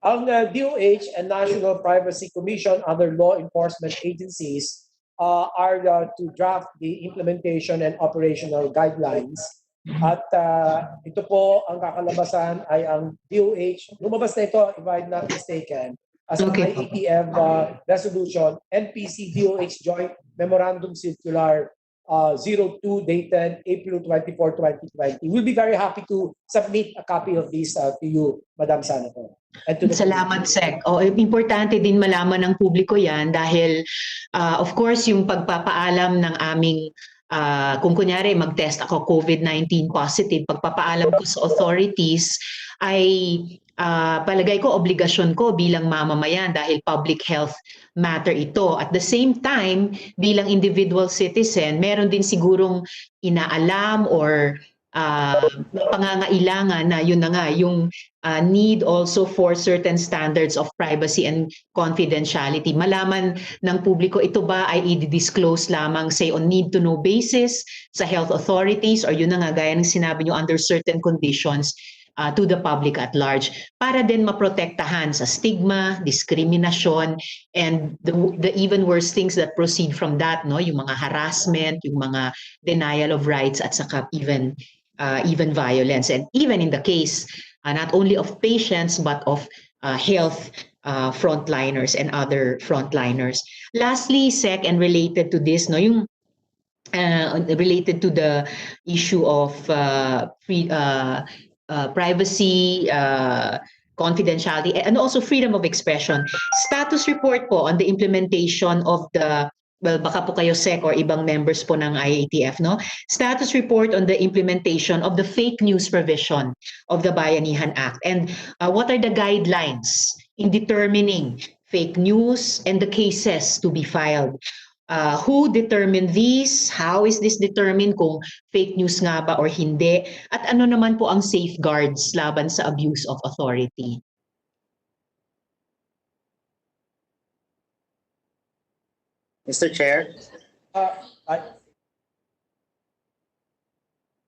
Ang DOH and National Privacy Commission, other law enforcement agencies are to draft the implementation and operational guidelines. At ito po ang kakalabasan ay ang DOH. Lumabas na ito, if I'm not mistaken, as an IATF resolution, NPC DOH Joint Memorandum Circular 02 dated April 24, 2020. We'll be very happy to submit a copy of this to you, Madam Senator. Salamat, Sec. Importante din malaman ng publiko yan dahil of course yung pagpapaalam ng aming kung kunyari mag-test ako COVID-19 positive, pagpapaalam ko sa authorities ay palagay ko obligasyon ko bilang mamamayan dahil public health matter ito. At the same time, bilang individual citizen, meron din sigurong inaalam or pangangailangan na yun na nga, yung need also for certain standards of privacy and confidentiality. Malaman ng publiko, ito ba ay i-disclose lamang say on need-to-know basis sa health authorities or yun na nga, gaya ng sinabi nyo, under certain conditions to the public at large para din maprotektahan sa stigma, discrimination, and the even worse things that proceed from that, no? Yung mga harassment, yung mga denial of rights at saka even violence. And even in the case not only of patients but of health frontliners and other frontliners. Lastly, Sec, and related to this, no, yung related to the issue of privacy, confidentiality, and also freedom of expression. Status report po on the implementation of the, well, baka po kayo SEC or ibang members po ng IATF, no? Status report on the implementation of the fake news provision of the Bayanihan Act. And what are the guidelines in determining fake news and the cases to be filed? Who determined these? How is this determined kung fake news nga ba or hindi? At ano naman po ang safeguards laban sa abuse of authority? Mr. Chair.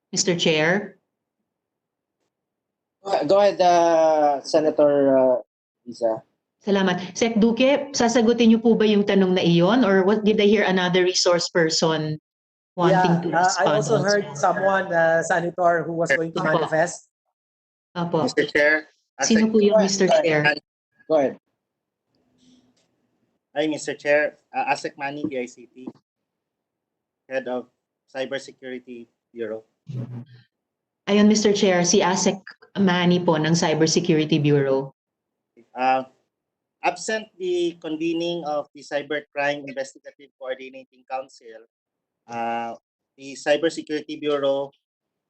Mr. Chair? Go ahead, Senator Lisa. Salamat. Sec Duque, sasagutin niyo po ba yung tanong na iyon? Or what, did I hear another resource person wanting to respond? I also heard someone, Senator, who was going to manifest. Apo. Mr. Chair. Sino po yung Mr. Chair? Go ahead. Hi, Mr. Chair. Asek Mani, DICT, Head of Cybersecurity Bureau. Ayun, Mr. Chair, si Asek Mani po ng Cybersecurity Bureau. Absent the convening of the Cybercrime Investigative Coordinating Council, the Cybersecurity Bureau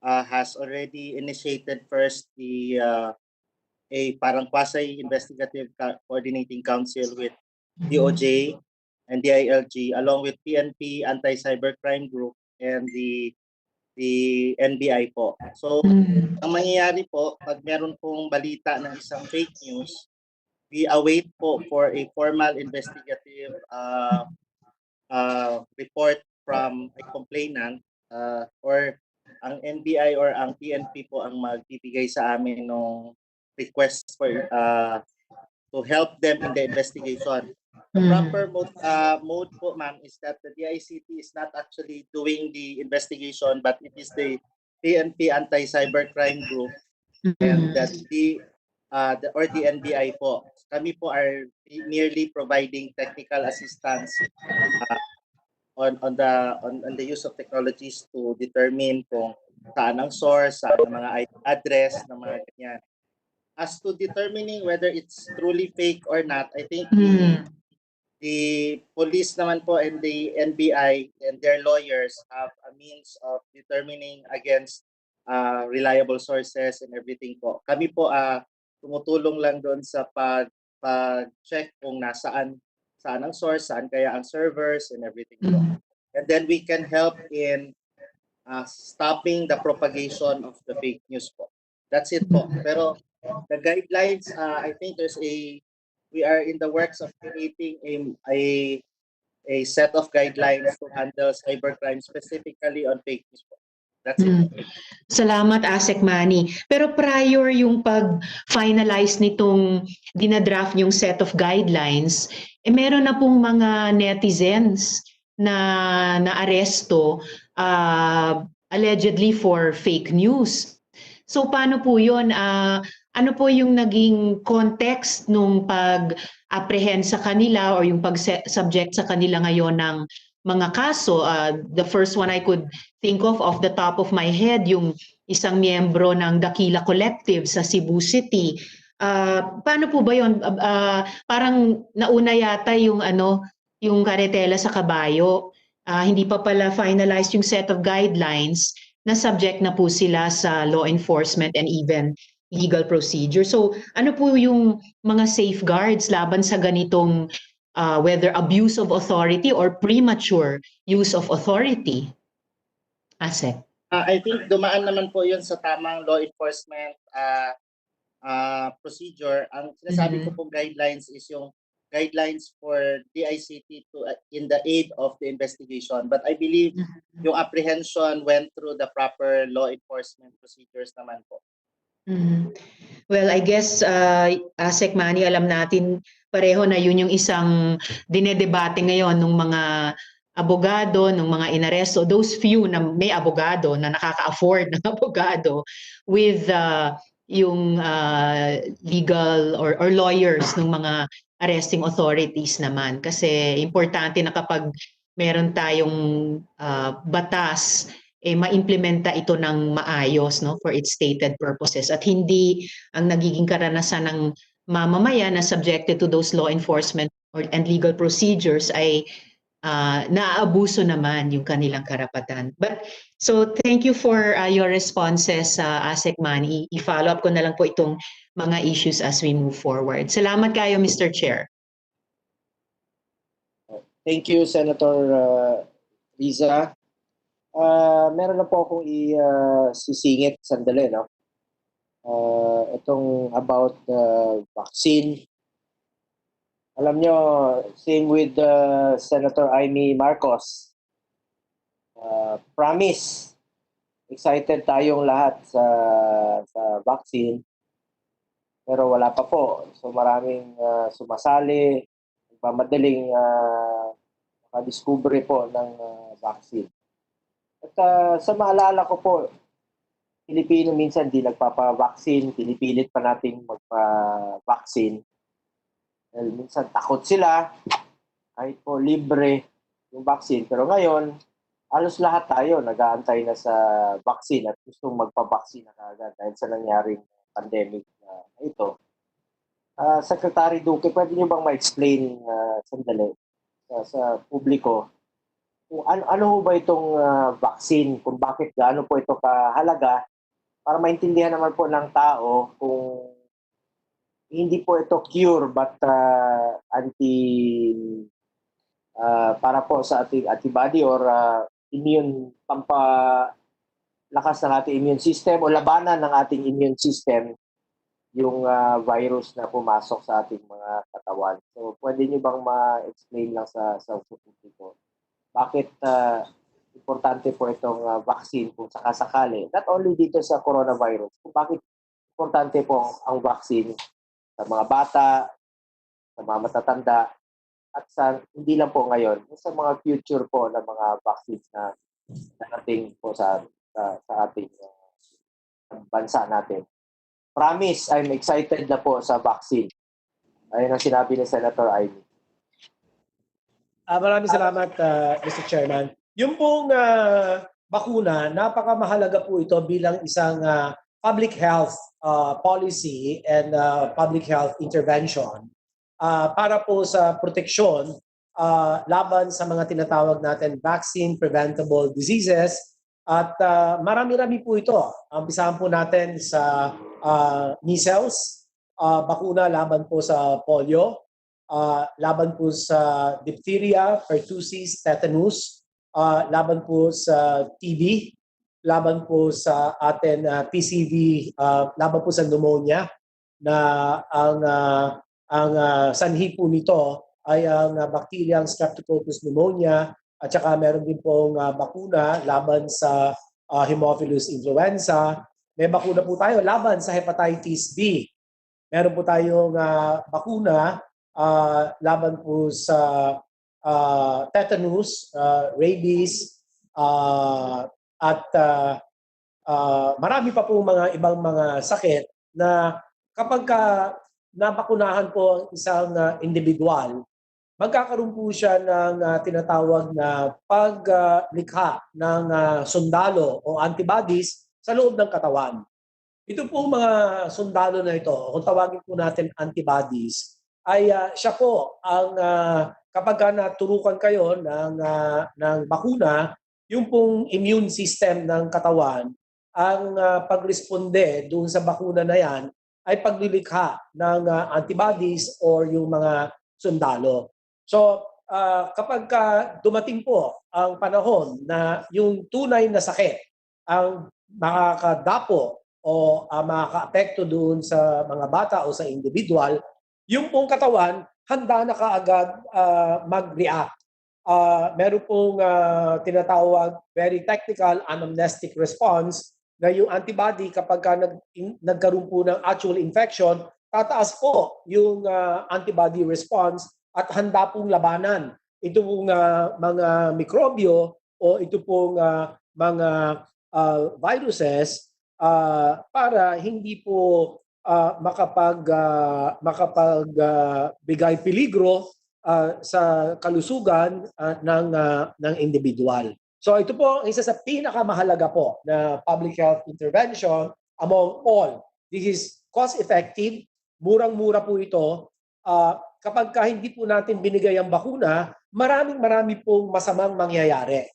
has already initiated first the a parang quasi-investigative coordinating council with DOJ and DILG along with PNP Anti-Cybercrime Group and the NBI po. So, ang mangyayari po, pag meron pong balita ng isang fake news, we await po for a formal investigative report from a complainant or ang NBI or ang PNP po ang magbibigay sa amin ng request for to help them in the investigation. The proper mode po, ma'am, is that the DICT is not actually doing the investigation, but it is the PNP Anti-Cybercrime Group and that the NBI po. Kami po are merely providing technical assistance on the use of technologies to determine kung saan ang source, saan ang mga address, ng mga ganyan. As to determining whether it's truly fake or not, I think the police naman po and the NBI and their lawyers have a means of determining against reliable sources and everything po. Kami po tumutulong lang doon sa pag-check kung saan ang source, saan kaya ang servers and everything po. And then we can help in stopping the propagation of the fake news po. That's it po. Pero the guidelines, I think we are in the works of creating a set of guidelines to handle cybercrime specifically on fake news po. That's it. Salamat, Asek Mani. Pero prior yung pag-finalize nitong dinadraft yung set of guidelines, meron na pong mga netizens na aresto allegedly for fake news. So paano po yun? Ano po yung naging context nung pag-apprehend sa kanila or yung pag-subject sa kanila ngayon ng mga kaso? The first one I could think of the top of my head, yung isang miyembro ng Dakila Collective sa Cebu City. Paano po ba yun? Parang nauna yata yung karetela sa kabayo. Hindi pa pala finalized yung set of guidelines na subject na po sila sa law enforcement and even legal procedure. So ano po yung mga safeguards laban sa ganitong whether abuse of authority or premature use of authority? Asek. I think dumaan naman po yun sa tamang law enforcement procedure. Ang sinasabi ko pong guidelines is yung guidelines for DICT to in the aid of the investigation. But I believe yung apprehension went through the proper law enforcement procedures naman po. Well, I guess, Asek Mani, alam natin pareho na yun yung isang dinedebate ngayon ng mga abogado, ng mga inaresto, those few na may abogado, na nakaka-afford ng abogado, with yung legal or lawyers ng mga arresting authorities naman. Kasi importante na kapag meron tayong batas, ma-implementa ito ng maayos, no, for its stated purposes, at hindi ang nagiging karanasan ng mamamayan na subjected to those law enforcement and legal procedures ay naaabuso naman yung kanilang karapatan. But so thank you for your responses, ASEC Manny. I-follow up ko na lang po itong mga issues as we move forward. Salamat kayo, Mr. Chair. Thank you, Senator Riza. Meron na po akong sisingit sandali, no? Itong about vaccine. Alam nyo, same with Senator Amy Marcos. Promise, excited tayong lahat sa vaccine, pero wala pa po. So maraming sumasali, madaling makadiscovery po ng vaccine. At sa maalala ko po, Pilipino minsan di nagpapa-vaccine, pinipilit pa nating magpa-vaccine. Dahil minsan takot sila, kahit po libre yung vaccine. Pero ngayon, halos lahat tayo nag-aantay na sa vaccine at gustong magpa-vaccine na kaagad dahil sa nangyaring pandemic na ito. Secretary Duque, pwede niyo bang ma-explain sandali sa publiko kung ano ba itong vaccine, kung bakit gaano po ito kahalaga para maintindihan naman po ng tao kung hindi po ito cure but para po sa ating antibody or immune, pampalakas ng ating immune system o labanan ng ating immune system yung virus na pumasok sa ating mga katawan. So pwede niyo bang ma-explain lang sa publiko bakit importante po itong vaccine kung sakasakali, not only dito sa coronavirus, kung bakit importante po ang vaccine sa mga bata, sa mga matatanda, at sa hindi lang po ngayon, sa mga future po ng mga vaccines na narating po sa ating bansa natin. Promise, I'm excited na po sa vaccine. Ayun ang sinabi ni Senator Ivy. Maraming salamat, Mr. Chairman. Yung pong bakuna, napakamahalaga po ito bilang isang public health policy and public health intervention para po sa proteksyon laban sa mga tinatawag natin vaccine preventable diseases at marami-rami po ito. Umpisahan po natin sa measles, bakuna laban po sa polio, laban po sa diphtheria, pertussis, tetanus, laban po sa TB, laban po sa atin PCV, laban po sa pneumonia na ang sanhi po nito ay ang bacterial Streptococcus pneumonia at saka meron din pong bakuna laban sa Haemophilus influenza. May bakuna po tayo laban sa hepatitis B. Meron po tayong bakuna laban po sa tetanus, rabies, at marami pa po mga ibang mga sakit na kapag nabakunahan po ang isang individual, magkakaroon po siya ng tinatawag na paglikha ng sundalo o antibodies sa loob ng katawan. Ito po mga sundalo na ito, kung tawagin po natin antibodies, ay siya po ang kapag naturukan kayo ng bakuna, yung pong immune system ng katawan, ang pagresponde doon sa bakuna na yan ay paglilikha ng antibodies or yung mga sundalo. So kapag dumating po ang panahon na yung tunay na sakit ang makakadapo o makaka-apekto doon sa mga bata o sa individual, yung pong katawan, handa na kaagad mag-react. Meron pong tinatawag very technical anamnestic response na yung antibody kapag nagkaroon po ng actual infection, tataas po yung antibody response at handa pong labanan. Ito pong mga mikrobyo o ito pong mga viruses para hindi po makapagbigay peligro sa kalusugan ng individual. So ito po ang isa sa pinakamahalaga po na public health intervention among all. This is cost-effective, murang-mura po ito. Kapag hindi po natin binigay ang bakuna, marami pong masamang mangyayari.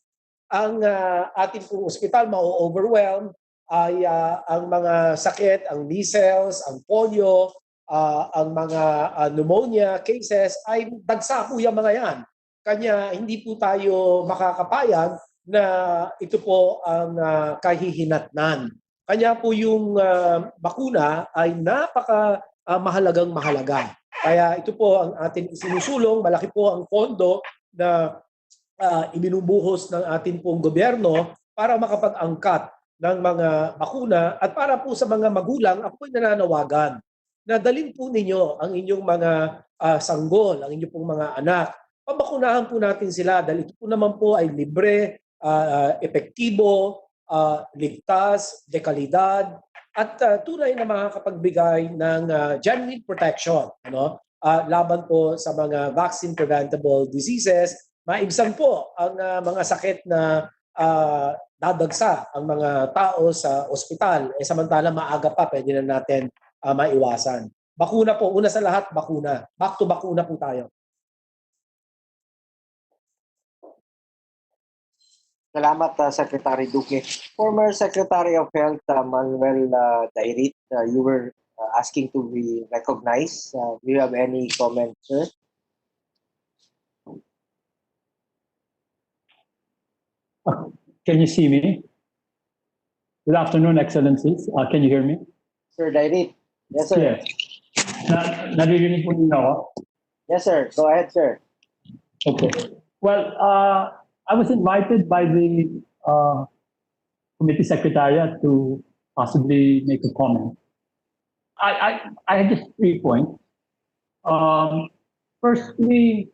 Ang ating pong ospital ma-overwhelm ay ang mga sakit, ang measles, ang polio, ang mga pneumonia cases ay dagsa po yung mga yan. Kanya hindi po tayo makakapayag na ito po ang kahihinatnan. Kanya po yung bakuna ay mahalagang mahalaga. Kaya ito po ang ating isinusulong, malaki po ang pondo na ibinubuhos ng ating pong gobyerno para makapag-angkat ng mga bakuna at para po sa mga magulang, ako po'y nananawagan na dalhin po ninyo ang inyong mga sanggol, ang inyong pong mga anak. Pabakunahan po natin sila dahil ito po naman po ay libre, epektibo, ligtas, dekalidad, at tunay na makakapagbigay ng genuine protection laban po sa mga vaccine-preventable diseases. Maibsan po ang mga sakit na dadagsa ang mga tao sa ospital. Samantala maaga pa, pwede na natin maiwasan. Bakuna po, una sa lahat, bakuna. Back to bakuna po tayo. Salamat, Secretary Duque. Former Secretary of Health, Manuel Dairit, you were asking to be recognized. Do you have any comments, sir? Can you see me? Good afternoon, Excellencies. Can you hear me? Sir Dairit. Yes, sir. Yes. Naririnig po ninyo ako? Yes, sir. Go ahead, sir. Okay. Well, I was invited by the committee secretariat to possibly make a comment. I had just 3 points. Firstly,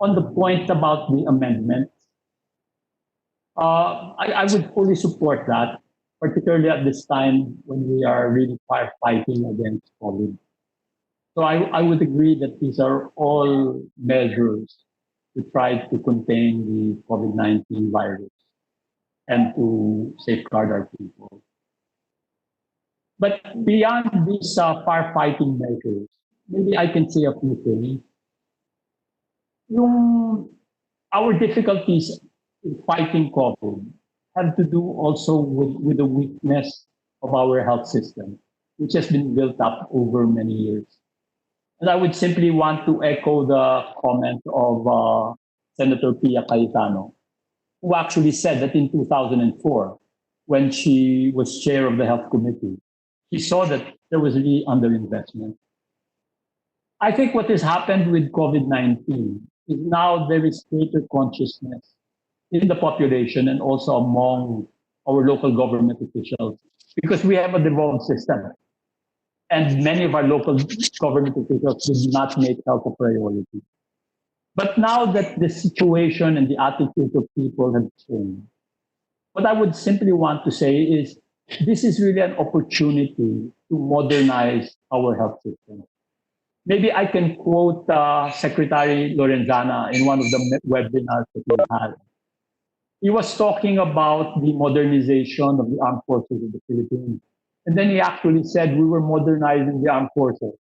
on the point about the amendment, I would fully support that, particularly at this time when we are really firefighting against COVID. So I would agree that these are all measures to try to contain the COVID-19 virus and to safeguard our people. But beyond these firefighting measures, maybe I can say a few things. Our difficulties in fighting COVID have to do also with the weakness of our health system, which has been built up over many years. And I would simply want to echo the comment of Senator Pia Cayetano, who actually said that in 2004, when she was chair of the Health Committee, she saw that there was really underinvestment. I think what has happened with COVID-19 is now there is greater consciousness in the population and also among our local government officials, because we have a devolved system. And many of our local government officials did not make health a priority. But now that the situation and the attitudes of people have changed, what I would simply want to say is this is really an opportunity to modernize our health system. Maybe I can quote Secretary Lorenzana in one of the webinars that we had. He was talking about the modernization of the armed forces of the Philippines. And then he actually said we were modernizing the armed forces.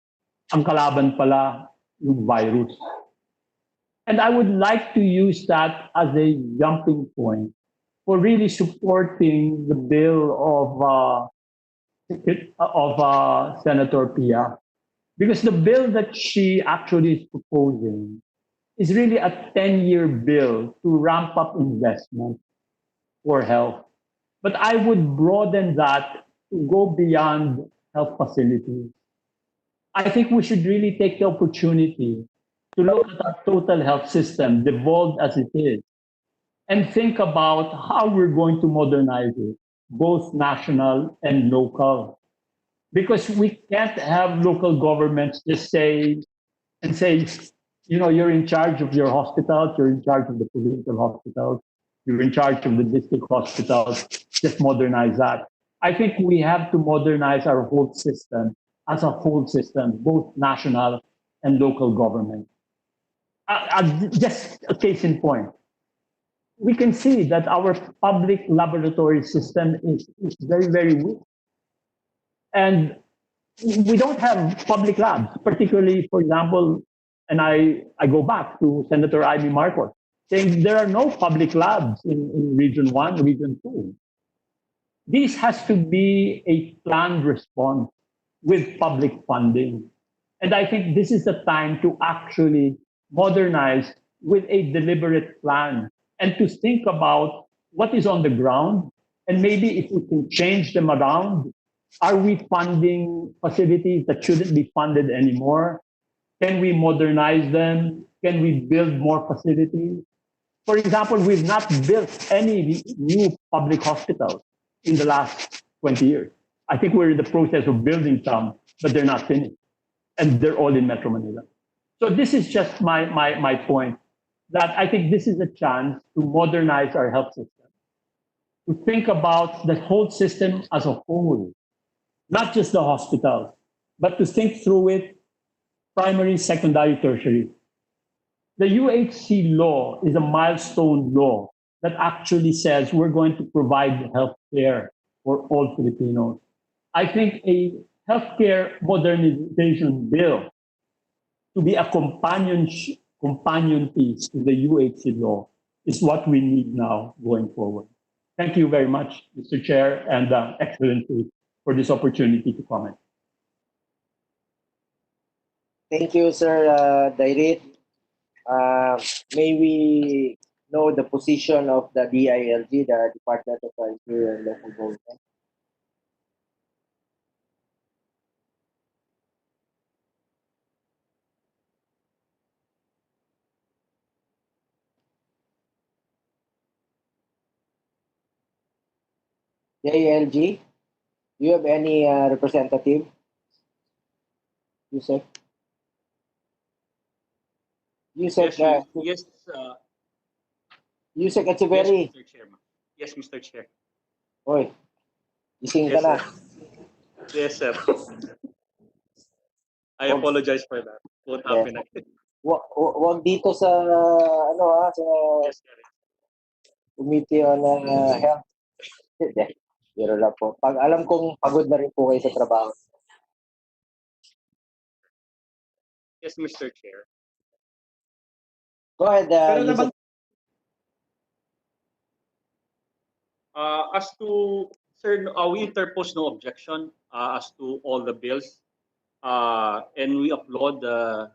Ang kalaban pala yung virus. And I would like to use that as a jumping point for really supporting the bill of Senator Pia. Because the bill that she actually is proposing is really a 10-year bill to ramp up investment for health. But I would broaden that to go beyond health facilities. I think we should really take the opportunity to look at our total health system, devolved as it is, and think about how we're going to modernize it, both national and local. Because we can't have local governments just say, you know, you're in charge of your hospitals, you're in charge of the provincial hospitals, you're in charge of the district hospitals, just modernize that. I think we have to modernize our whole system as a whole system, both national and local government. just a case in point, we can see that our public laboratory system is very, very weak. And we don't have public labs, particularly, for example, and I go back to Senator Amy Marcos, saying there are no public labs in Region 1, Region 2. This has to be a planned response with public funding. And I think this is the time to actually modernize with a deliberate plan and to think about what is on the ground. And maybe if we can change them around, are we funding facilities that shouldn't be funded anymore? Can we modernize them? Can we build more facilities? For example, we've not built any new public hospitals in the last 20 years. I think we're in the process of building some, but they're not finished. And they're all in Metro Manila. So this is just my point, that I think this is a chance to modernize our health system, to think about the whole system as a whole, not just the hospital, but to think through it, primary, secondary, tertiary. The UHC law is a milestone law that actually says we're going to provide health care for all Filipinos. I think a healthcare modernization bill to be a companion piece to the UHC law is what we need now going forward. Thank you very much, Mr. Chair and Excellency, for this opportunity to comment. Thank you, Sir Dairit. May we know the position of the DILG, the Department of Interior and Local Government? DILG, do you have any representative? Yusek? Yusek, yes, Yusek Echeverry. yes, Mr. Chair. Yes, Mr. Chair. Oy, gising ka Yes, na. sir. Yes, sir. I apologize for that. Won't happen again. Wag dito sa sa Yes, sir. Committee on Health. Hindi, biro lang po. Pag alam kong pagod na rin po kayo sa trabaho. Yes, Mr. Chair. Go ahead, Yusek. As to, sir, we interpose no objection as to all the bills, and we applaud the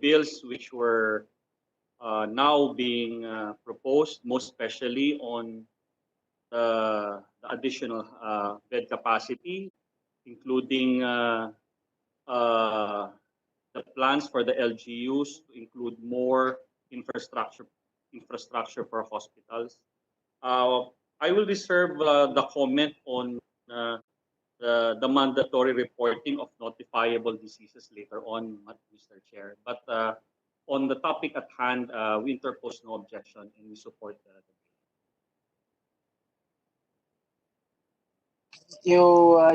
bills which were now being proposed, most especially on the additional bed capacity, including the plans for the LGUs to include more infrastructure for hospitals. I will reserve the comment on the mandatory reporting of notifiable diseases later on, Mr. Chair. But on the topic at hand, we interpose no objection and we support the bill. Thank you,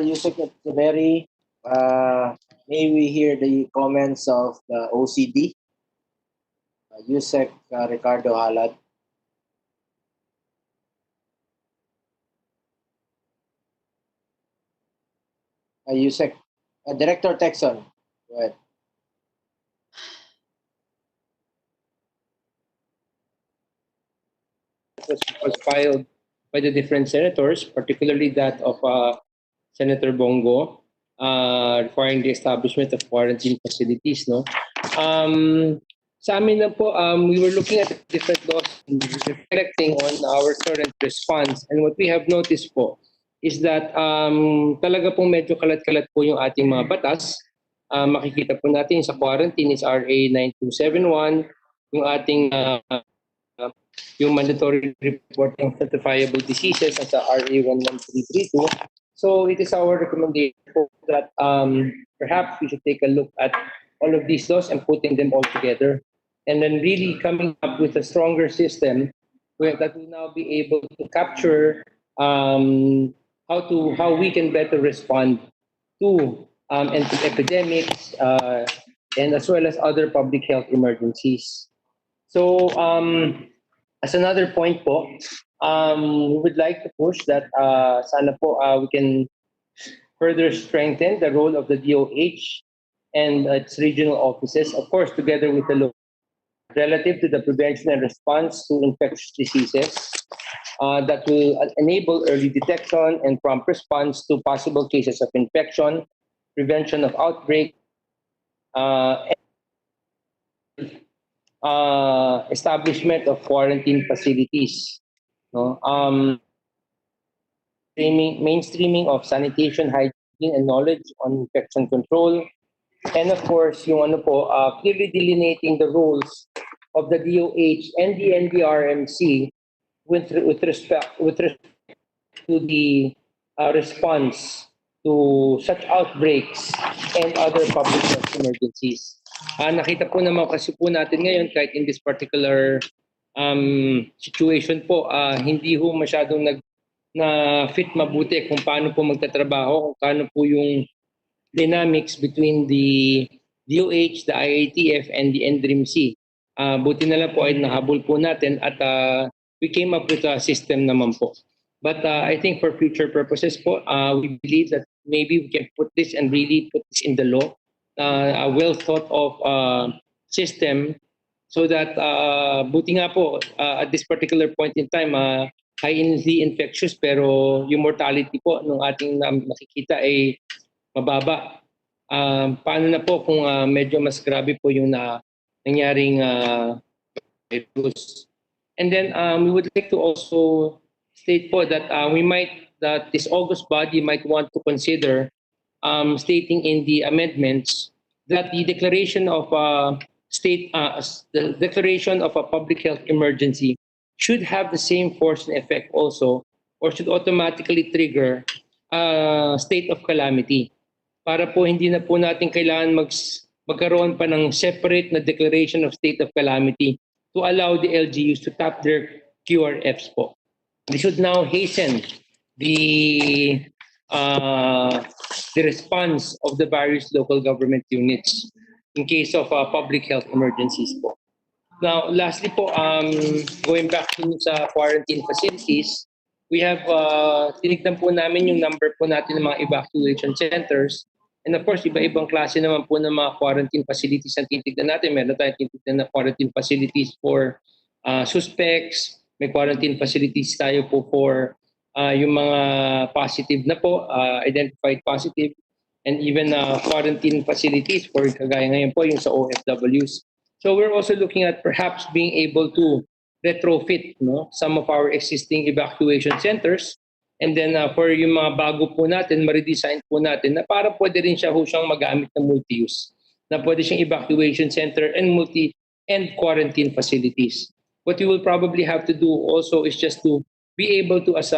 Yusek Echeverry. May we hear the comments of the OCD? Yusek Ricardo Halad. Yusek, Director Texon, go ahead. Was filed by the different senators, particularly that of Senator Bongo, requiring the establishment of quarantine facilities. No, sa amin na po, we were looking at different laws and reflecting on our current response, and what we have noticed po is that talaga pong medyo kalat-kalat po yung ating mga batas. Makikita po natin sa quarantine is RA 9271, yung ating yung mandatory reporting of certifiable diseases as a RA 11332. So it is our recommendation that perhaps we should take a look at all of these laws and putting them all together, and then really coming up with a stronger system that will now be able to capture how we can better respond to epidemics, and as well as other public health emergencies. So as another point po, we would like to push that sana po we can further strengthen the role of the DOH and its regional offices, of course, together with the local, relative to the prevention and response to infectious diseases that will enable early detection and prompt response to possible cases of infection, prevention of outbreak, establishment of quarantine facilities. No? Mainstreaming of sanitation, hygiene, and knowledge on infection control. And of course, yung ano po, clearly delineating the roles of the DOH and the NDRMC with respect to the response to such outbreaks and other public health emergencies. Nakita po naman kasi po natin ngayon, kahit in this particular situation po, hindi ho masyadong na fit mabuti kung paano po magtatrabaho, kung paano po yung dynamics between the DOH, the IATF, and the NDRMC. Buti na lang po ay nahabol po natin at we came up with a system naman po. But I think for future purposes po, we believe that maybe we can put this and really put this in the law, a well thought of system, so that buti nga po at this particular point in time, highly infectious pero yung mortality po nung ating nakikita ay mababa. Paano na po kung medyo mas grabe po yung nangyaring virus? And then we would like to also state po that that this August body might want to consider stating in the amendments that the declaration of the declaration of a public health emergency should have the same force and effect also, or should automatically trigger state of calamity. Para po hindi na po natin kailangan magkaroon pa ng separate na declaration of state of calamity to allow the LGUs to tap their QRFs po. They should now hasten the response of the various local government units in case of public health emergencies po. Now, lastly po, going back to sa quarantine facilities, we have tinignan po namin yung number po natin ng mga evacuation centers. And of course, iba-ibang klase naman po ng mga quarantine facilities ang titignan natin. Meron tayong titignan na quarantine facilities for suspects. May quarantine facilities tayo po for yung mga positive na po, identified positive. And even quarantine facilities for kagaya ngayon po yung sa OFWs. So we're also looking at perhaps being able to retrofit some of our existing evacuation centers. And then for yung mga bago po natin, ma-redesign po natin na para pwede rin siya siyang magamit na multi-use. Na pwede siyang evacuation center and quarantine facilities. What we will probably have to do also is just to be able to, as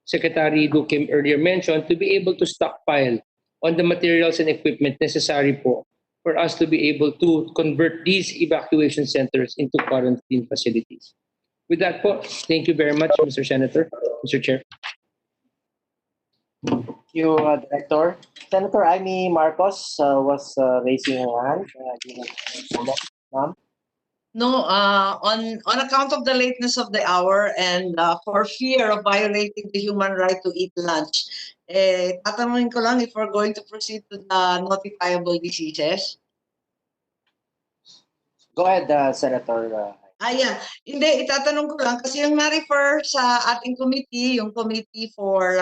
Secretary Duque earlier mentioned, to be able to stockpile on the materials and equipment necessary po for us to be able to convert these evacuation centers into quarantine facilities. With that po, thank you very much, Mr. Senator, Mr. Chair. Thank you, Director. Senator Amy Marcos was raising her hand. Ma'am? No, on account of the lateness of the hour and for fear of violating the human right to eat lunch, tatanungin ko lang if we're going to proceed to the notifiable diseases. Go ahead, Senator. Yeah. Hindi, itatanong ko lang kasi yung na-refer sa ating committee, yung committee for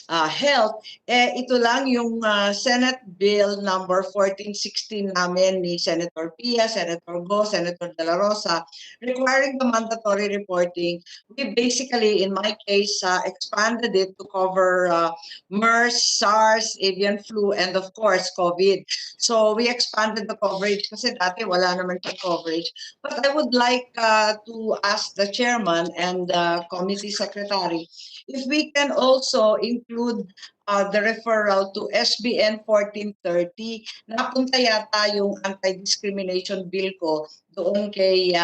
health, ito lang yung Senate Bill number 1416 namin ni Senator Pia, Senator Go, Senator De La Rosa, requiring the mandatory reporting. We basically, in my case, expanded it to cover MERS, SARS, avian flu, and of course, COVID. So we expanded the coverage kasi dati wala naman yung coverage. But I would like to ask the chairman and the committee secretary if we can also include the referral to SBN 1430, napunta yata yung anti-discrimination bill ko doon kay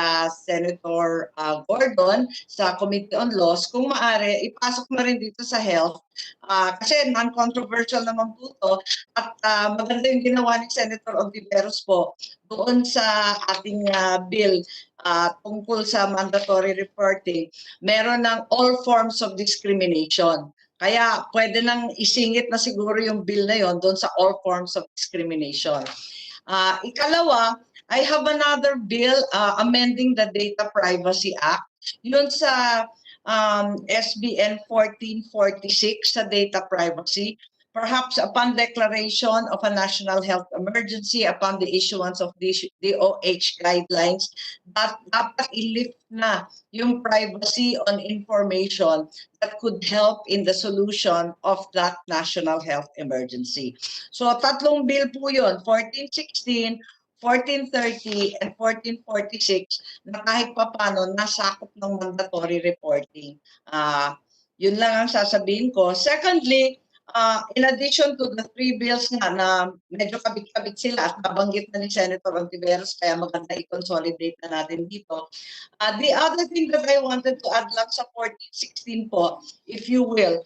Senator Gordon sa Committee on Laws. Kung maaari, ipasok na rin dito sa health kasi non-controversial naman po ito at maganda yung ginawa ni Senator Ontiveros po doon sa ating bill tungkol sa mandatory reporting. Meron ng all forms of discrimination. Kaya pwede nang isingit na siguro yung bill na yon doon sa all forms of discrimination. Ikalawa, I have another bill amending the Data Privacy Act. Yun sa SBN 1446 sa data privacy. Perhaps upon declaration of a national health emergency, upon the issuance of DOH guidelines, dapat i-lift na yung privacy on information that could help in the solution of that national health emergency. So tatlong bill po yun, 1416, 1430, and 1446 na kahit papano nasakop ng mandatory reporting. Yun lang ang sasabihin ko. Secondly, in addition to the three bills nga na medyo kabit-kabit sila at nabanggit na ni Senator Ontiveros, kaya maganda i-consolidate na natin dito. The other thing that I wanted to add lang sa 1416 po, if you will,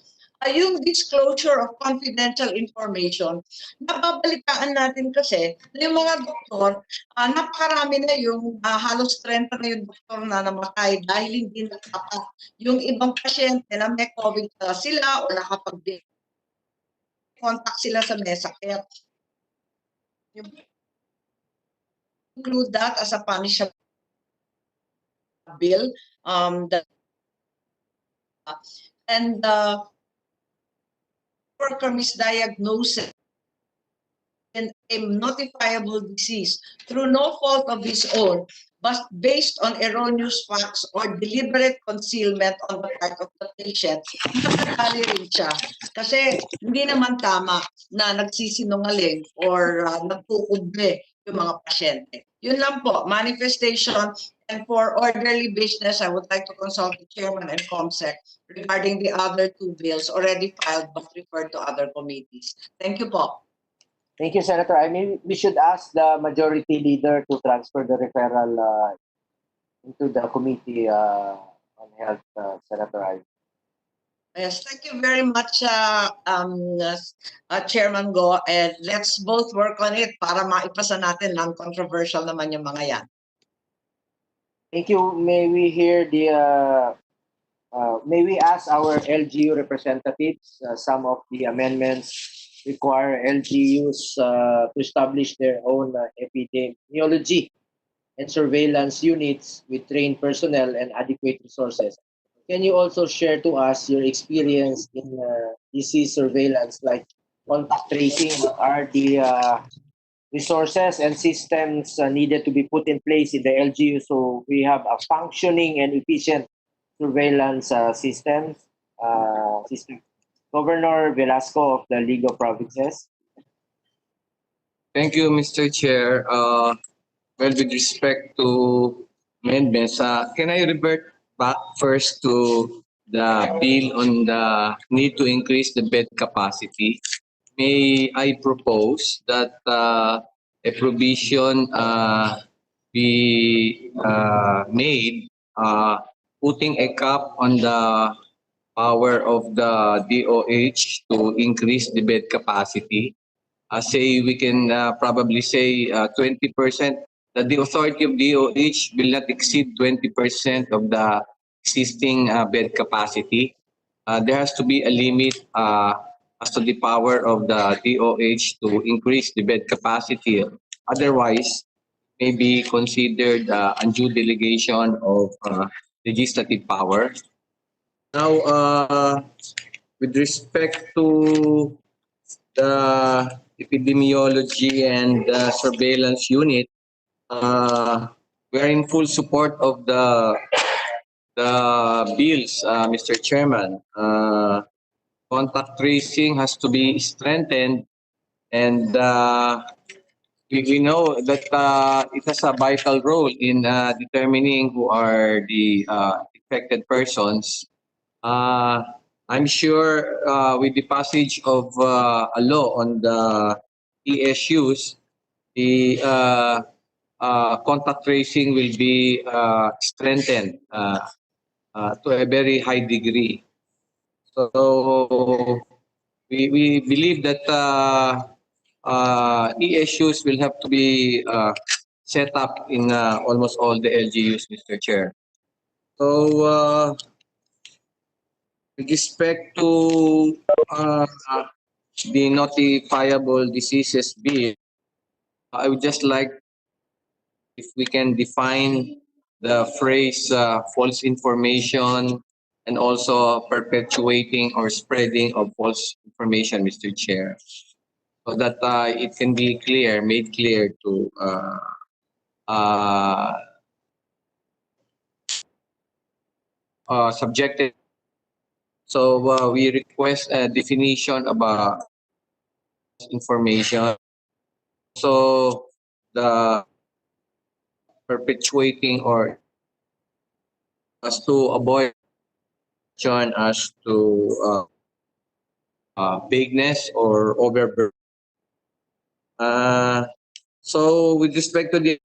yung disclosure of confidential information, nababalitaan natin kasi yung mga doktor, napakarami na yung halos 30 na yung doktor na namatay dahil hindi nakapat yung ibang pasyente na may COVID sila o nakapag-contact sila sa mesa. Kaya include that as a punishable bill. Worker misdiagnosis and a notifiable disease through no fault of his own, but based on erroneous facts or deliberate concealment on the part of the patient, nakakali rin siya. Kasi hindi naman tama na nagsisinungaling or nagkukubre yung mga pasyente. Yun lang po, manifestation. And for orderly business, I would like to consult the chairman and COMSEC regarding the other two bills already filed but referred to other committees. Thank you po. Thank you, Senator. I mean, we should ask the majority leader to transfer the referral into the committee on health, Senator Ivy. Yes, thank you very much, Chairman Go. And let's both work on it para maipasa natin non-controversial naman yung mga yan. Thank you. May we hear may we ask our LGU representatives, some of the amendments require LGUs to establish their own epidemiology and surveillance units with trained personnel and adequate resources. Can you also share to us your experience in disease surveillance, like contact tracing? What are the resources and systems needed to be put in place in the LGU so we have a functioning and efficient surveillance system? Governor Velasco of the League of Provinces. Thank you, Mr. Chair. Well, with respect to amendments, can I revert back first to the bill on the need to increase the bed capacity? May I propose that a provision be made putting a cap on the power of the DOH to increase the bed capacity. Say we can probably say 20%. The authority of DOH will not exceed 20% of the existing bed capacity. There has to be a limit as to the power of the DOH to increase the bed capacity. Otherwise, may be considered undue delegation of legislative power. Now, with respect to the epidemiology and surveillance unit, we are in full support of the bills, Mr. Chairman. Contact tracing has to be strengthened, and we know that it has a vital role in determining who are the infected persons. I'm sure with the passage of a law on the ESUs, the contact tracing will be strengthened to a very high degree. So we believe that ESUs will have to be set up in almost all the LGUs, Mr. Chair. So with respect to the notifiable diseases bill, I would just like if we can define the phrase false information and also perpetuating or spreading of false information, Mr. Chair, so that it can be clear, made clear to subjected. So we request a definition about information. So the perpetuating or as to avoid as to vagueness or overburden. So with respect to the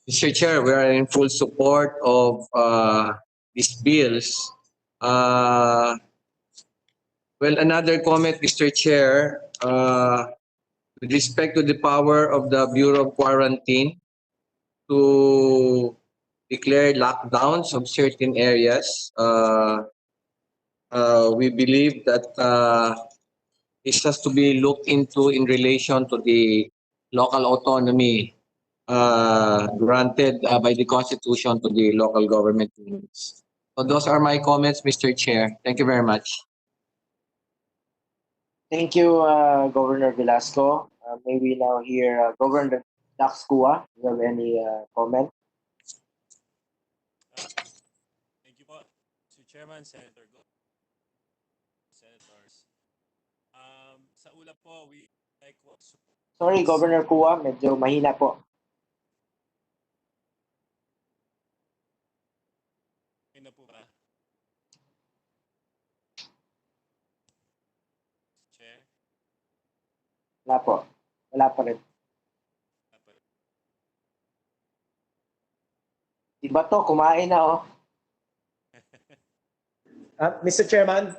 Mr. Chair, we are in full support of these bills. Well, another comment, Mr. Chair, with respect to the power of the Bureau of Quarantine to declare lockdowns of certain areas, we believe that this has to be looked into in relation to the local autonomy granted by the Constitution to the local government units. So those are my comments, Mr. Chair. Thank you very much. Thank you, Governor Velasco. May we now hear Governor Dax Kua. Do you have any comment? Thank you po, Mr. Chairman, Senators. Sa ulap po, we like what... Sorry, Governor Kua, medyo mahina po. Na po ba? Chair? Wala po. Wala pa rin. Diba to, kumain na oh. Mr. Chairman,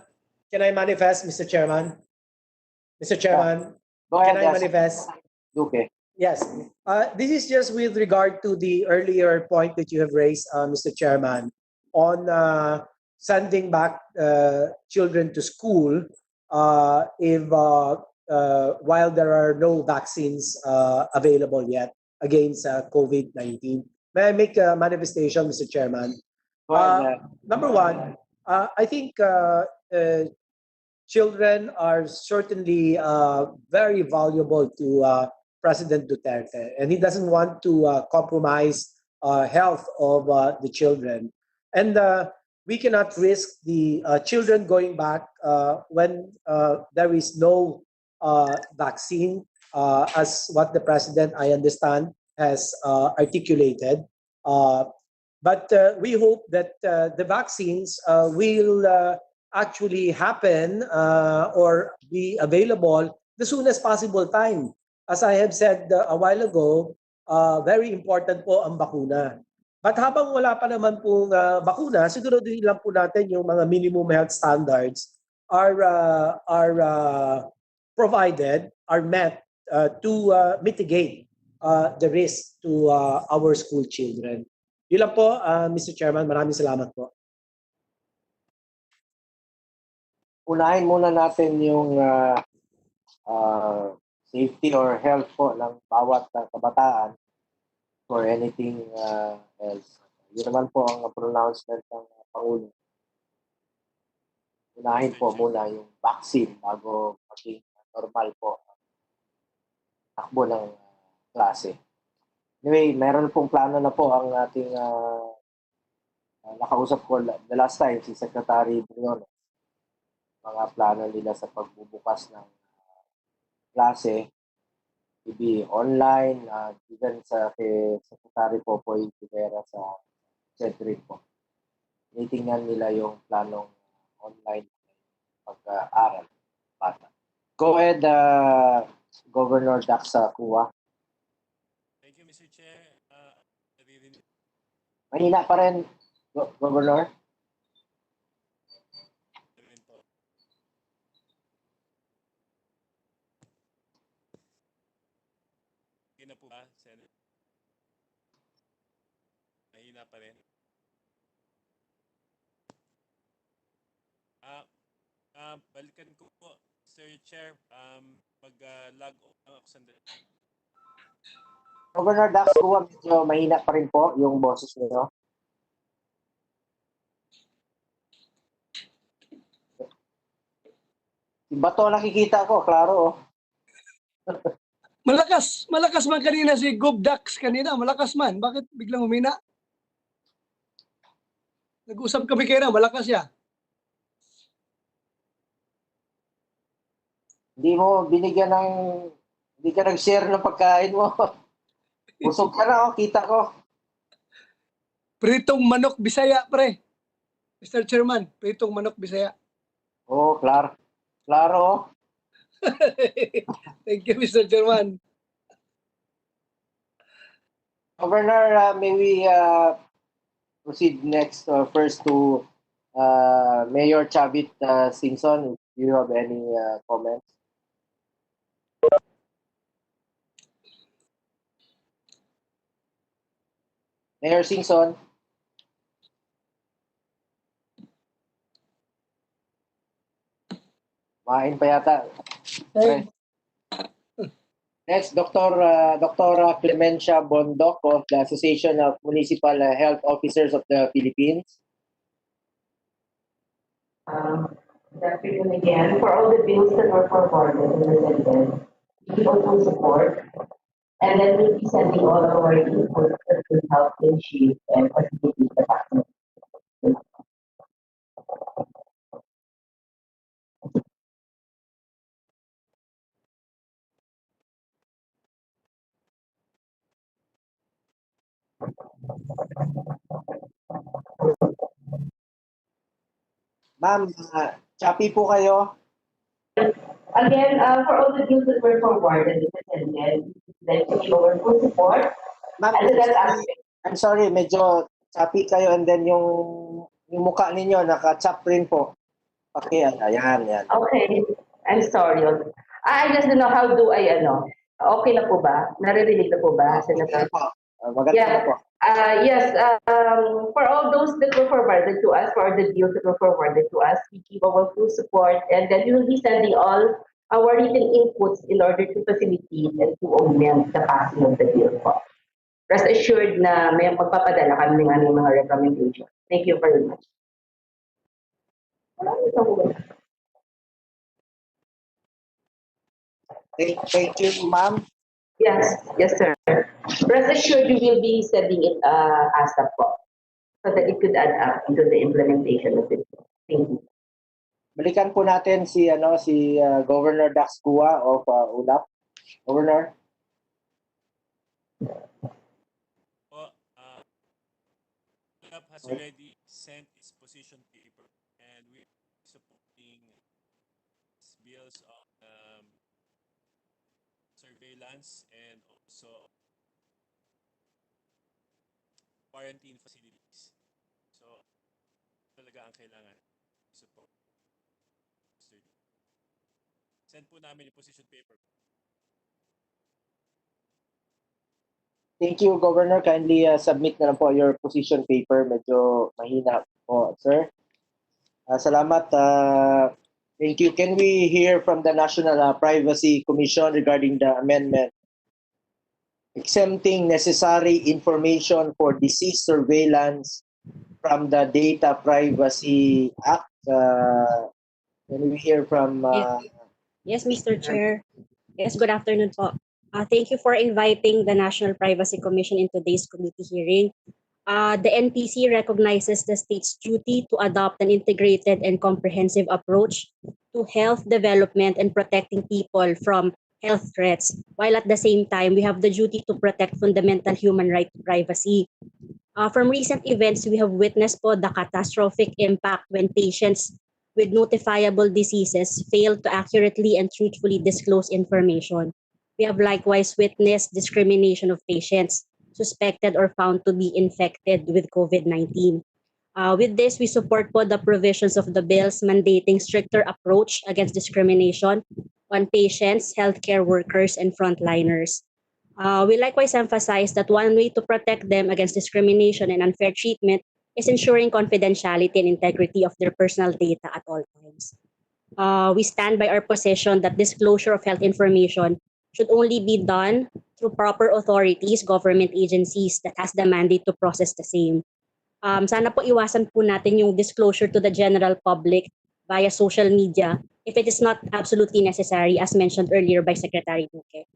can I manifest, Mr. Chairman? Mr. Chairman, Go ahead, can I manifest? Okay. Yes. This is just with regard to the earlier point that you have raised, Mr. Chairman, on sending back children to school if while there are no vaccines available yet against COVID-19. May I make a manifestation, Mr. Chairman? Number one, I think children are certainly very valuable to President Duterte, and he doesn't want to compromise health of the children. And we cannot risk the children going back when there is no vaccine, as what the President, I understand, has articulated. But we hope that the vaccines will actually happen or be available the soonest possible time. As I have said a while ago, very important po ang bakuna. But habang wala pa naman pong bakuna, siguraduhin lang po natin yung mga minimum health standards are provided, are met to mitigate the risk to our school children. Yun lang po, Mr. Chairman. Maraming salamat po. Unahin muna natin yung safety or health po ng bawat kabataan or anything else. Yun naman po ang pronouncement ng Pangulo. Unahin po muna yung vaccine bago maging normal po ang takbo ng klase. Anyway, meron pong plano na po ang ating nakausap ko the last time, si Secretary Briones. Mga plano nila sa pagbubukas ng klase, be online, even sa kay Secretary Popoy Rivera sa Cedric po. Tinitingnan nila yung planong online pag-aaral. Bata. Go ahead, Governor Dax Kuwa. Thank you, Mr. Chair. Naririnig Mahina pa rin, Governor. rin po. Okay na po ba, Senator? Mahina pa rin. Balikan ko po, Sir Chair. Mag-log off lang ako sandali. Governor Dax Kuwa, medyo mahina pa rin po yung boses niyo. Bato nakikita ko, klaro. Oh. Malakas man kanina si Gov Dax kanina, malakas man. Bakit biglang humina? Nag-usap kami kayo na, malakas siya. Hindi ka nag-share ng pagkain mo. Busog ka na, kita ko. Pritong manok Bisaya, pre. Mr. Chairman, pritong manok Bisaya. Oh, klaro. Klaro. Thank you, Mr. Chairman. Governor, may we proceed next first to Mayor Chavit Simpson. Do you have any comments? Mayor Simpson. Main pa yata. Okay. Next, Dr. Clemencia Bondoc of the Association of Municipal Health Officers of the Philippines. Good afternoon again. For all the bills that were forwarded and presented, we give our full support, and then we'll be sending all of our input that will help achieve and facilitate the vaccination. Ma'am, choppy po kayo. Again, for all the bills that were forwarded and presented, then we give our full support. Ma'am, I'm sorry, medyo choppy kayo and then yung mukha ninyo naka-chop rin po. Okay, ayan. Okay, I'm sorry. I just don't know how do I, okay na po ba? Naririnig na po ba, Senator? Maganda na po. Yes, for all those that were forwarded to us, for the bills that were forwarded to us, we give our full support, and then we will be sending all our written inputs in order to facilitate and to augment the passing of the bill po. Rest assured na may magpapadala kami ng aming mga recommendations. Thank you very much. Thank you, ma'am. Yes, sir. Rest assured you will be sending it ASAP po, so that it could add up into the implementation of it. Thank you. Balikan po natin si Governor Dax Kuwa of ULAP. Governor. ULAP has already sent its position paper, and we're supporting bills on surveillance and also quarantine facilities. So, talaga ang kailangan support. Send po namin yung position paper. Thank you, Governor. Kindly submit na lang po your position paper. Medyo mahina po, sir. Salamat. Thank you. Can we hear from the National Privacy Commission regarding the amendment exempting necessary information for disease surveillance from the Data Privacy Act? Can we hear from... Yes, Mr. Chair. Yes, good afternoon po. Thank you for inviting the National Privacy Commission in today's committee hearing. The NPC recognizes the state's duty to adopt an integrated and comprehensive approach to health development and protecting people from health threats, while at the same time, we have the duty to protect fundamental human right to privacy. From recent events, we have witnessed po the catastrophic impact when patients with notifiable diseases fail to accurately and truthfully disclose information. We have likewise witnessed discrimination of patients suspected or found to be infected with COVID-19. With this, we support po the provisions of the bills mandating stricter approach against discrimination on patients, healthcare workers, and frontliners. We likewise emphasize that one way to protect them against discrimination and unfair treatment is ensuring confidentiality and integrity of their personal data at all times. We stand by our position that disclosure of health information should only be done through proper authorities, government agencies that has the mandate to process the same. Sana po iwasan po natin yung disclosure to the general public via social media if it is not absolutely necessary, as mentioned earlier by Secretary Duque.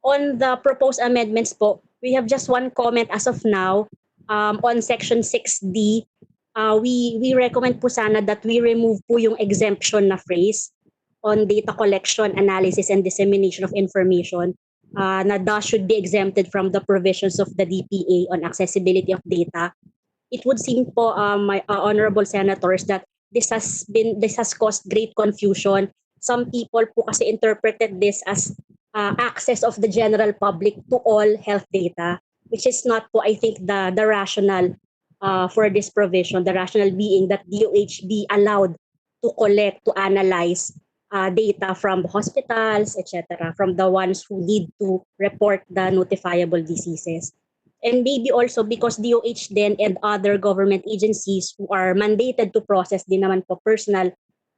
On the proposed amendments po, we have just one comment as of now. On Section 6D, we recommend po sana that we remove po yung exemption na phrase on data collection, analysis, and dissemination of information na thus should be exempted from the provisions of the DPA on accessibility of data. It would seem po, my honorable senators, that this has caused great confusion. Some people po kasi interpreted this as access of the general public to all health data, which is not po, I think, the rationale for this provision, the rationale being that DOH be allowed to collect, to analyze data from hospitals, etc., from the ones who need to report the notifiable diseases. And maybe also because DOH then and other government agencies who are mandated to process din naman po personal,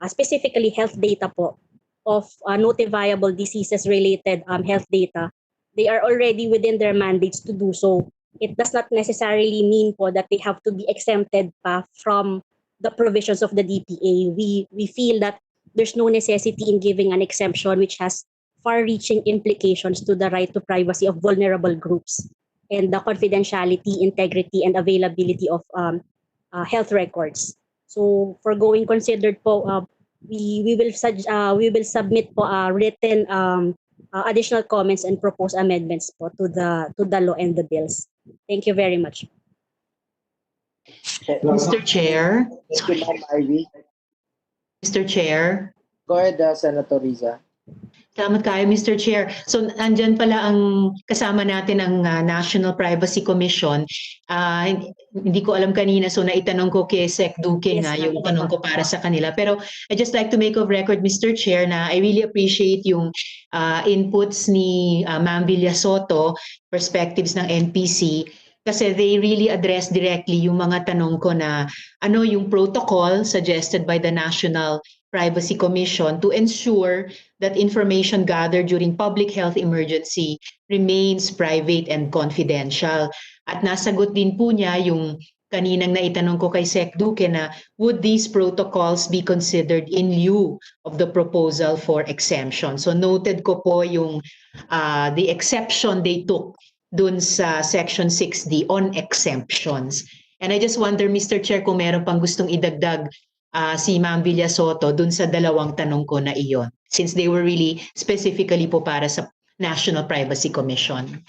specifically health data po, of notifiable diseases related health data, they are already within their mandates to do so. It does not necessarily mean po that they have to be exempted pa from the provisions of the DPA. We feel that there's no necessity in giving an exemption which has far-reaching implications to the right to privacy of vulnerable groups and the confidentiality, integrity, and availability of health records. So, for going considered po, we will submit po written additional comments and proposed amendments po to the law and the bills. Thank you very much. Mr. Chair. Thank you, Ma'am Ivy. Mr. Chair. Go ahead, Senator Riza. Salamat kayo, Mr. Chair. So, andyan pala ang kasama natin ang National Privacy Commission. Hindi ko alam kanina, so naitanong ko kay Sec Duque nga yung tanong ko para sa kanila. Pero I just like to make of record, Mr. Chair, na I really appreciate yung inputs ni Ma'am Villasoto, perspectives ng NPC, kasi they really address directly yung mga tanong ko na ano yung protocol suggested by the National Privacy Commission to ensure that information gathered during public health emergency remains private and confidential. At nasagot din po niya yung kaninang naitanong ko kay Sec Duque na would these protocols be considered in lieu of the proposal for exemption? So noted ko po yung the exception they took dun sa Section 6D on exemptions. And I just wonder, Mr. Chair, kung meron pang gustong idagdag si Ma'am Villasoto dun sa dalawang tanong ko na iyon, since they were really specifically po para sa National Privacy Commission.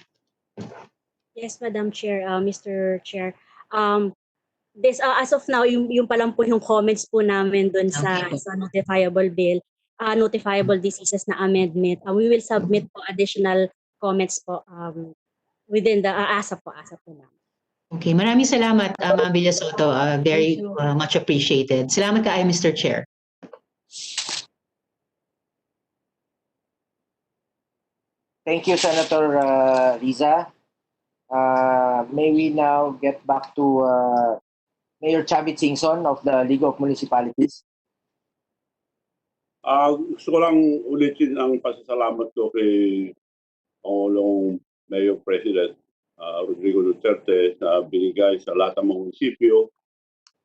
Yes, Madam Chair, Mr. Chair. This as of now, yung pa lang po yung comments po namin dun sa notifiable bill, notifiable diseases na amendment. We will submit po additional comments po within the ASAP po namin. Okay, maraming salamat, Ma'am Villasoto. Very much appreciated. Salamat kayo, Mr. Chair. Thank you, Senator Riza. May we now get back to Mayor Chavit Singson of the League of Municipalities. Gusto ko lang ulitin ang pasasalamat ko kay Pangulong Mayor President Rodrigo Duterte na binigay sa lahat ng mga munisipyo.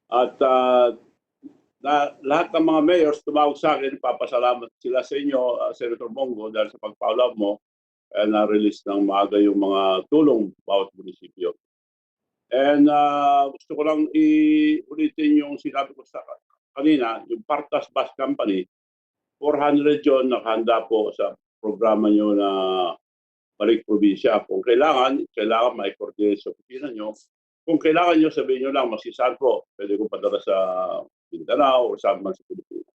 At lahat ng mga mayors tumawag sa akin, papasalamat sila sa inyo, Senator Bongo, dahil sa pagpaulam mo, kaya na-release ng maaga yung mga tulong bawat munisipyo. And gusto ko lang ulitin yung sinabi ko sa kanina, yung Partas Bus Company, 400 yun nakahanda po sa programa nyo na balik probinsya. Kung kailangan ma-coordinate sa opisina nyo. Kung kailangan nyo, sabihin nyo lang, masisan po. Pwede ko padala sa Mindanao o sa Pilipinas.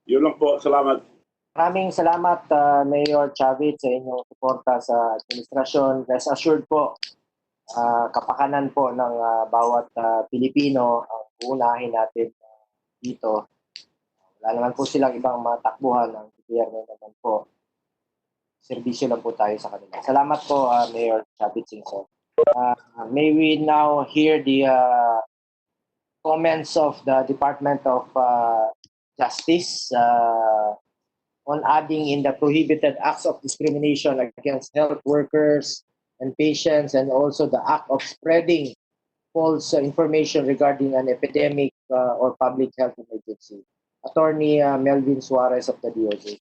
Yun lang po. Salamat. Maraming salamat, Mayor Chavit, sa inyong suporta sa administrasyon. Rest assured po, kapakanan po ng bawat Pilipino ang uunahin natin dito. Wala naman po silang ibang matakbuhan ng gobyerno naman po. Serbisyo lang po tayo sa kanila. Salamat po, Mayor Chavit Singson. May we now hear the comments of the Department of Justice on adding in the prohibited acts of discrimination against health workers and patients, and also the act of spreading false information regarding an epidemic or public health emergency. Attorney Melvin Suarez of the DOJ.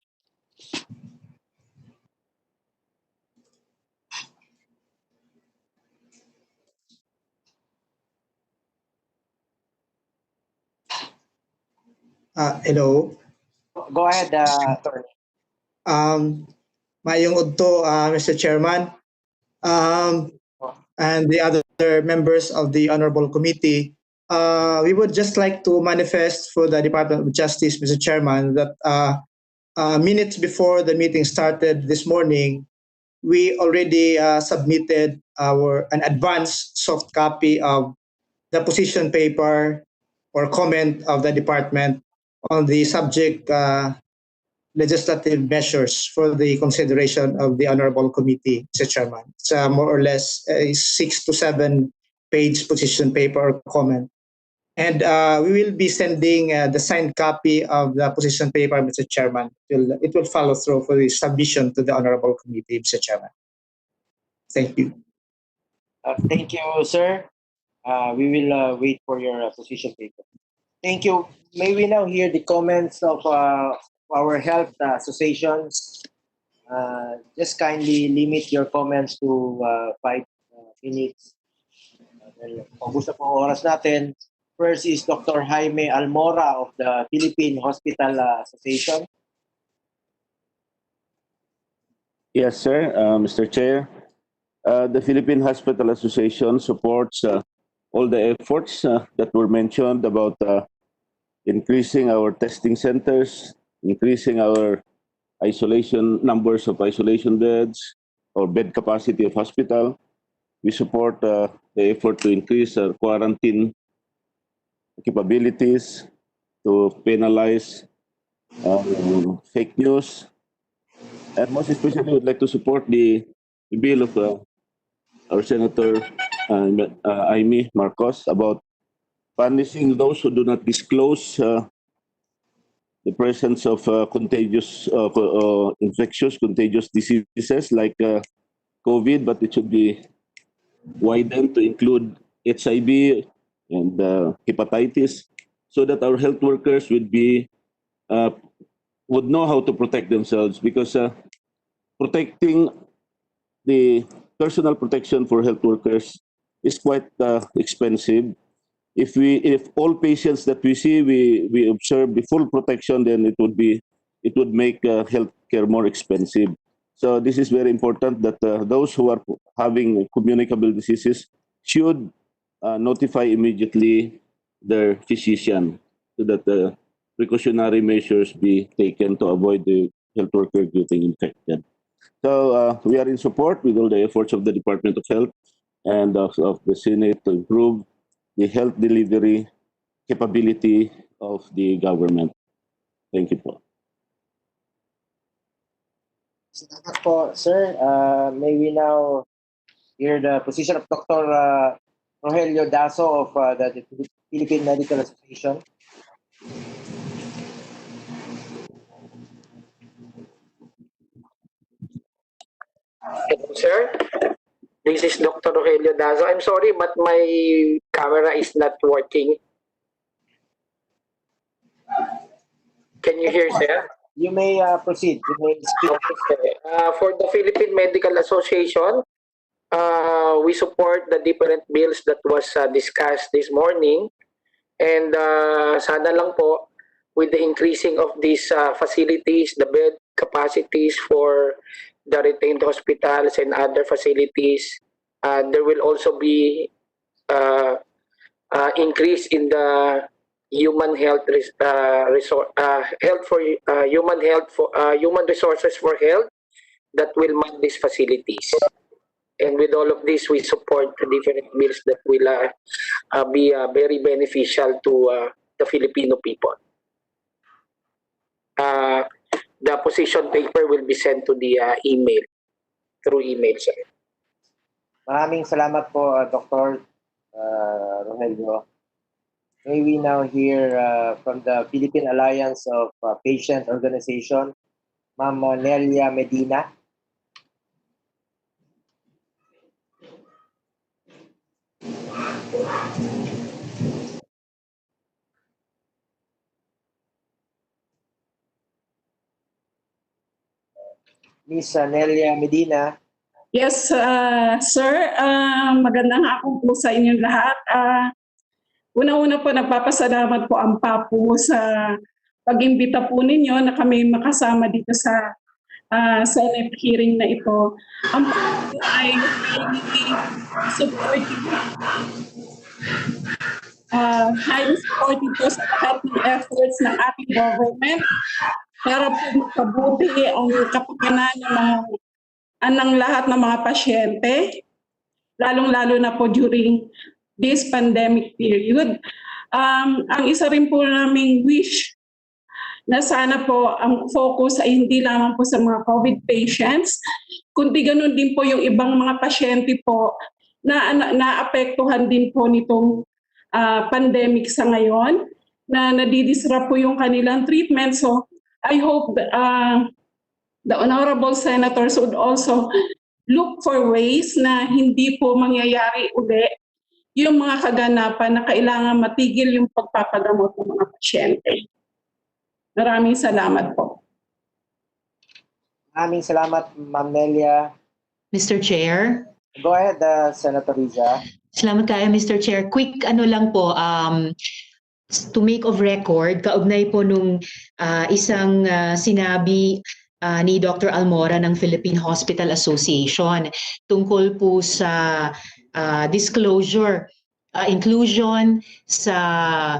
Hello. Go ahead, Attorney. Mayong udto, Mr. Chairman, and the other members of the Honorable Committee. We would just like to manifest for the Department of Justice, Mr. Chairman, that minutes before the meeting started this morning, we already submitted an advanced soft copy of the position paper or comment of the department on the subject legislative measures for the consideration of the Honorable Committee, Mr. Chairman. It's more or less a 6 to 7 page position paper or comment. And we will be sending the signed copy of the position paper, Mr. Chairman. It will follow through for the submission to the Honorable Committee, Mr. Chairman. Thank you. Thank you, sir. We will wait for your position paper. Thank you. May we now hear the comments of our health associations. Just kindly limit your comments to 5 minutes. Pag-usap ang oras natin. First is Dr. Jaime Almora of the Philippine Hospital Association. Yes, sir. Mr. Chair, the Philippine Hospital Association supports all the efforts that were mentioned about increasing our testing centers, increasing our numbers of isolation beds or bed capacity of hospital. We support the effort to increase our quarantine capabilities, to penalize fake news, and most especially would like to support the bill of our Senator Amy Marcos about punishing those who do not disclose the presence of contagious contagious diseases like COVID, but it should be widened to include HIV and hepatitis, so that our health workers would know how to protect themselves, because protecting the personal protection for health workers is quite expensive. If all patients that we see we observe the full protection, then it would make healthcare more expensive. So this is very important that those who are having communicable diseases should notify immediately their physician, so that the precautionary measures be taken to avoid the health worker getting infected. So we are in support with all the efforts of the Department of Health and of the Senate to improve the health delivery capability of the government. Thank you po. Salamat po, sir. May we now hear the position of Dr. Rogelio Daso of the Philippine Medical Association. Hello, sir. This is Dr. Rogelio Dazo. I'm sorry, but my camera is not working. Can you hear, sir? You may proceed. You may speak. Okay. For the Philippine Medical Association, we support the different bills that was discussed this morning. And sana lang po, with the increasing of these facilities, the bed capacities for the retained hospitals and other facilities, there will also be increase in the human health human resources for health that will man these facilities. And with all of this, we support the different bills that will be very beneficial to the Filipino people. The position paper will be sent to the through email, sir. Maraming salamat po, Dr. Rogelio. May we now hear from the Philippine Alliance of Patient Organization, Ma'am Nelia Medina. Miss Nelia Medina. Yes, sir. Magandang hapon po sa inyong lahat. Una-una po, nagpapasalamat po ang PAPO sa pag-imbita po ninyo na kami makasama dito sa Senate hearing na ito. Ang PAPO ay highly supportive po sa lahat ng efforts ng ating government para po makabuti ang kapakanan ng lahat ng mga pasyente, lalong-lalo na po during this pandemic period. Ang isa rin po naming wish na sana po ang focus ay hindi lamang po sa mga COVID patients, kundi ganun din po yung ibang mga pasyente po na naapektuhan din po nitong pandemic sa ngayon, na nadidisrupt po yung kanilang treatment. So I hope the honorable senators would also look for ways na hindi po mangyayari uli yung mga kaganapan na kailangan matigil yung pagpapagamot ng mga pasyente. Maraming salamat po. Maraming salamat, Ma'am Nelia. Mr. Chair. Go ahead, Senator Riza. Salamat kayo, Mr. Chair. Quick ano lang po, to make of record, kaugnay po nung isang sinabi ni Dr. Almora ng Philippine Hospital Association tungkol po sa disclosure, inclusion sa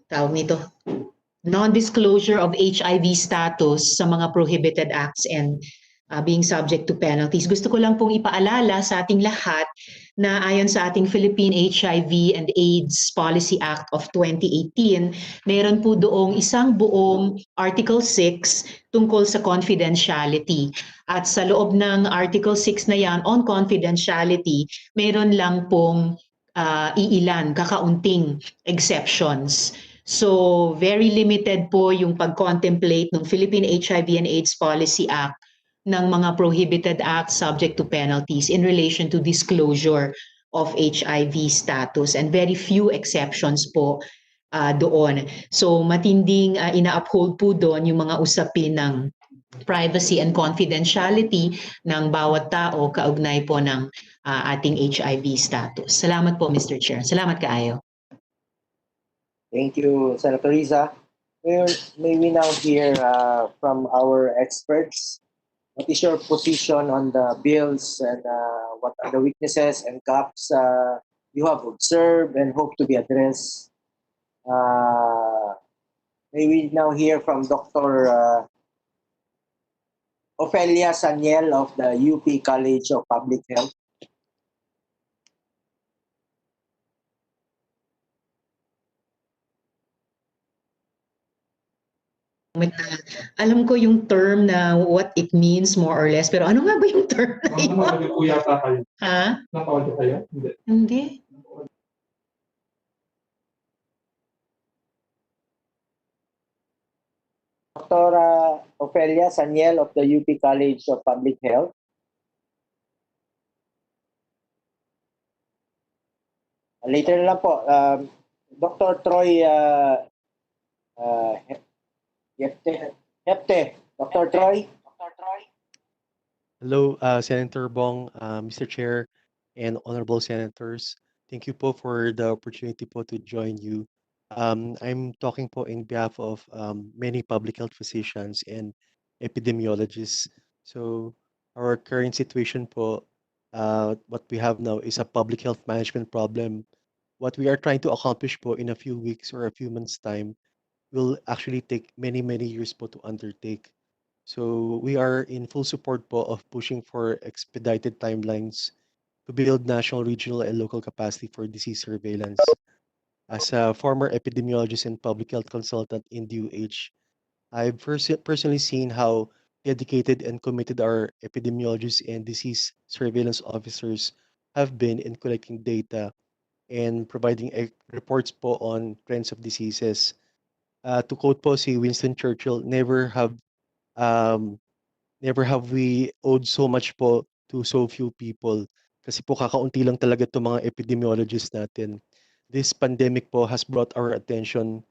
tawag nito, non-disclosure of HIV status sa mga prohibited acts and being subject to penalties. Gusto ko lang pong ipaalala sa ating lahat na ayon sa ating Philippine HIV and AIDS Policy Act of 2018, meron po doong isang buong Article 6 tungkol sa confidentiality. At sa loob ng Article 6 na yan on confidentiality, meron lang pong iilan, kakaunting exceptions. So very limited po yung pag-contemplate ng Philippine HIV and AIDS Policy Act ng mga prohibited acts subject to penalties in relation to disclosure of HIV status, and very few exceptions po doon. So matinding ina-uphold po doon yung mga usapin ng privacy and confidentiality ng bawat tao kaugnay po ng ating HIV status. Salamat po, Mr. Chair. Salamat kaayo. Thank you, Senator Riza. May we now hear from our experts. What is your position on the bills, and what are the weaknesses and gaps you have observed and hope to be addressed? May we now hear from Dr. Ofelia Saniel of the UP College of Public Health. Alam ko yung term na what it means more or less, pero ano nga ba yung term na yun? Nakawag po yata kayo. Ha? Nakawag kayo? Hindi. Hindi. Dr. Ofelia Saniel of the UP College of Public Health. Later na lang po, Dr. Troy Hepte. Dr. Troy. Hello, Senator Bong, Mr. Chair, and honorable senators. Thank you po for the opportunity po to join you. I'm talking po in behalf of many public health physicians and epidemiologists. So our current situation po, what we have now is a public health management problem what we are trying to accomplish po in a few weeks or a few months' time will actually take many, many years po to undertake. So we are in full support po of pushing for expedited timelines to build national, regional, and local capacity for disease surveillance. As a former epidemiologist and public health consultant in DOH, I've personally seen how dedicated and committed our epidemiologists and disease surveillance officers have been in collecting data and providing reports po on trends of diseases. To quote po si Winston Churchill, um, never have we owed so much po to so few people. Kasi po kakaunti lang talaga itong mga epidemiologists natin. This pandemic po has brought our attention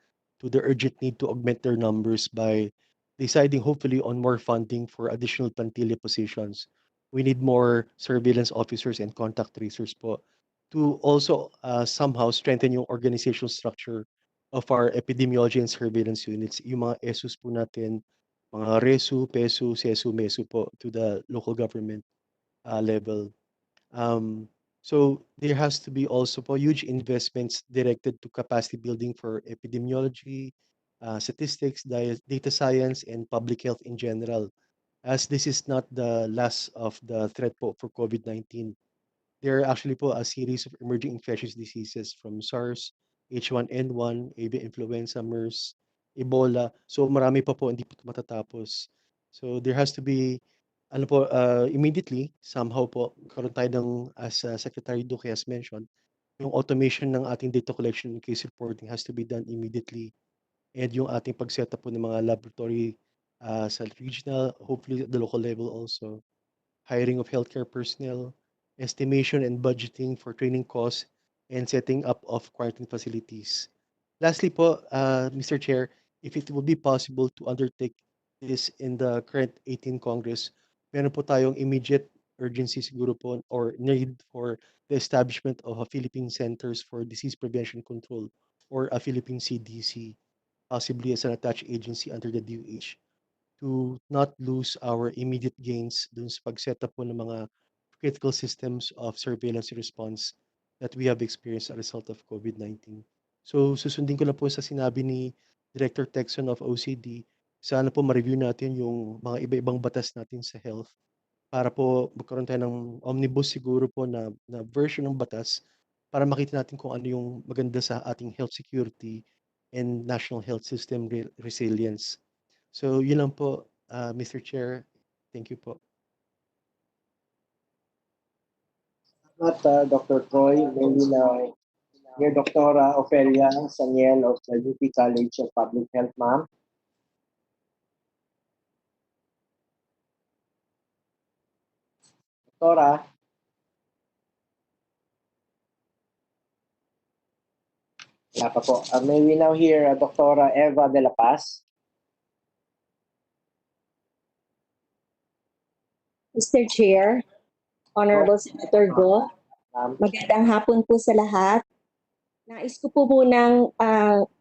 to the urgent need to augment their numbers by deciding hopefully on more funding for additional plantilla positions. We need more surveillance officers and contact tracers po to also somehow strengthen yung organizational structure of our epidemiology and surveillance units. Yung mga ESUs po natin, mga RESU, PESU, SESU, MESU po to the local government level. Um, so there has to be also po huge investments directed to capacity building for epidemiology, statistics, data science, and public health in general, as this is not the last of the threat po for COVID-19. There are actually po a series of emerging infectious diseases from SARS, H1N1, avian influenza, MERS, Ebola. So marami pa po, hindi po matatapos. So there has to be, immediately, somehow po, karoon tayo ng, as Secretary Duque has mentioned, yung automation ng ating data collection and case reporting has to be done immediately. And yung ating pag-set up po ng mga laboratory sa regional, hopefully at the local level also. Hiring of healthcare personnel, estimation and budgeting for training costs, and setting up of quarantine facilities. Lastly po, Mr. Chair, if it would be possible to undertake this in the current 18th Congress, meron po tayong immediate urgency siguro po or need for the establishment of a Philippine Centers for Disease Prevention Control or a Philippine CDC, possibly as an attached agency under the DOH, to not lose our immediate gains dun sa pag-set up po ng mga critical systems of surveillance and response that we have experienced as a result of COVID-19. So susundin ko na po sa sinabi ni Director Texon of OCD, sana po ma-review natin yung mga iba-ibang batas natin sa health para po magkaroon tayo ng omnibus siguro po na version ng batas para makita natin kung ano yung maganda sa ating health security and national health system resilience. So yun lang po, Mr. Chair. Thank you po. Dr. Troy, maybe now, your Dr. Ofelia Saniel of the UP College of Public Health, ma'am. Dr. Wala pa po. May we now hear Dr. Eva de la Paz. Mr. Chair, Honorable Senator Go, magandang hapon po sa lahat. Nais ko po munang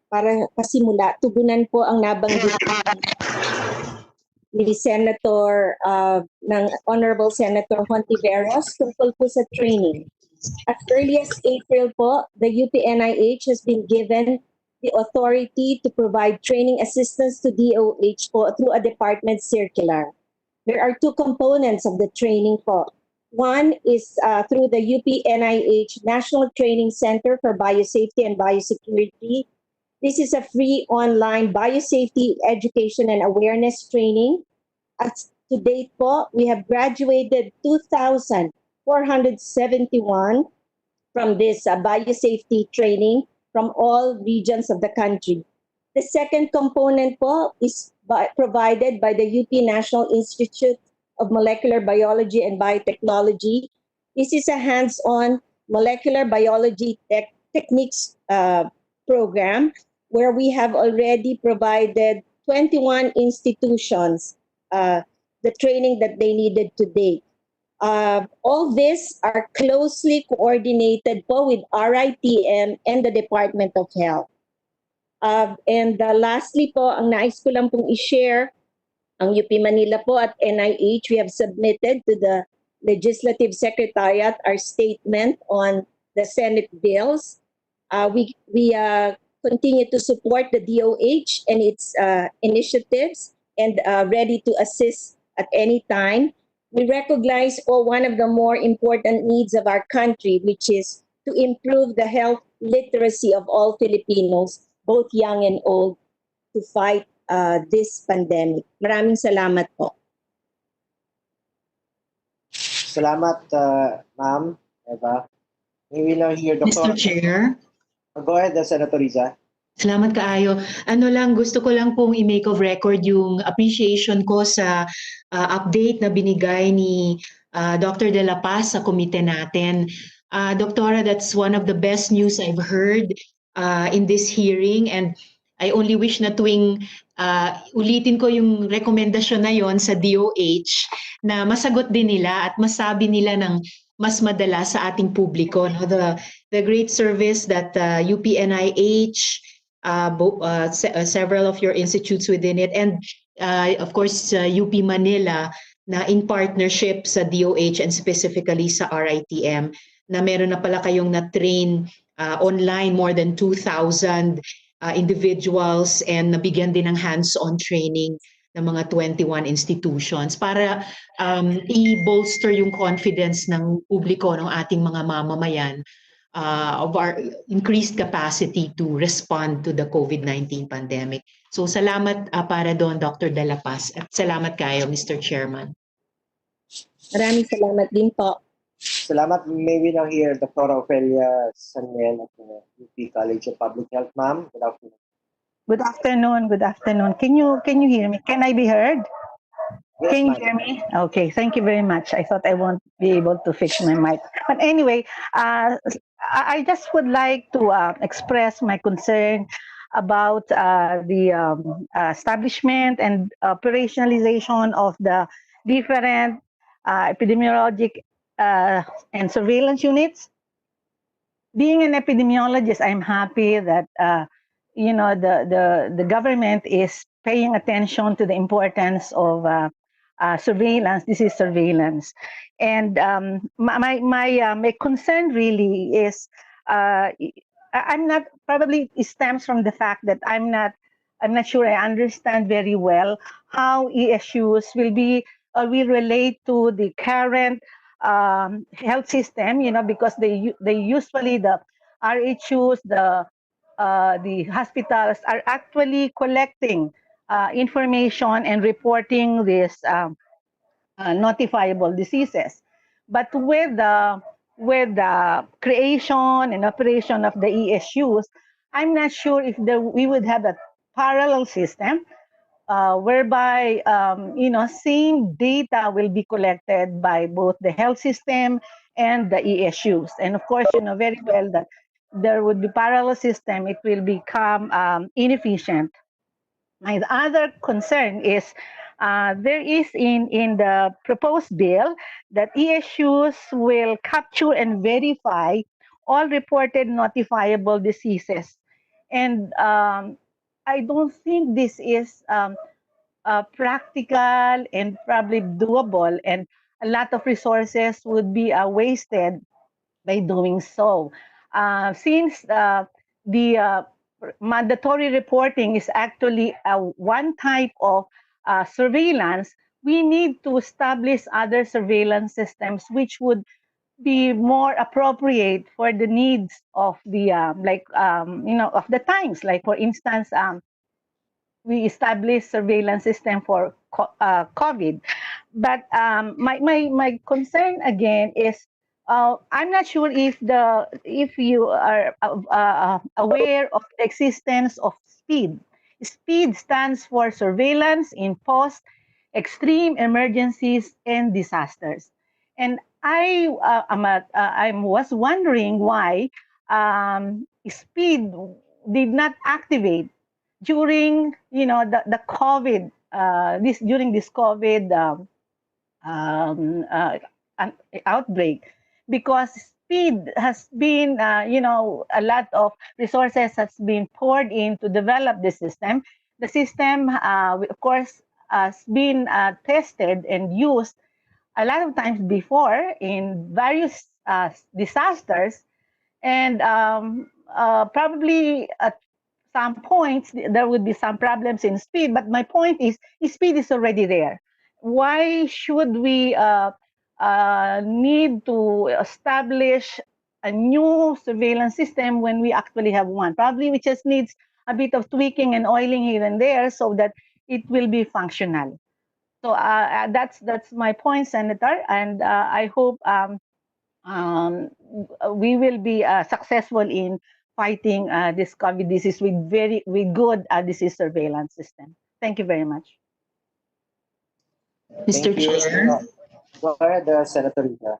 para pasimula, tugunan po ang nabanggit ni Senator, ng Honorable Senator Juan Tiveros tungkol po sa training. As early as April po, the UPNIH has been given the authority to provide training assistance to DOH po through a department circular. There are two components of the training po. One is through the UPNIH National Training Center for Biosafety and Biosecurity. This is a free online biosafety education and awareness training. To date po, we have graduated 2,471 from this biosafety training from all regions of the country. The second component po is provided by the UP National Institute of Molecular Biology and Biotechnology. This is a hands-on molecular biology techniques program where we have already provided 21 institutions the training that they needed to date. All this are closely coordinated po with RITM and the Department of Health. Lastly po, ang nais ko lang pong i-share, ang UP Manila po at NIH, we have submitted to the Legislative Secretariat our statement on the Senate bills. We continue to support the DOH and its initiatives and ready to assist at any time. We recognize one of the more important needs of our country, which is to improve the health literacy of all Filipinos, both young and old, to fight this pandemic. Maraming salamat po. Salamat, Ma'am Eva. May we now hear Mr. Dr. Chair. Go ahead, Senator Riza. Salamat kaayo. Gusto ko lang pong i-make of record yung appreciation ko sa update na binigay ni Dr. De La Paz sa komite natin. Doktora, that's one of the best news I've heard in this hearing, and I only wish na tuwing ulitin ko yung rekomendasyon na yon sa DOH na masagot din nila at masabi nila ng mas madala sa ating publiko. No? The great service that UPNIH, several of your institutes within it, and of course UP Manila na in partnership sa DOH and specifically sa RITM na meron na pala kayong na-train online more than 2,000 individuals and nabigyan din ng hands-on training ng mga 21 institutions para i-bolster yung confidence ng publiko ng ating mga mamamayan of our increased capacity to respond to the COVID-19 pandemic. So salamat para doon, Dr. De La Paz, at salamat kayo, Mr. Chairman. Maraming salamat din po. Salamat. May we now hear Dr. Ofelia Samuel of the UP College of Public Health. Ma'am, good afternoon. Good afternoon. Good afternoon. Can you hear me? Can I be heard? Yes, Can you ma'am. hear me? Okay. Thank you very much. I thought I won't be able to fix my mic. But anyway, I just would like to express my concern about the establishment and operationalization of the different epidemiologic and surveillance units. Being an epidemiologist, I'm happy that the government is paying attention to the importance of surveillance. This is surveillance, and my concern really is I'm not, probably it stems from the fact that I'm not sure I understand very well how ESUs will relate to the current health system, because they usually, the RHUs, the hospitals are actually collecting information and reporting these notifiable diseases. But with the creation and operation of the ESUs, I'm not sure if we would have a parallel system whereby same data will be collected by both the health system and the ESUs. And of course, you know very well that there would be parallel system, it will become inefficient. My other concern is there is in the proposed bill that ESUs will capture and verify all reported notifiable diseases. And I don't think this is practical and probably doable, and a lot of resources would be wasted by doing so. Since the mandatory reporting is actually one type of surveillance, we need to establish other surveillance systems which would be more appropriate for the needs of the of the times. Like for instance, we established surveillance system for COVID. But my concern again is I'm not sure if you are aware of the existence of SPEED. SPEED stands for Surveillance in Post Extreme Emergencies and Disasters. And I was wondering why SPEED did not activate during the COVID during this COVID outbreak, because SPEED has been a lot of resources has been poured in to develop the system. The system of course has been tested and used a lot of times before in various disasters, and probably at some points there would be some problems in speed, but my point is speed is already there. Why should we need to establish a new surveillance system when we actually have one? Probably we just needs a bit of tweaking and oiling here and there so that it will be functional. So that's my point, Senator, and I hope we will be successful in fighting this COVID disease with good disease surveillance system. Thank you very much. Mr. Thank you. Chair. Go ahead, Senator Rita.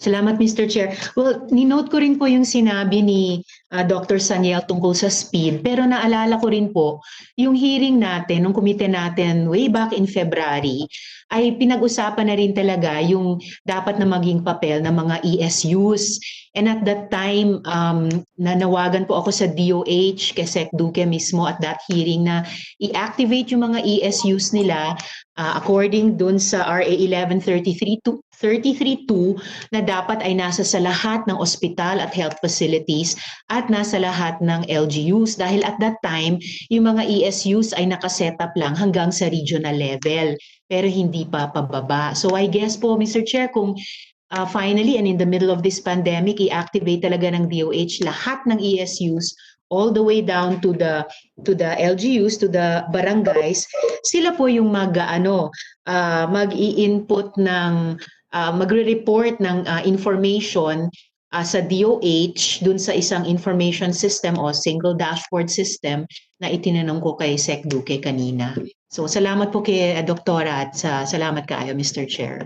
Salamat, Mr. Chair. Well, ninote ko rin po yung sinabi ni Dr. Saniel tungkol sa speed, pero naalala ko rin po, yung hearing natin, nung komite natin way back in February, ay pinag-usapan na rin talaga yung dapat na maging papel ng mga ESUs. And at that time, nanawagan po ako sa DOH, kay Sec Duque mismo at that hearing na i-activate yung mga ESUs nila according dun sa RA 1133-2 na dapat ay nasa sa lahat ng ospital at health facilities at nasa lahat ng LGUs dahil at that time yung mga ESUs ay nakaset up lang hanggang sa regional level pero hindi pa pababa. So I guess po Mr. Chair kung finally and in the middle of this pandemic i-activate talaga ng DOH lahat ng ESUs all the way down to the LGUs, to the barangays, sila po yung mag-i-input ng magre-report ng information sa DOH dun sa isang information system o single dashboard system na itinanong ko kay Sec Duque kanina. So salamat po kay Doktora at salamat kaayo Mr. Chair.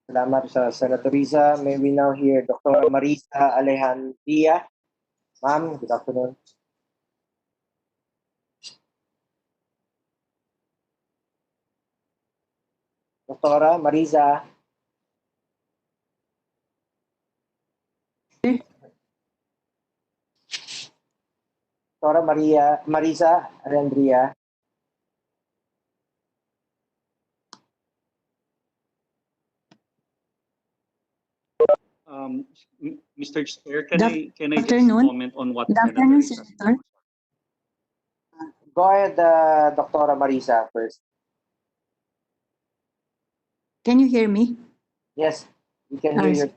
Salamat sa Senator Riza. May we now hear Dr. Marisa Alejandria. Ma'am, good afternoon. Doktora Marisa. Doktora Marisa Alejandria. Mr. Chair, can I just afternoon. comment on what Good afternoon, Senator. Go ahead, Dr. Marisa first. Can you hear me? Yes, we can hear you.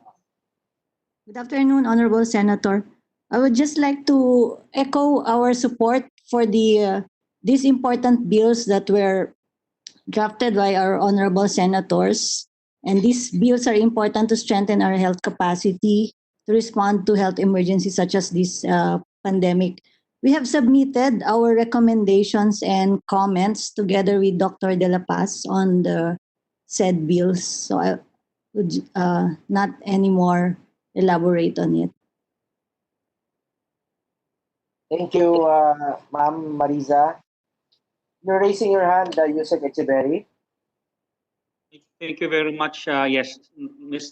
Good afternoon, Honorable Senator. I would just like to echo our support for these important bills that were drafted by our honorable senators. And these bills are important to strengthen our health capacity to respond to health emergencies such as this pandemic. We have submitted our recommendations and comments together with Dr. De La Paz on the said bills. So I would not anymore elaborate on it. Thank you, Ma'am Marisa. You're raising your hand, Yusek Echeverry. Thank you very much. Yes,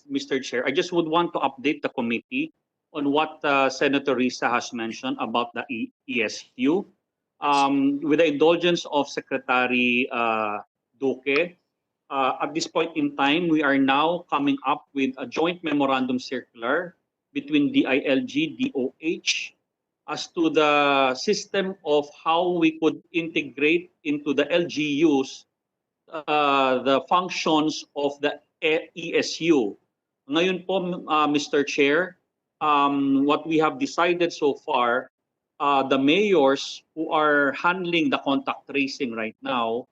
Mr. Chair. I just would want to update the committee on what Senator Risa has mentioned about the ESU. With the indulgence of Secretary Duque, at this point in time, we are now coming up with a joint memorandum circular between DILG, DOH, as to the system of how we could integrate into the LGUs the functions of the ESU. Ngayon po, Mr. Chair, what we have decided so far, the mayors who are handling the contact tracing right now,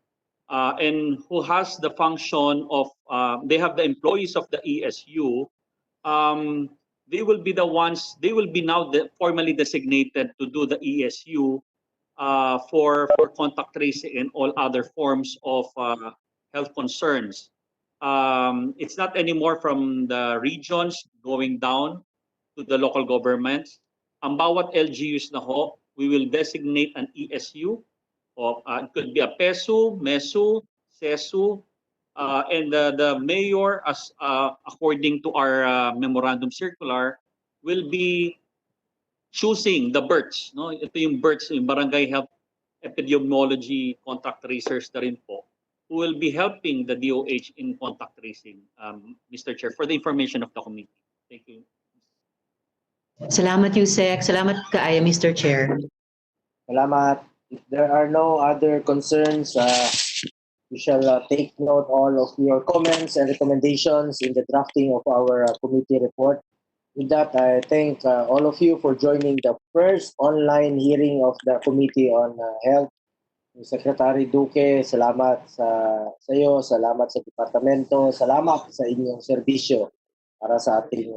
and who has the function of, they have the employees of the ESU, they will be the ones, they will be now formally designated to do the ESU for contact tracing and all other forms of health concerns. It's not anymore from the regions going down to the local governments. Ang bawat LGUs na ho, we will designate an ESU. It could be a PESU, MESU, CESU, and the mayor, as according to our memorandum circular, will be choosing the BERTs. No? Ito yung BERTs, yung Barangay Health Epidemiology Contact Tracers na rin po, who will be helping the DOH in contact tracing, Mr. Chair, for the information of the committee. Thank you. Salamat Yusek. Salamat kaayo, Mr. Chair. Salamat. If there are no other concerns, we shall take note all of your comments and recommendations in the drafting of our committee report. With that, I thank all of you for joining the first online hearing of the Committee on Health. Secretary Duque, salamat sa iyo, salamat sa departamento, salamat sa inyong serbisyo para sa ating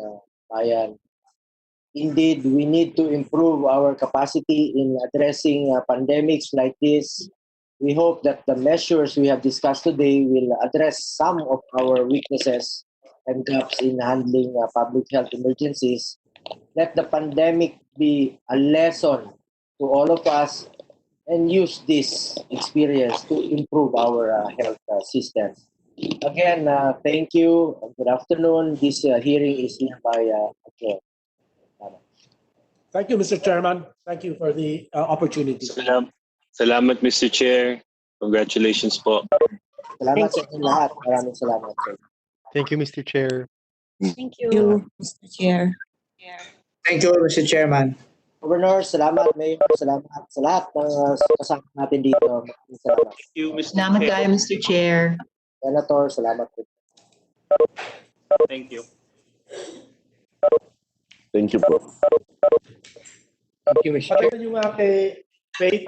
bayan. Indeed, we need to improve our capacity in addressing pandemics like this. We hope that the measures we have discussed today will address some of our weaknesses and gaps in handling public health emergencies. Let the pandemic be a lesson to all of us and use this experience to improve our health system. Again, thank you. Good afternoon. This hearing is hereby adjourned. Thank you, Mr. Chairman. Thank you for the opportunity. Salamat, Mr. Chair. Congratulations po. Salamat sa inyong lahat. Maraming salamat. Thank you, Mr. Chair. Thank you. Mr. Chair. Thank you, Mr. Chairman. Governor, salamat. Mayor, salamat sa lahat ng kasama natin dito. Maraming salamat. Thank you, Mr. Salamat Chair. kaayo, Mr. Chair. Senator, salamat po. Thank you. Thank you po. Thank you, Mr. Chair. Patayin nyo nga kay Faith.